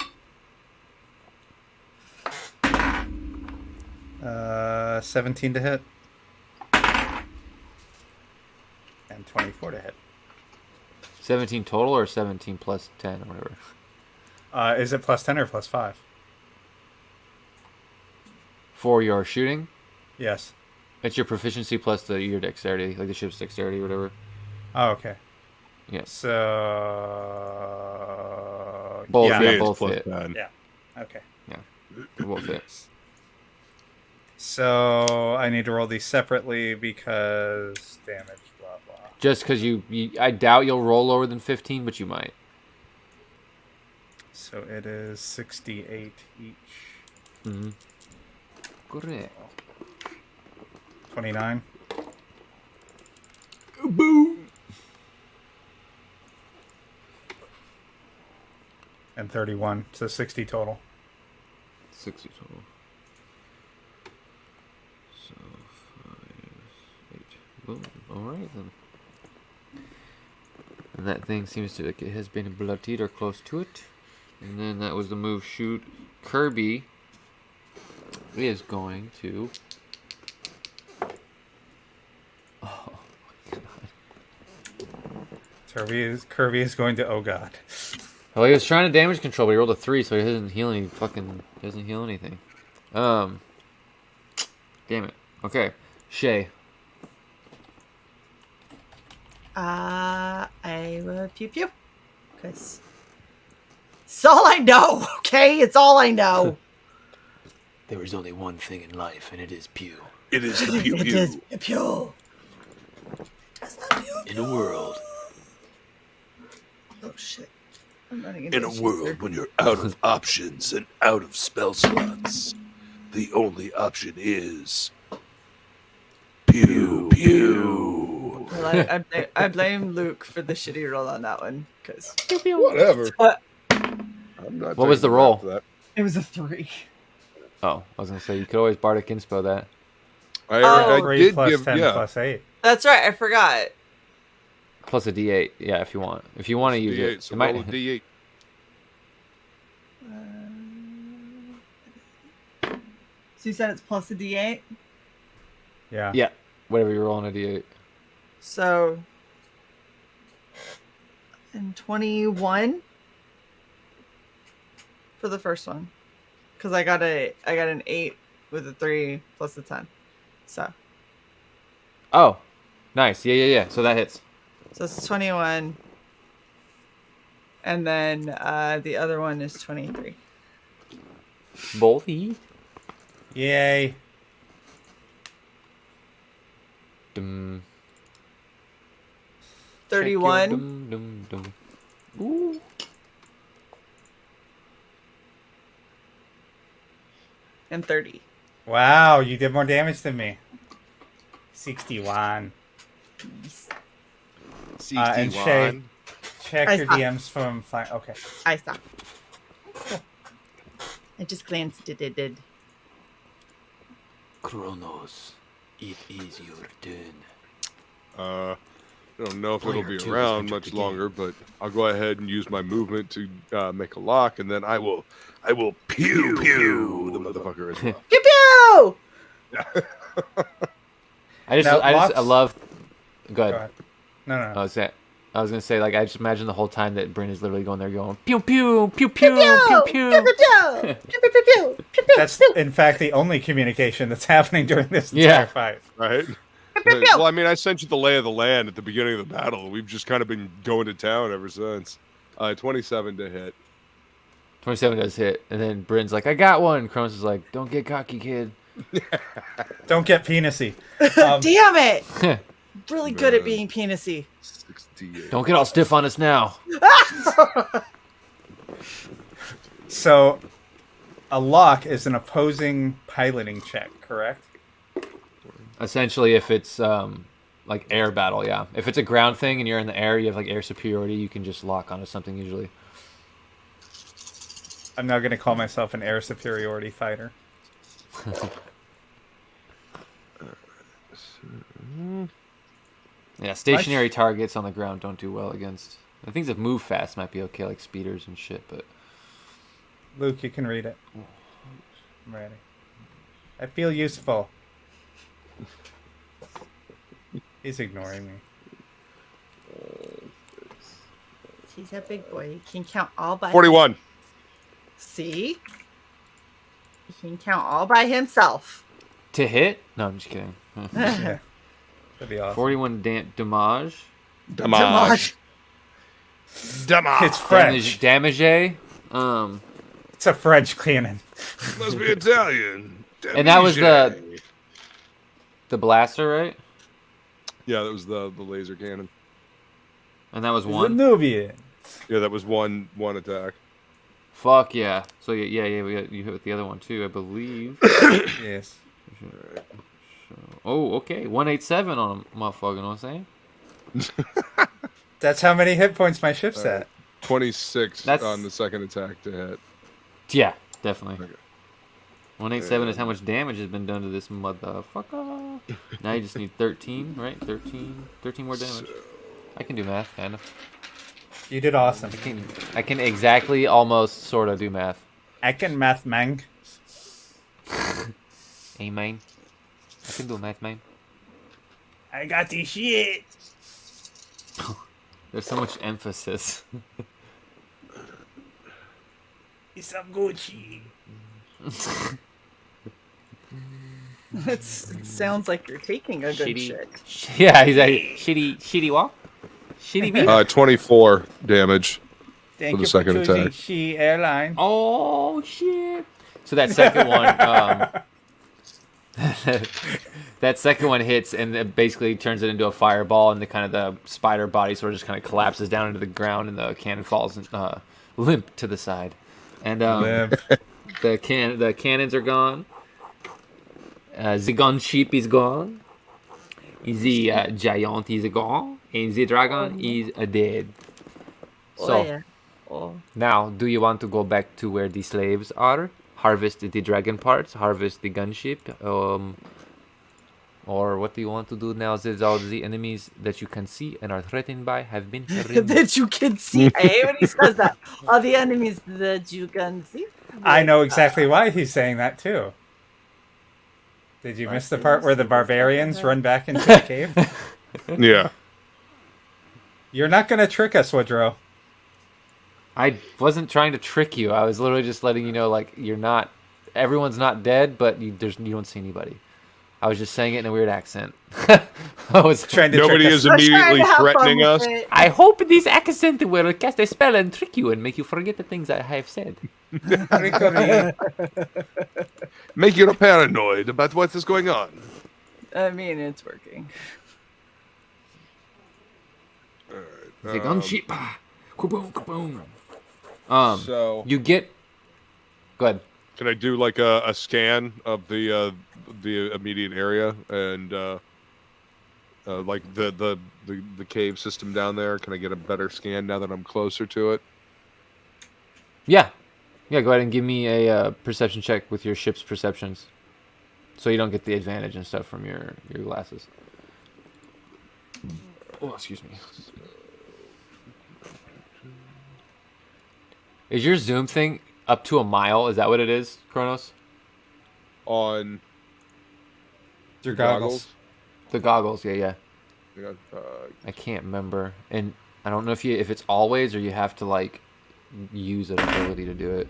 17 to hit. And 24 to hit. 17 total or 17 plus 10 or whatever? Is it plus 10 or plus 5? For your shooting? Yes. It's your proficiency plus your dexterity, like the ship's dexterity or whatever. Oh, okay. Yes. So... Both, yeah. yeah, both plus hit. 10. Yeah. Okay. Yeah, both hit. So I need to roll these separately because damage, blah, blah. Just because I doubt you'll roll lower than 15, but you might. So it is 68 each. Mm-hmm. Correct. 29. Boom. And 31. So 60 total. 60 total. So 5, 8. Boom. All right then. And that thing seems to like it has been bloodied or close to it. And then that was the move shoot. Kirby is going to. Oh my god. Kirby is going to, oh god. Well, he was trying to damage control, but he rolled a 3, so he doesn't heal anything. Damn it. Okay. Shay. I will pew pew. Because it's all I know, okay? It's all I know. There is only one thing in life, and it is pew. It is the pew It pew. is pew pew. It's the pew In a world, Oh, shit. I'm running into in a issues world here. when you're out of options and out of spell slots, the only option is pew pew. Well, I blame Luke for the shitty roll on that one. Because Whatever. What? I'm not What was taking the roll? crap for that. It was a 3. Oh, I was going to say, you could always Bardic Inspo that. I 3 did plus give 10 yeah. plus 8. That's right. I forgot. Plus a D8, yeah, if you want. If you want to use D8, it. so It might- roll a D8. So you said it's plus a D8? Yeah. Yeah, whatever you roll on a D8. So And 21 for the first one. Because I got an 8 with a 3 plus a 10. So Oh, nice. Yeah. So that hits. it's 21. And then the other one is 23. Both. Yay. Dum, 31 dum. Ooh. and 30. Wow, you did more damage than me. 61. And Shay, check I your saw. DMs from flying. Okay. I saw. I just glanced at it. Kronos, it is your turn. I don't know if Player it'll be two around has much entered the longer, but I'll go ahead and use my movement to make a lock, and then I will pew pew the motherfucker as well. Pew pew! I Locks? love. Go Go ahead. ahead. No. I was gonna say, like, I just imagine the whole time that Bryn is literally going there, going pew pew pew pew pew Pew pew. pew pew pew pew pew pew pew. That's, in fact, the only communication that's happening during this entire Yeah. fight. Right? pew. Well, I mean, I sent you the lay of the land at the beginning of the battle. We've just kind of been going to town ever since. 27 to hit. 27 does hit, and then Bryn's like, I got one. Kronos is like, don't get cocky, kid. Don't get penisy. Damn it! Really good at being penisy. 68. Don't get all stiff on us now. So, a lock is an opposing piloting check, correct? Essentially, if it's like air battle, yeah. If it's a ground thing and you're in the air, you have like air superiority, you can just lock onto something usually. I'm now going to call myself an air superiority fighter. Yeah, stationary targets on the ground don't do well against. The things that move fast might be okay, like speeders and shit, but Luke, you can read it. I'm ready. I feel useful. He's ignoring me. He's a big boy. He can count all by 41. See? He can count all by himself. to hit? No, I'm just kidding. Yeah. That'd be awesome. 41 damage. Damage. Damage. It's French. Damage. It's a French cannon. Must be Italian. And that was Damage. the blaster, right? Yeah, that was the laser cannon. And that was It's a one. Nubian. Yeah, that was one attack. Fuck yeah. So yeah, we got, you hit with the other one too, I believe. Yes. Oh, okay. 187 on him, motherfucker. Know what I'm saying? That's how many hit points my ship's at. 26 That's- on the second attack to hit. Yeah, definitely. Okay. 187 is how much damage has been done to this motherfucker. Now you just need 13, right? 13 more damage. I can do math, kind of. You did awesome. I can exactly, almost, sort of do math. I can math, man. Hey, man. I can do math, man. I got this shit. There's so much emphasis. It's some Gucci. It sounds like you're taking a good shit. Yeah, he's like, shitty walk? Shitty beat? 24 damage. Thank For the you second for choosing attack. She Airline. Oh, shit. So that second one, that second one hits and it basically turns it into a fireball, and the kind of the spider body sort of just kind of collapses down into the ground, and the cannon falls limp to the side. And the cannons are gone. The gunship is gone. The giant is gone, and the dragon is dead. So. Oh, yeah. Oh. Now, do you want to go back to where the slaves are? Harvest the dragon parts, harvest the gunship, or what do you want to do now since all the enemies that you can see and are threatened by have been removed? That you can see. I hate when he says that. All the enemies that you can see. I know exactly why he's saying that too. Did you miss the part where the barbarians run back into the cave? Yeah. You're not going to trick us, Woodrow. I wasn't trying to trick you. I was literally just letting you know, like, you're not. Everyone's not dead, but you don't see anybody. I was just saying it in a weird accent. I was Trying to Nobody trick is us. We're trying immediately to have fun threatening with us. it. I hope this accent will cast a spell and trick you and make you forget the things I have said. Trickery. Make you paranoid about what is going on. I mean, it's working. The gunship. Kaboom, kaboom. So You get. Go ahead. can I do like a scan of the immediate area and like the cave system down there? Can I get a better scan now that I'm closer to it? Yeah. Yeah, go ahead and give me a perception check with your ship's perceptions. So you don't get the advantage and stuff from your glasses. Oh, excuse me. Is your zoom thing up to a mile? Is that what it is, Kronos? On Your goggles. The goggles, yeah. You know, I can't remember. And I don't know if it's always or you have to, like, use an ability to do it.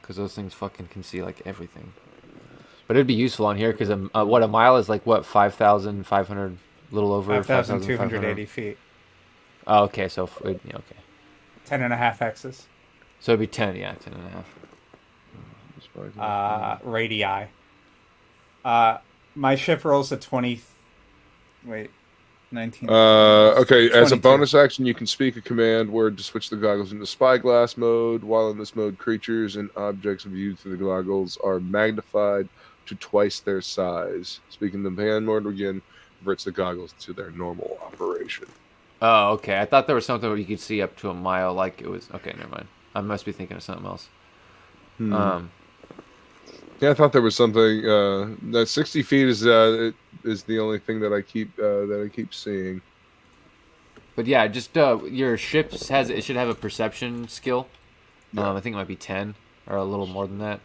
Because those things fucking can see, like, everything. But it'd be useful on here because what a mile is like, what, 5,500, little over 5,280 feet. Oh, okay, so yeah, okay. 10.5 hexes. So it'd be 10, yeah, 10 and a half. Radii. My ship rolls a 20. Wait, 19. okay, as a 22. bonus action, you can speak a command word to switch the goggles into spyglass mode. While in this mode, creatures and objects viewed through the goggles are magnified to twice their size. Speaking the command word again converts the goggles to their normal operation. Oh, okay. I thought there was something where you could see up to a mile, like it was. Okay, never mind. I must be thinking of something else. Yeah, I thought there was something. That 60 feet is the only thing that I keep seeing. But yeah, just your ship it should have a perception skill. Yeah. I think it might be 10 or a little more than that.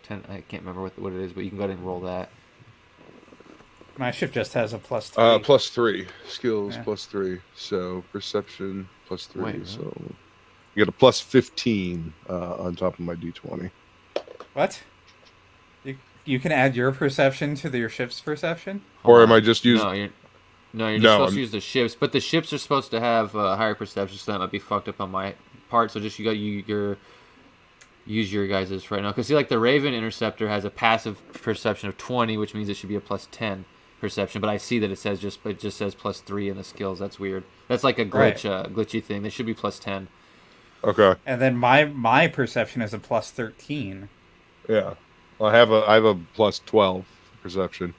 10. I can't remember what it is, but you can go ahead and roll that. My ship just has a +3. +3 skills, Yeah. +3. So perception +3. Wait, so you get a +15 on top of my d20. What? You can add your perception to your ship's perception? Or am I just using? No, you're just supposed to use the ships, but the ships are supposed to have higher perception, so that might be fucked up on my part. So just use your guys's right now, because see, like the Raven Interceptor has a passive perception of 20, which means it should be a +10 perception. But I see that it just says +3 in the skills. That's weird. That's like a glitch, glitchy thing. They should be +10. Okay. And then my perception is a +13. Yeah. Well, I have a +12 perception.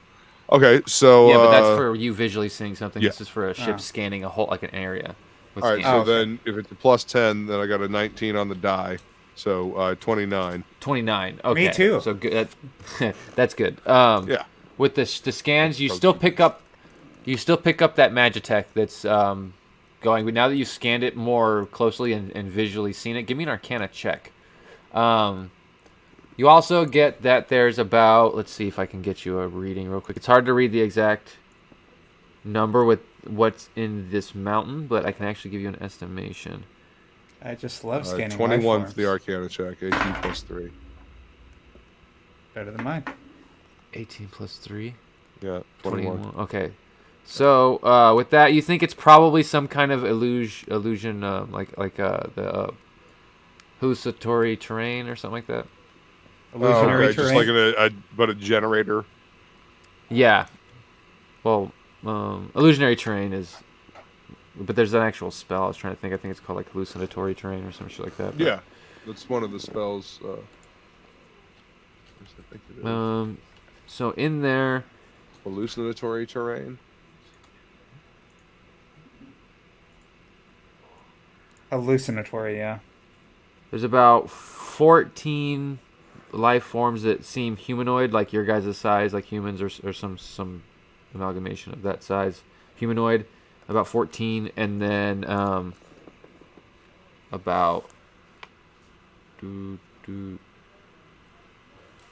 Okay, so Yeah, but that's for you visually seeing something. yeah. This is for a ship scanning a whole, like an area. With all right. scans. So then, if it's a +10, then I got a 19 on the die. So 29. 29. Okay. Me too. So good. That's good. Yeah. With the scans, you still pick up that Magitech that's going. But now that you've scanned it more closely and visually seen it, give me an Arcana check. You also get that there's about. Let's see if I can get you a reading real quick. It's hard to read the exact number with what's in this mountain, but I can actually give you an estimation. I just love scanning 21 life for the Arcana check. 18 +3. Better than mine. 18 plus 3. Yeah, 21. Okay. So with that, you think it's probably some kind of illusion, like the hallucinatory terrain or something like that. Illusionary just terrain. like a generator. Yeah. Well, illusionary terrain is, but there's an actual spell. I was trying to think. I think it's called like hallucinatory terrain or some shit like that. But, Yeah, that's one of the spells. I think it is. So in there, Hallucinatory terrain. Hallucinatory, yeah. there's about 14 life forms that seem humanoid, like your guys' size, like humans or some amalgamation of that size. Humanoid, about 14, and then about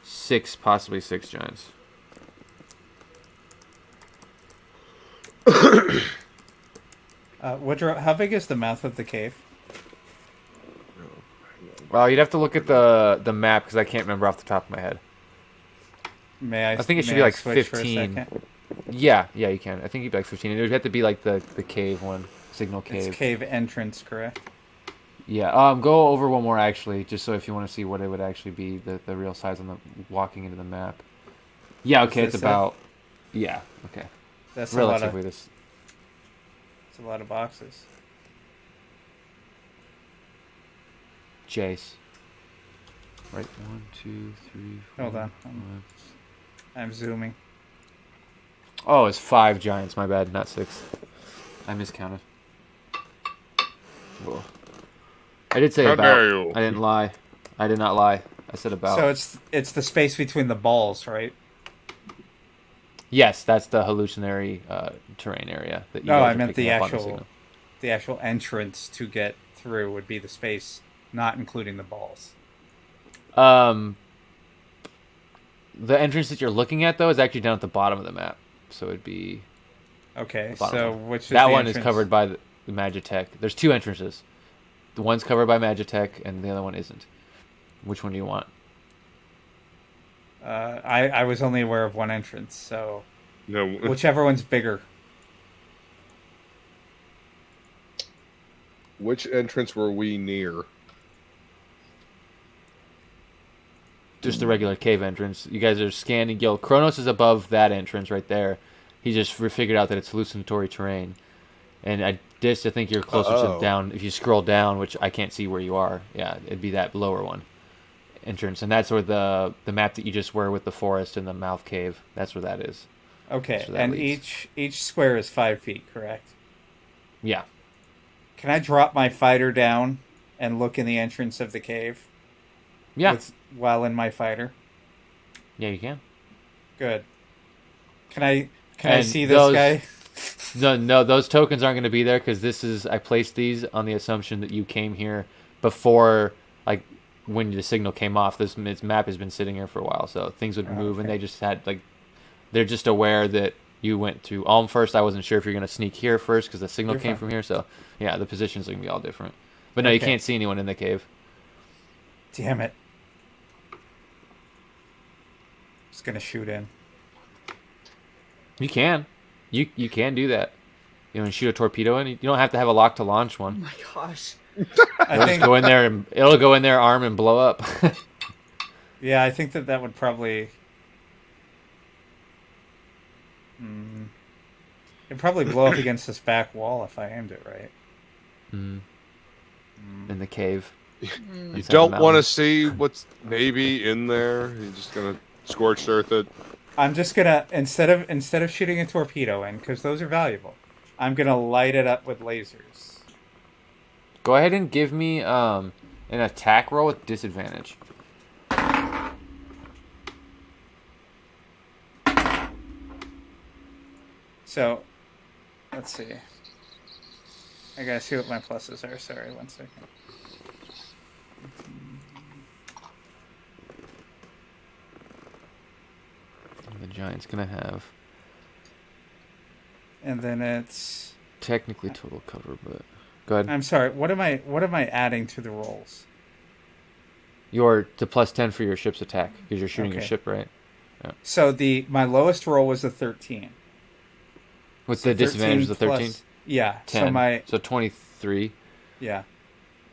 6, possibly 6 giants. Woodrow, how big is the mouth of the cave? Well, you'd have to look at the map because I can't remember off the top of my head. I think it should be like switch for a 15. second? Yeah, you can. I think you'd be like 15. It would have to be like the cave one, signal cave. It's cave entrance, correct? Yeah. Go over one more actually, just so if you want to see what it would actually be, the real size on the walking into the map. Yeah. Okay. It's about. Yeah. Okay. That's Relatively this. It's a lot of boxes. Jace. Right. 1, 2, 3, 4. Hold on. 5. I'm zooming. Oh, it's 5 giants. My bad, not 6. I miscounted. Whoa. I did say How about. dare you. I didn't lie. I did not lie. I said about. So it's the space between the balls, right? Yes, that's the hallucinatory terrain area that you No, guys I are meant picking the up on actual signal. the actual entrance to get through would be the space, not including the balls. The entrance that you're looking at though is actually down at the bottom of the map, so it'd be Okay, the bottom so one. which is that the one is entrance? covered by the Magitech. There's 2 entrances. The one's covered by Magitech, and the other one isn't. Which one do you want? I was only aware of one entrance, so No. whichever one's bigger. Which entrance were we near? Just the regular cave entrance. You guys are scanning. Yo, Kronos is above that entrance right there. He just figured out that it's hallucinatory terrain. And I think you're closer to down. If you scroll down, which I can't see where you are, yeah, it'd be that lower one entrance. And that's where the map that you just were with the forest and the mouth cave. That's where that is. Okay, That's where that and leads. each square is 5 feet, correct? Yeah. Can I drop my fighter down and look in the entrance of the cave? Yeah. While in my fighter. Yeah, you can. Good. Can I see this those- guy? No, those tokens aren't going to be there because I placed these on the assumption that you came here before, like, when the signal came off. This map has been sitting here for a while, so things would move, and they just had, like, they're just aware that you went to Ulm first. I wasn't sure if you're going to sneak here first because the signal came from here, so, yeah, the positions are going to be all different. But no, you can't see anyone in the cave. Damn it. Just gonna shoot in. You can. You can do that. You know, and shoot a torpedo in. You don't have to have a lock to launch Oh one. my gosh. I think Go in there and it'll go in there, arm, and blow up. yeah, I think that would probably it'd probably blow up against this back wall if I aimed it right. In the cave. You Inside the don't want to mountain. see what's maybe in there. You're just gonna scorched earth it. I'm just gonna instead of shooting a torpedo in, because those are valuable, I'm gonna light it up with lasers. Go ahead and give me an attack roll with disadvantage. So, let's see. I gotta see what my pluses are. Sorry, 1 second. The giant's gonna have And then it's. technically total cover, but go ahead. I'm sorry. What am I adding to the rolls? You're the +10 for your ship's attack because you're shooting your Okay. ship, right? So my lowest roll was a 13. With So the disadvantage, 13 the 13, plus- yeah. 10. So 23. Yeah.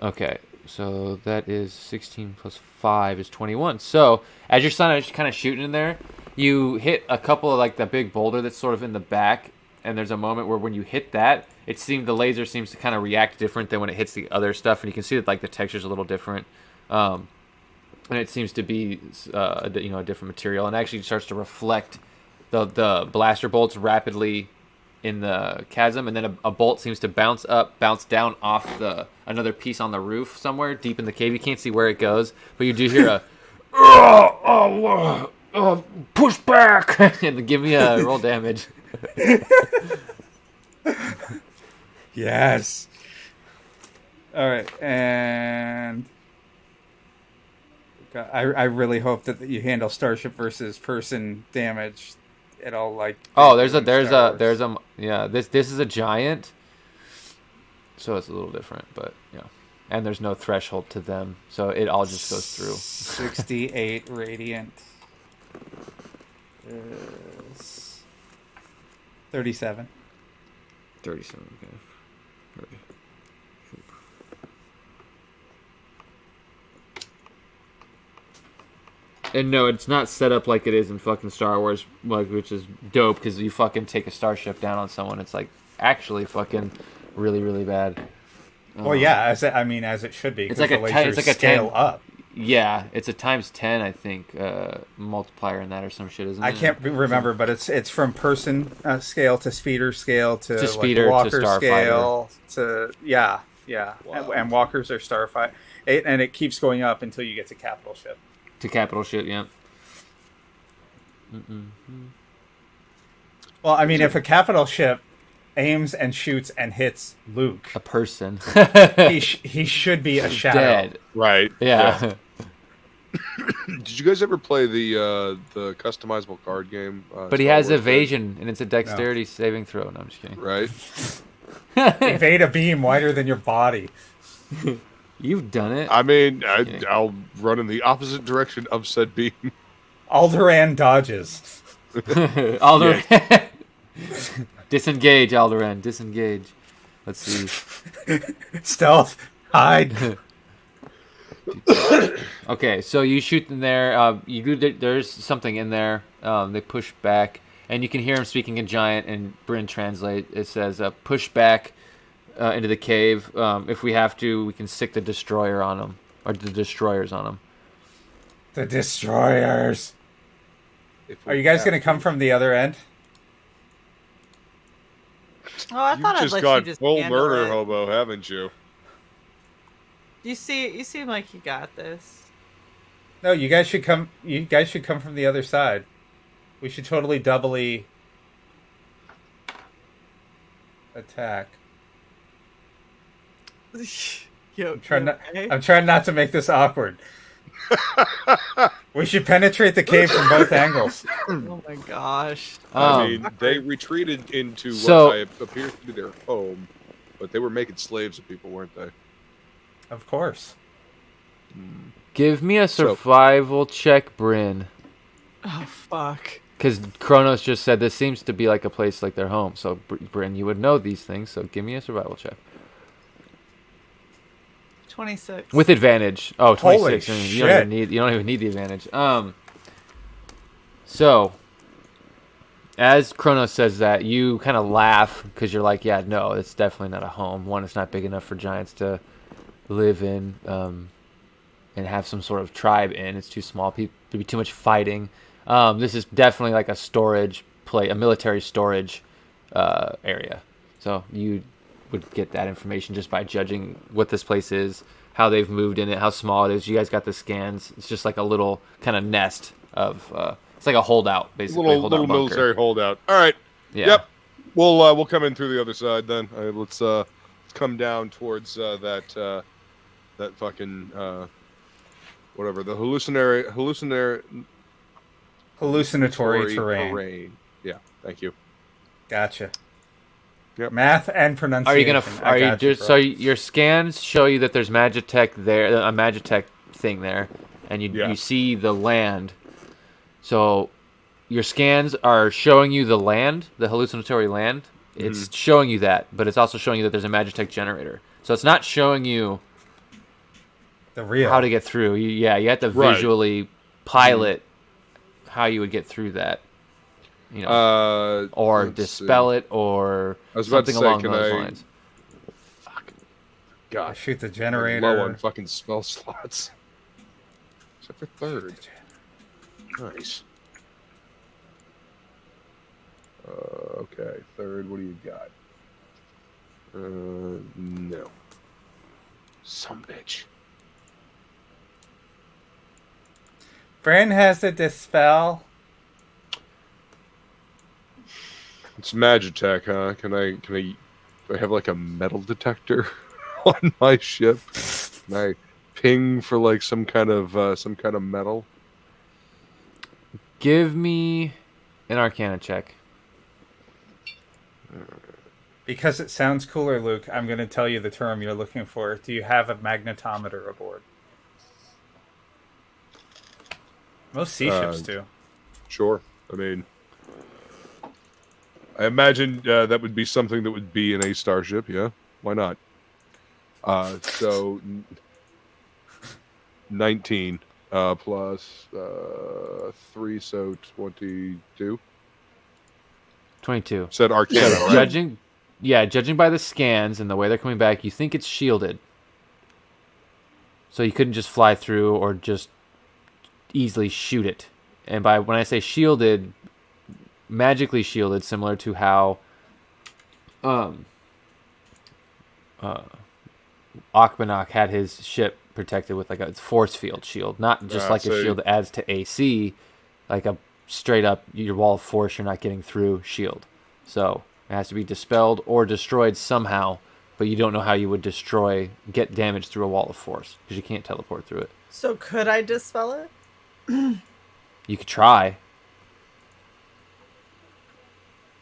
Okay, so that is 16 plus 5 is 21. So as you're kind of shooting in there, you hit a couple of like the big boulder that's sort of in the back, and there's a moment where when you hit that, the laser seems to kind of react different than when it hits the other stuff, and you can see that like the texture's a little different, and it seems to be a different material, and actually starts to reflect the blaster bolts rapidly in the chasm, and then a bolt seems to bounce down off another piece on the roof somewhere deep in the cave. You can't see where it goes, but you do hear a push back and give me a roll damage. Yes. All right, and God, I really hope that you handle starship versus person damage. It'll like. Oh, This this is a giant. So it's a little different, but and there's no threshold to them, so it all just goes through. 68 radiant is 37. 37. Okay. And no, it's not set up like it is in fucking Star Wars, which is dope because you fucking take a starship down on someone. It's like actually fucking really, really bad. Well, yeah, as it should be. It's like the lasers scale 10. up. Yeah, it's a times 10, I think, multiplier in that or some shit, isn't it? I can't remember, but it's from person scale to speeder scale to speeder to walker starfighter. scale to yeah. Wow. And walkers are starfighter, and it keeps going up until you get to capital ship. To capital shit, yeah. Well, I mean, if a capital ship aims and shoots and hits Luke, A person. he should be a shadow. Dead. Right. Yeah. Did you guys ever play the customizable card game? But he Star has Wars evasion, and it's a dexterity saving throw. No, I'm just kidding. Right. Evade a beam wider than your body. You've done it. I mean, I'll run in the opposite direction of said beam. Alderaan dodges. Alderaan. Disengage, Alderaan. Disengage. Let's see. Stealth. Hide. Okay, so you shoot in there. There's something in there. They push back, and you can hear him speaking in Giant, and Bryn translate. It says, push back into the cave. If we have to, we can stick the destroyer on them, or the destroyers on them. The destroyers. If we Are you guys have going to come from the other end? Oh, I You've thought I'd just let gone you just full handle murder it. hobo, haven't you? You seem like you got this. No, you guys should come. You guys should come from the other side. We should totally doubly attack. Yo, I'm trying not to make this awkward. We should penetrate the cave from both angles. Oh my gosh. I mean, they retreated into So- what appears to be their home, but they were making slaves of people, weren't they? Of course. Give me a survival check, Bryn. Oh fuck. Because Kronos just said this seems to be like a place like their home. So, Bryn, you would know these things. So, give me a survival check. 26. With advantage. Oh, 26. Holy You don't even need the advantage. So, as Kronos says that, you kind of laugh because you're like, yeah, no, it's definitely not a home. One, it's not big enough for giants to live in and have some sort of tribe in. It's too small. There'd be too much fighting. This is definitely like a storage a military storage area. So you would get that information just by judging what this place is, how they've moved in it, how small it is. You guys got the scans. It's just like a little kind of nest of. It's like a holdout, basically. Little military holdout. All right. Yeah. Yep. We'll come in through the other side then. Let's come down towards that fucking whatever, the Hallucinatory terrain. Yeah. Thank you. Gotcha. Yep. Math and pronunciation. Are you gonna? Are you just so your scans show you that there's Magitech there, a Magitech thing there, and you see the land. So your scans are showing you the land, the hallucinatory land. It's showing you that, but it's also showing you that there's a Magitech generator. So it's not showing you the real how to get through. You have to visually pilot how you would get through that. You know, or dispel it, or something along those lines. Fuck. I God. shoot the Low generator. on fucking spell slots. Except for third. Nice. Okay, third. What do you got? No. Some bitch. Bran has the dispel. It's Magitech, huh? Can I have like a metal detector on my ship? Can I ping for like some kind of metal? Give me an Arcana check. Because it sounds cooler, Luke, I'm going to tell you the term you're looking for. Do you have a magnetometer aboard? Most sea ships do. Sure. I mean, I imagine that would be something that would be in a starship. Yeah, why not? So 19 plus 3, so 22. 22. Said Arcana, right? Judging by the scans and the way they're coming back, you think it's shielded. So you couldn't just fly through or just easily shoot it. And when I say shielded, magically shielded, similar to how Akbanok had his ship protected with like a force field shield, not just like a shield that adds to AC, like a straight up your wall of force you're not getting through shield. So it has to be dispelled or destroyed somehow, but you don't know how you would get damage through a wall of force because you can't teleport through it. So could I dispel it? You could try.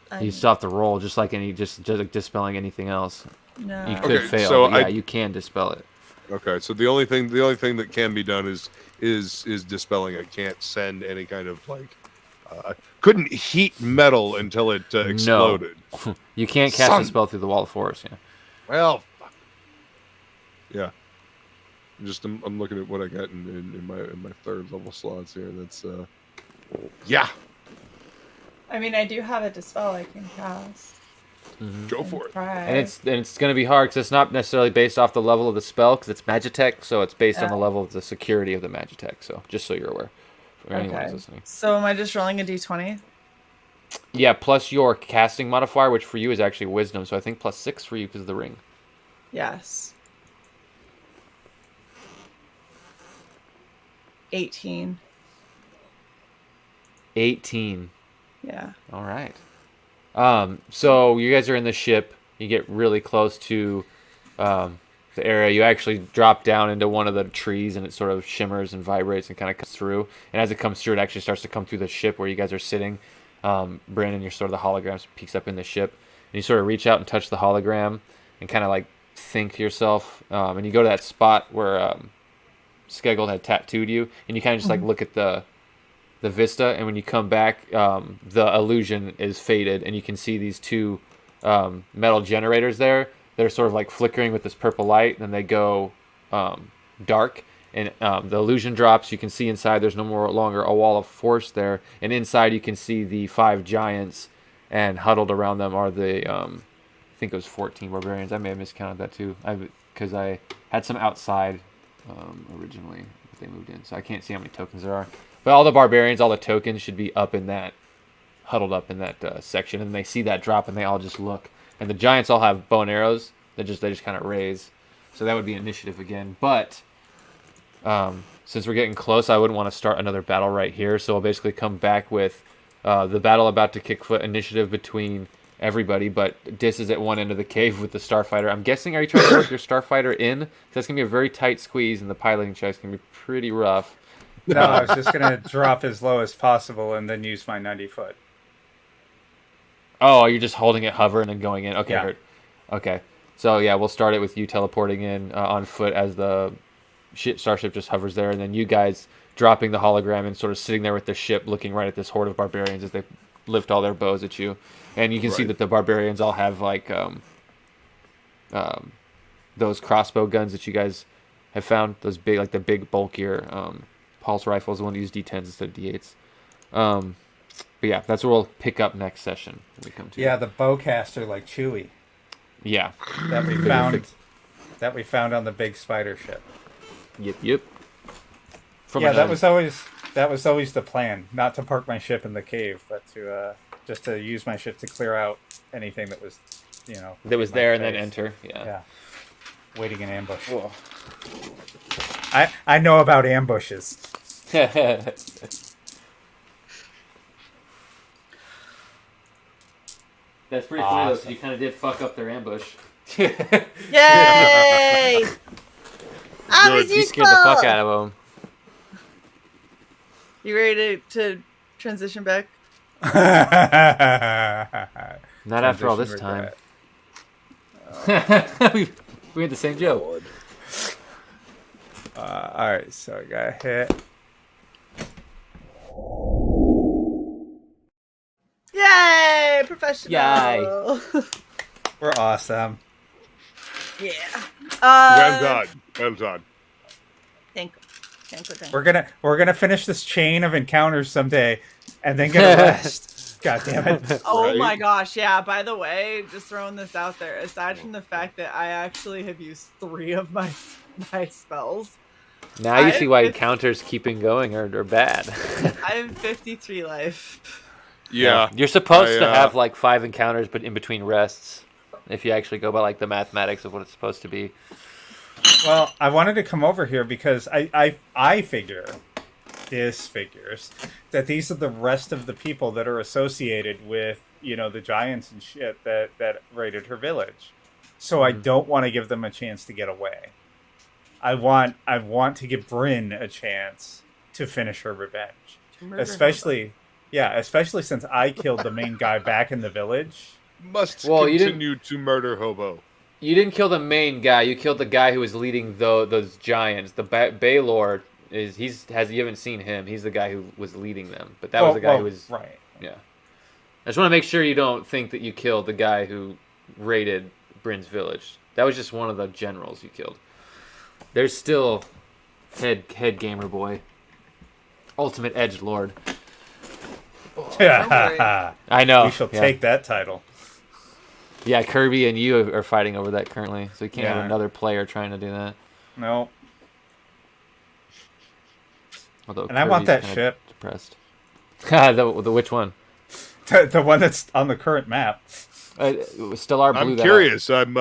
I- You still have to roll, just like like dispelling anything else. No. You could fail. so But you can dispel it. Okay, so the only thing that can be done is dispelling it. Can't send any kind of like couldn't heat metal until it exploded. No. You can't cast a spell through the wall of force. Yeah. Well, yeah. I'm looking at what I got in my third level slots here. That's yeah. I mean, I do have a dispel I can cast. Go for it. Try. And it's going to be hard because it's not necessarily based off the level of the spell because it's Magitech, so it's based on the level of the security of the Magitech. So just so you're aware, for anyone who's listening. So am I just rolling a d20? Yeah, plus your casting modifier, which for you is actually Wisdom. So I think plus 6 for you because of the ring. Yes. 18. 18. Yeah. All right. So you guys are in the ship. You get really close to the area. You actually drop down into one of the trees, and it sort of shimmers and vibrates and kind of comes through. And as it comes through, it actually starts to come through the ship where you guys are sitting. Brandon, you're sort of the hologram peeks up in the ship, and you sort of reach out and touch the hologram and kind of like think to yourself. And you go to that spot where Skeggold had tattooed you, and you kind of just like look at the vista, and when you come back, the illusion is faded, and you can see these two metal generators there. They're sort of like flickering with this purple light, and then they go dark, and the illusion drops. You can see inside there's no longer a wall of force there, and inside you can see the 5 giants, and huddled around them are the I think it was 14 barbarians. I may have miscounted that too, because I had some outside originally that they moved in, so I can't see how many tokens there are. But all the barbarians, all the tokens should be huddled up in that section, and they see that drop, and they all just look. And the giants all have bow and arrows. They just kind of raise, so that would be initiative again. But since we're getting close, I wouldn't want to start another battle right here. So I'll basically come back with the battle about to kick foot initiative between everybody. But Dis is at one end of the cave with the starfighter. I'm guessing, are you trying to work your starfighter in? Because that's gonna be a very tight squeeze, and the piloting check's gonna be pretty rough. No, I was just going to drop as low as possible and then use my 90 foot. Oh, you're just holding it hover and then going in. Okay, Yeah. Okay. So, yeah, we'll start it with you teleporting in on foot as the starship just hovers there, and then you guys dropping the hologram and sort of sitting there with the ship looking right at this horde of barbarians as they lift all their bows at you. And you can see that the barbarians all have, like, those crossbow guns that you guys have found. Those big, like the big, bulkier pulse rifles, the one that use D10s instead of D8s. But yeah, that's where we'll pick up next session when we come to. Yeah, the bowcaster like Chewie. Yeah. That we found on the big spider ship. Yep. That was always the plan. Not to park my ship in the cave, but to just to use my ship to clear out anything that was, that was there and then enter. Yeah. Waiting in ambush. Whoa. I know about ambushes. That's pretty funny though, because you kind of did fuck up their ambush. Yay! I was You useful. scared the fuck out of them. You ready to transition back? Not after all this time. we had the same joke. Lord. All right, so I got hit. Yay, professional. Yay. We're awesome. Yeah. Well done. Well done. Thank you. We're gonna finish this chain of encounters someday, and then get a rest. God damn it! Oh Right? my gosh, yeah, by the way, just throwing this out there, aside from the fact that I actually have used 3 of my spells, Now you I- see why encounters keeping going are bad. I have 53 life. Yeah. You're supposed I, to have like 5 encounters, but in between rests. If you actually go by like the mathematics of what it's supposed to be. Well, I wanted to come over here because I figure this figures that these are the rest of the people that are associated with the giants and shit that raided her village. So I don't want to give them a chance to get away. I want to give Bryn a chance to finish her revenge. Especially since I killed the main guy back in the village. Must Well, you continue to murder Hobo. You didn't kill the main guy. You killed the guy who was leading those giants. The Bay Lord you haven't seen him. He's the guy who was leading them. But that was the guy who was right. Yeah. I just want to make sure you don't think that you killed the guy who raided Bryn's village. That was just one of the generals you killed. There's still head gamer boy, ultimate edge lord. I I know. We shall take that title. Yeah, Kirby and you are fighting over that currently, so you can't have Yeah. another player trying to do that. No. Although And I want that Kirby's ship. Depressed. the which one? The one that's on the current map. Stellar blew I'm that curious. I'm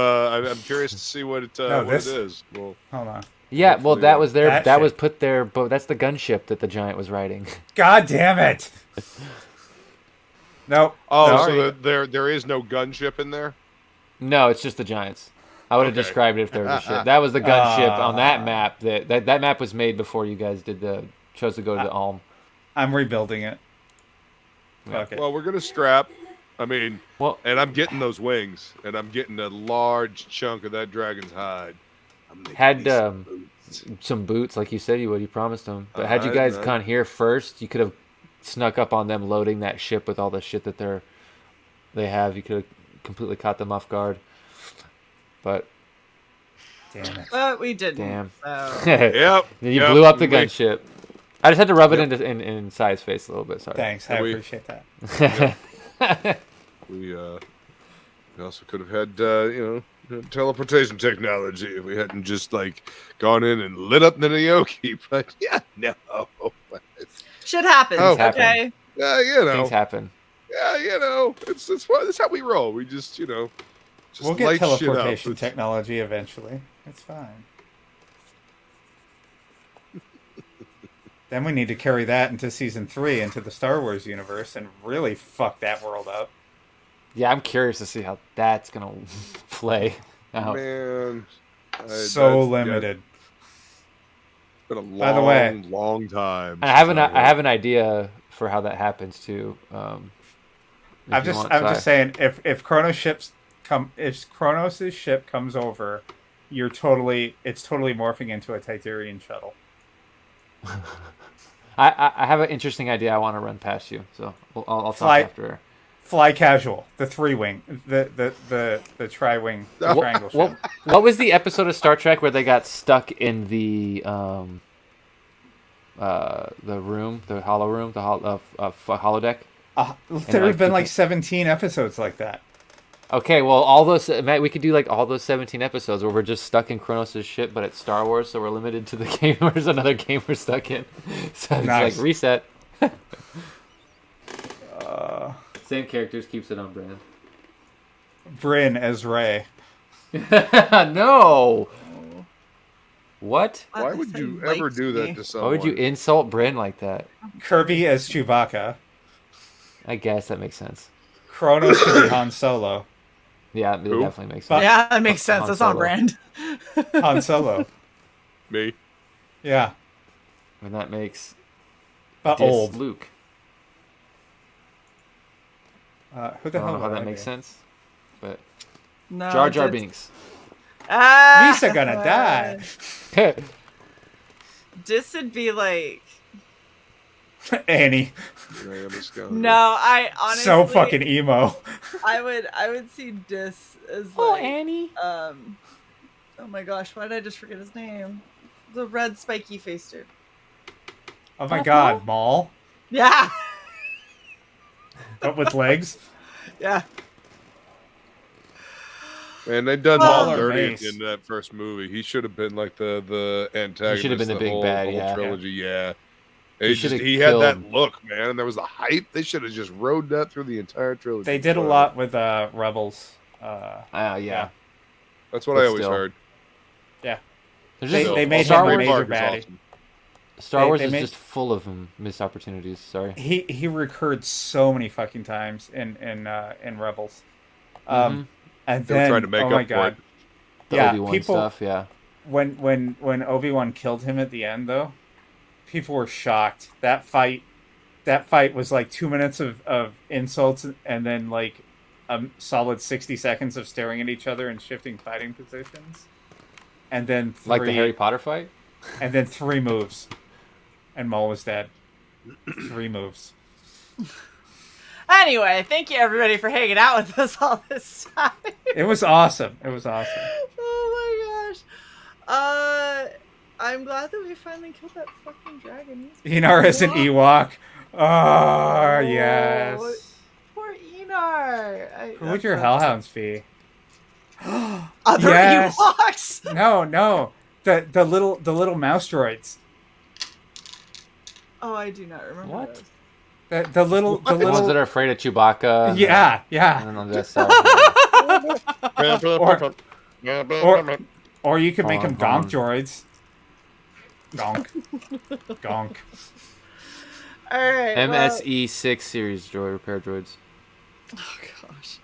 curious to see what it No, what this- it is. Well, Hold on. Up. Yeah, well, Hopefully, that was their that that was ship. put there, but that's the gunship that the giant was riding. God damn it! Nope. oh, Sorry. so there is no gunship in there. No, it's just the giants. I would have Okay. described it if there was a ship. That was the gunship on that Ah. map. That map was made before you guys chose to go to the Alm. I'm rebuilding it. Fuck it. Well, we're gonna scrap. I mean, Well, and I'm getting those wings, and I'm getting a large chunk of that dragon's hide. I'm making Had, me some um, boots. some boots, like you said you would. You promised them. But had you I- guys I- gone here first, you could have snuck up on them loading that ship with all the shit that they have. You could have completely caught them off guard. But Damn it. But we didn't. damn, So. Yep. you yep, blew up the we- gunship. I just had to rub it in Sai's face a little bit. Sorry. Thanks. I We- appreciate that. We also could have had teleportation technology if we hadn't just like gone in and lit up the Naoki. But yeah, no. Shit happens, Oh. okay? Yeah, Things happen. it's how we roll. We just just We'll get light shit up. teleportation It's- technology eventually. It's fine. Then we need to carry that into season 3, into the Star Wars universe, and really fuck that world up. Yeah, I'm curious to see how that's gonna play out. Man, So limited. It's been a long, By the way- long time. I have since I have an idea for how that happens too. I'm just saying, if Kronos' ship comes over, it's totally morphing into a Titarian shuttle. I have an interesting idea I want to run past you, so I'll talk Fly- after. Fly casual, the 3-wing, the tri-wing triangle ship. What was the episode of Star Trek where they got stuck in the room, the hollow room, holodeck? There have been like 17 episodes like that. Okay, well, all those we could do like all those 17 episodes where we're just stuck in Kronos' ship, but it's Star Wars, so we're limited to the game. There's another game we're stuck in, so it's Nice. like reset. Same characters, keeps it on brand. Bryn as Rey. No. What? Why would you ever do that to Why someone? would you insult Bryn like that? Kirby as Chewbacca. I guess that makes sense. Kronos could be Han Solo. Yeah, it Who? definitely makes sense. Yeah, that makes sense. Han That's on Solo. brand. Han Solo. Me? Yeah, And that makes but dis old. Luke. Who I the don't hell know how would that I makes be? sense, but No, Jar Jar that's- Binks. Ah, Misa gonna die. This would be like. Annie. Graham is No, gone. I honestly. So fucking emo. I would see Dis as Oh, like. Annie. Oh my gosh, why did I just forget his name? The red spiky faced dude. Oh my god, Maul. Yeah. But with legs. Yeah. Man, they done Oh. Maul Or dirty Mace. in that first movie. He should have been like the antagonist. He should have been the big whole, bad, whole yeah. trilogy. Yeah. He He should just have he had that killed- look, man, and there was the hype. They should have just rode that through the entire trilogy. They did a But lot with Rebels. Yeah. That's what But I always still. heard. There's They- just, they made Star him a Wars. major Park is baddie. awesome. Star Wars they is made- just full of missed opportunities. Sorry. He recurred so many fucking times in Rebels. Mhm. And They were then trying to make oh my up for god. it. The Yeah, Obi-Wan people stuff. Yeah. when Obi-Wan killed him at the end though, people were shocked. That fight was like 2 minutes of insults and then like a solid 60 seconds of staring at each other and shifting fighting positions. And then Like the Harry Potter fight. and then 3 moves. And Maul was dead. 3 moves. Anyway, thank you everybody for hanging out with us all this time. It was awesome. It was awesome. Oh my gosh. I'm glad that we finally killed that fucking dragon. Enar is an Ewok. Ewok. Oh, yes. Poor Enar. Who would your hellhounds be? Other Yes. Ewoks. No. The little mouse droids. Oh, I do not remember What? those. The little The ones that are afraid of Chewbacca. I yeah. don't know. That's so. Or you could make them Gon. gonk droids. Gonk. Gonk. All right. MSE6 series droid repair droids. Oh gosh.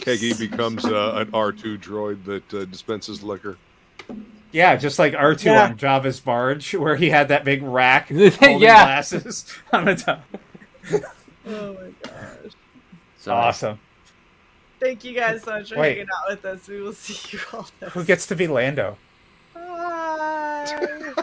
Keggy becomes an R2 droid that dispenses liquor. Yeah, just like R2 Yeah. on Jabba's barge, where he had that big rack Yeah. holding glasses on the top. Oh my gosh. Sorry. Awesome. Thank you guys so much for Wait. hanging out with us. We will see you all next Who gets to be Lando? Bye.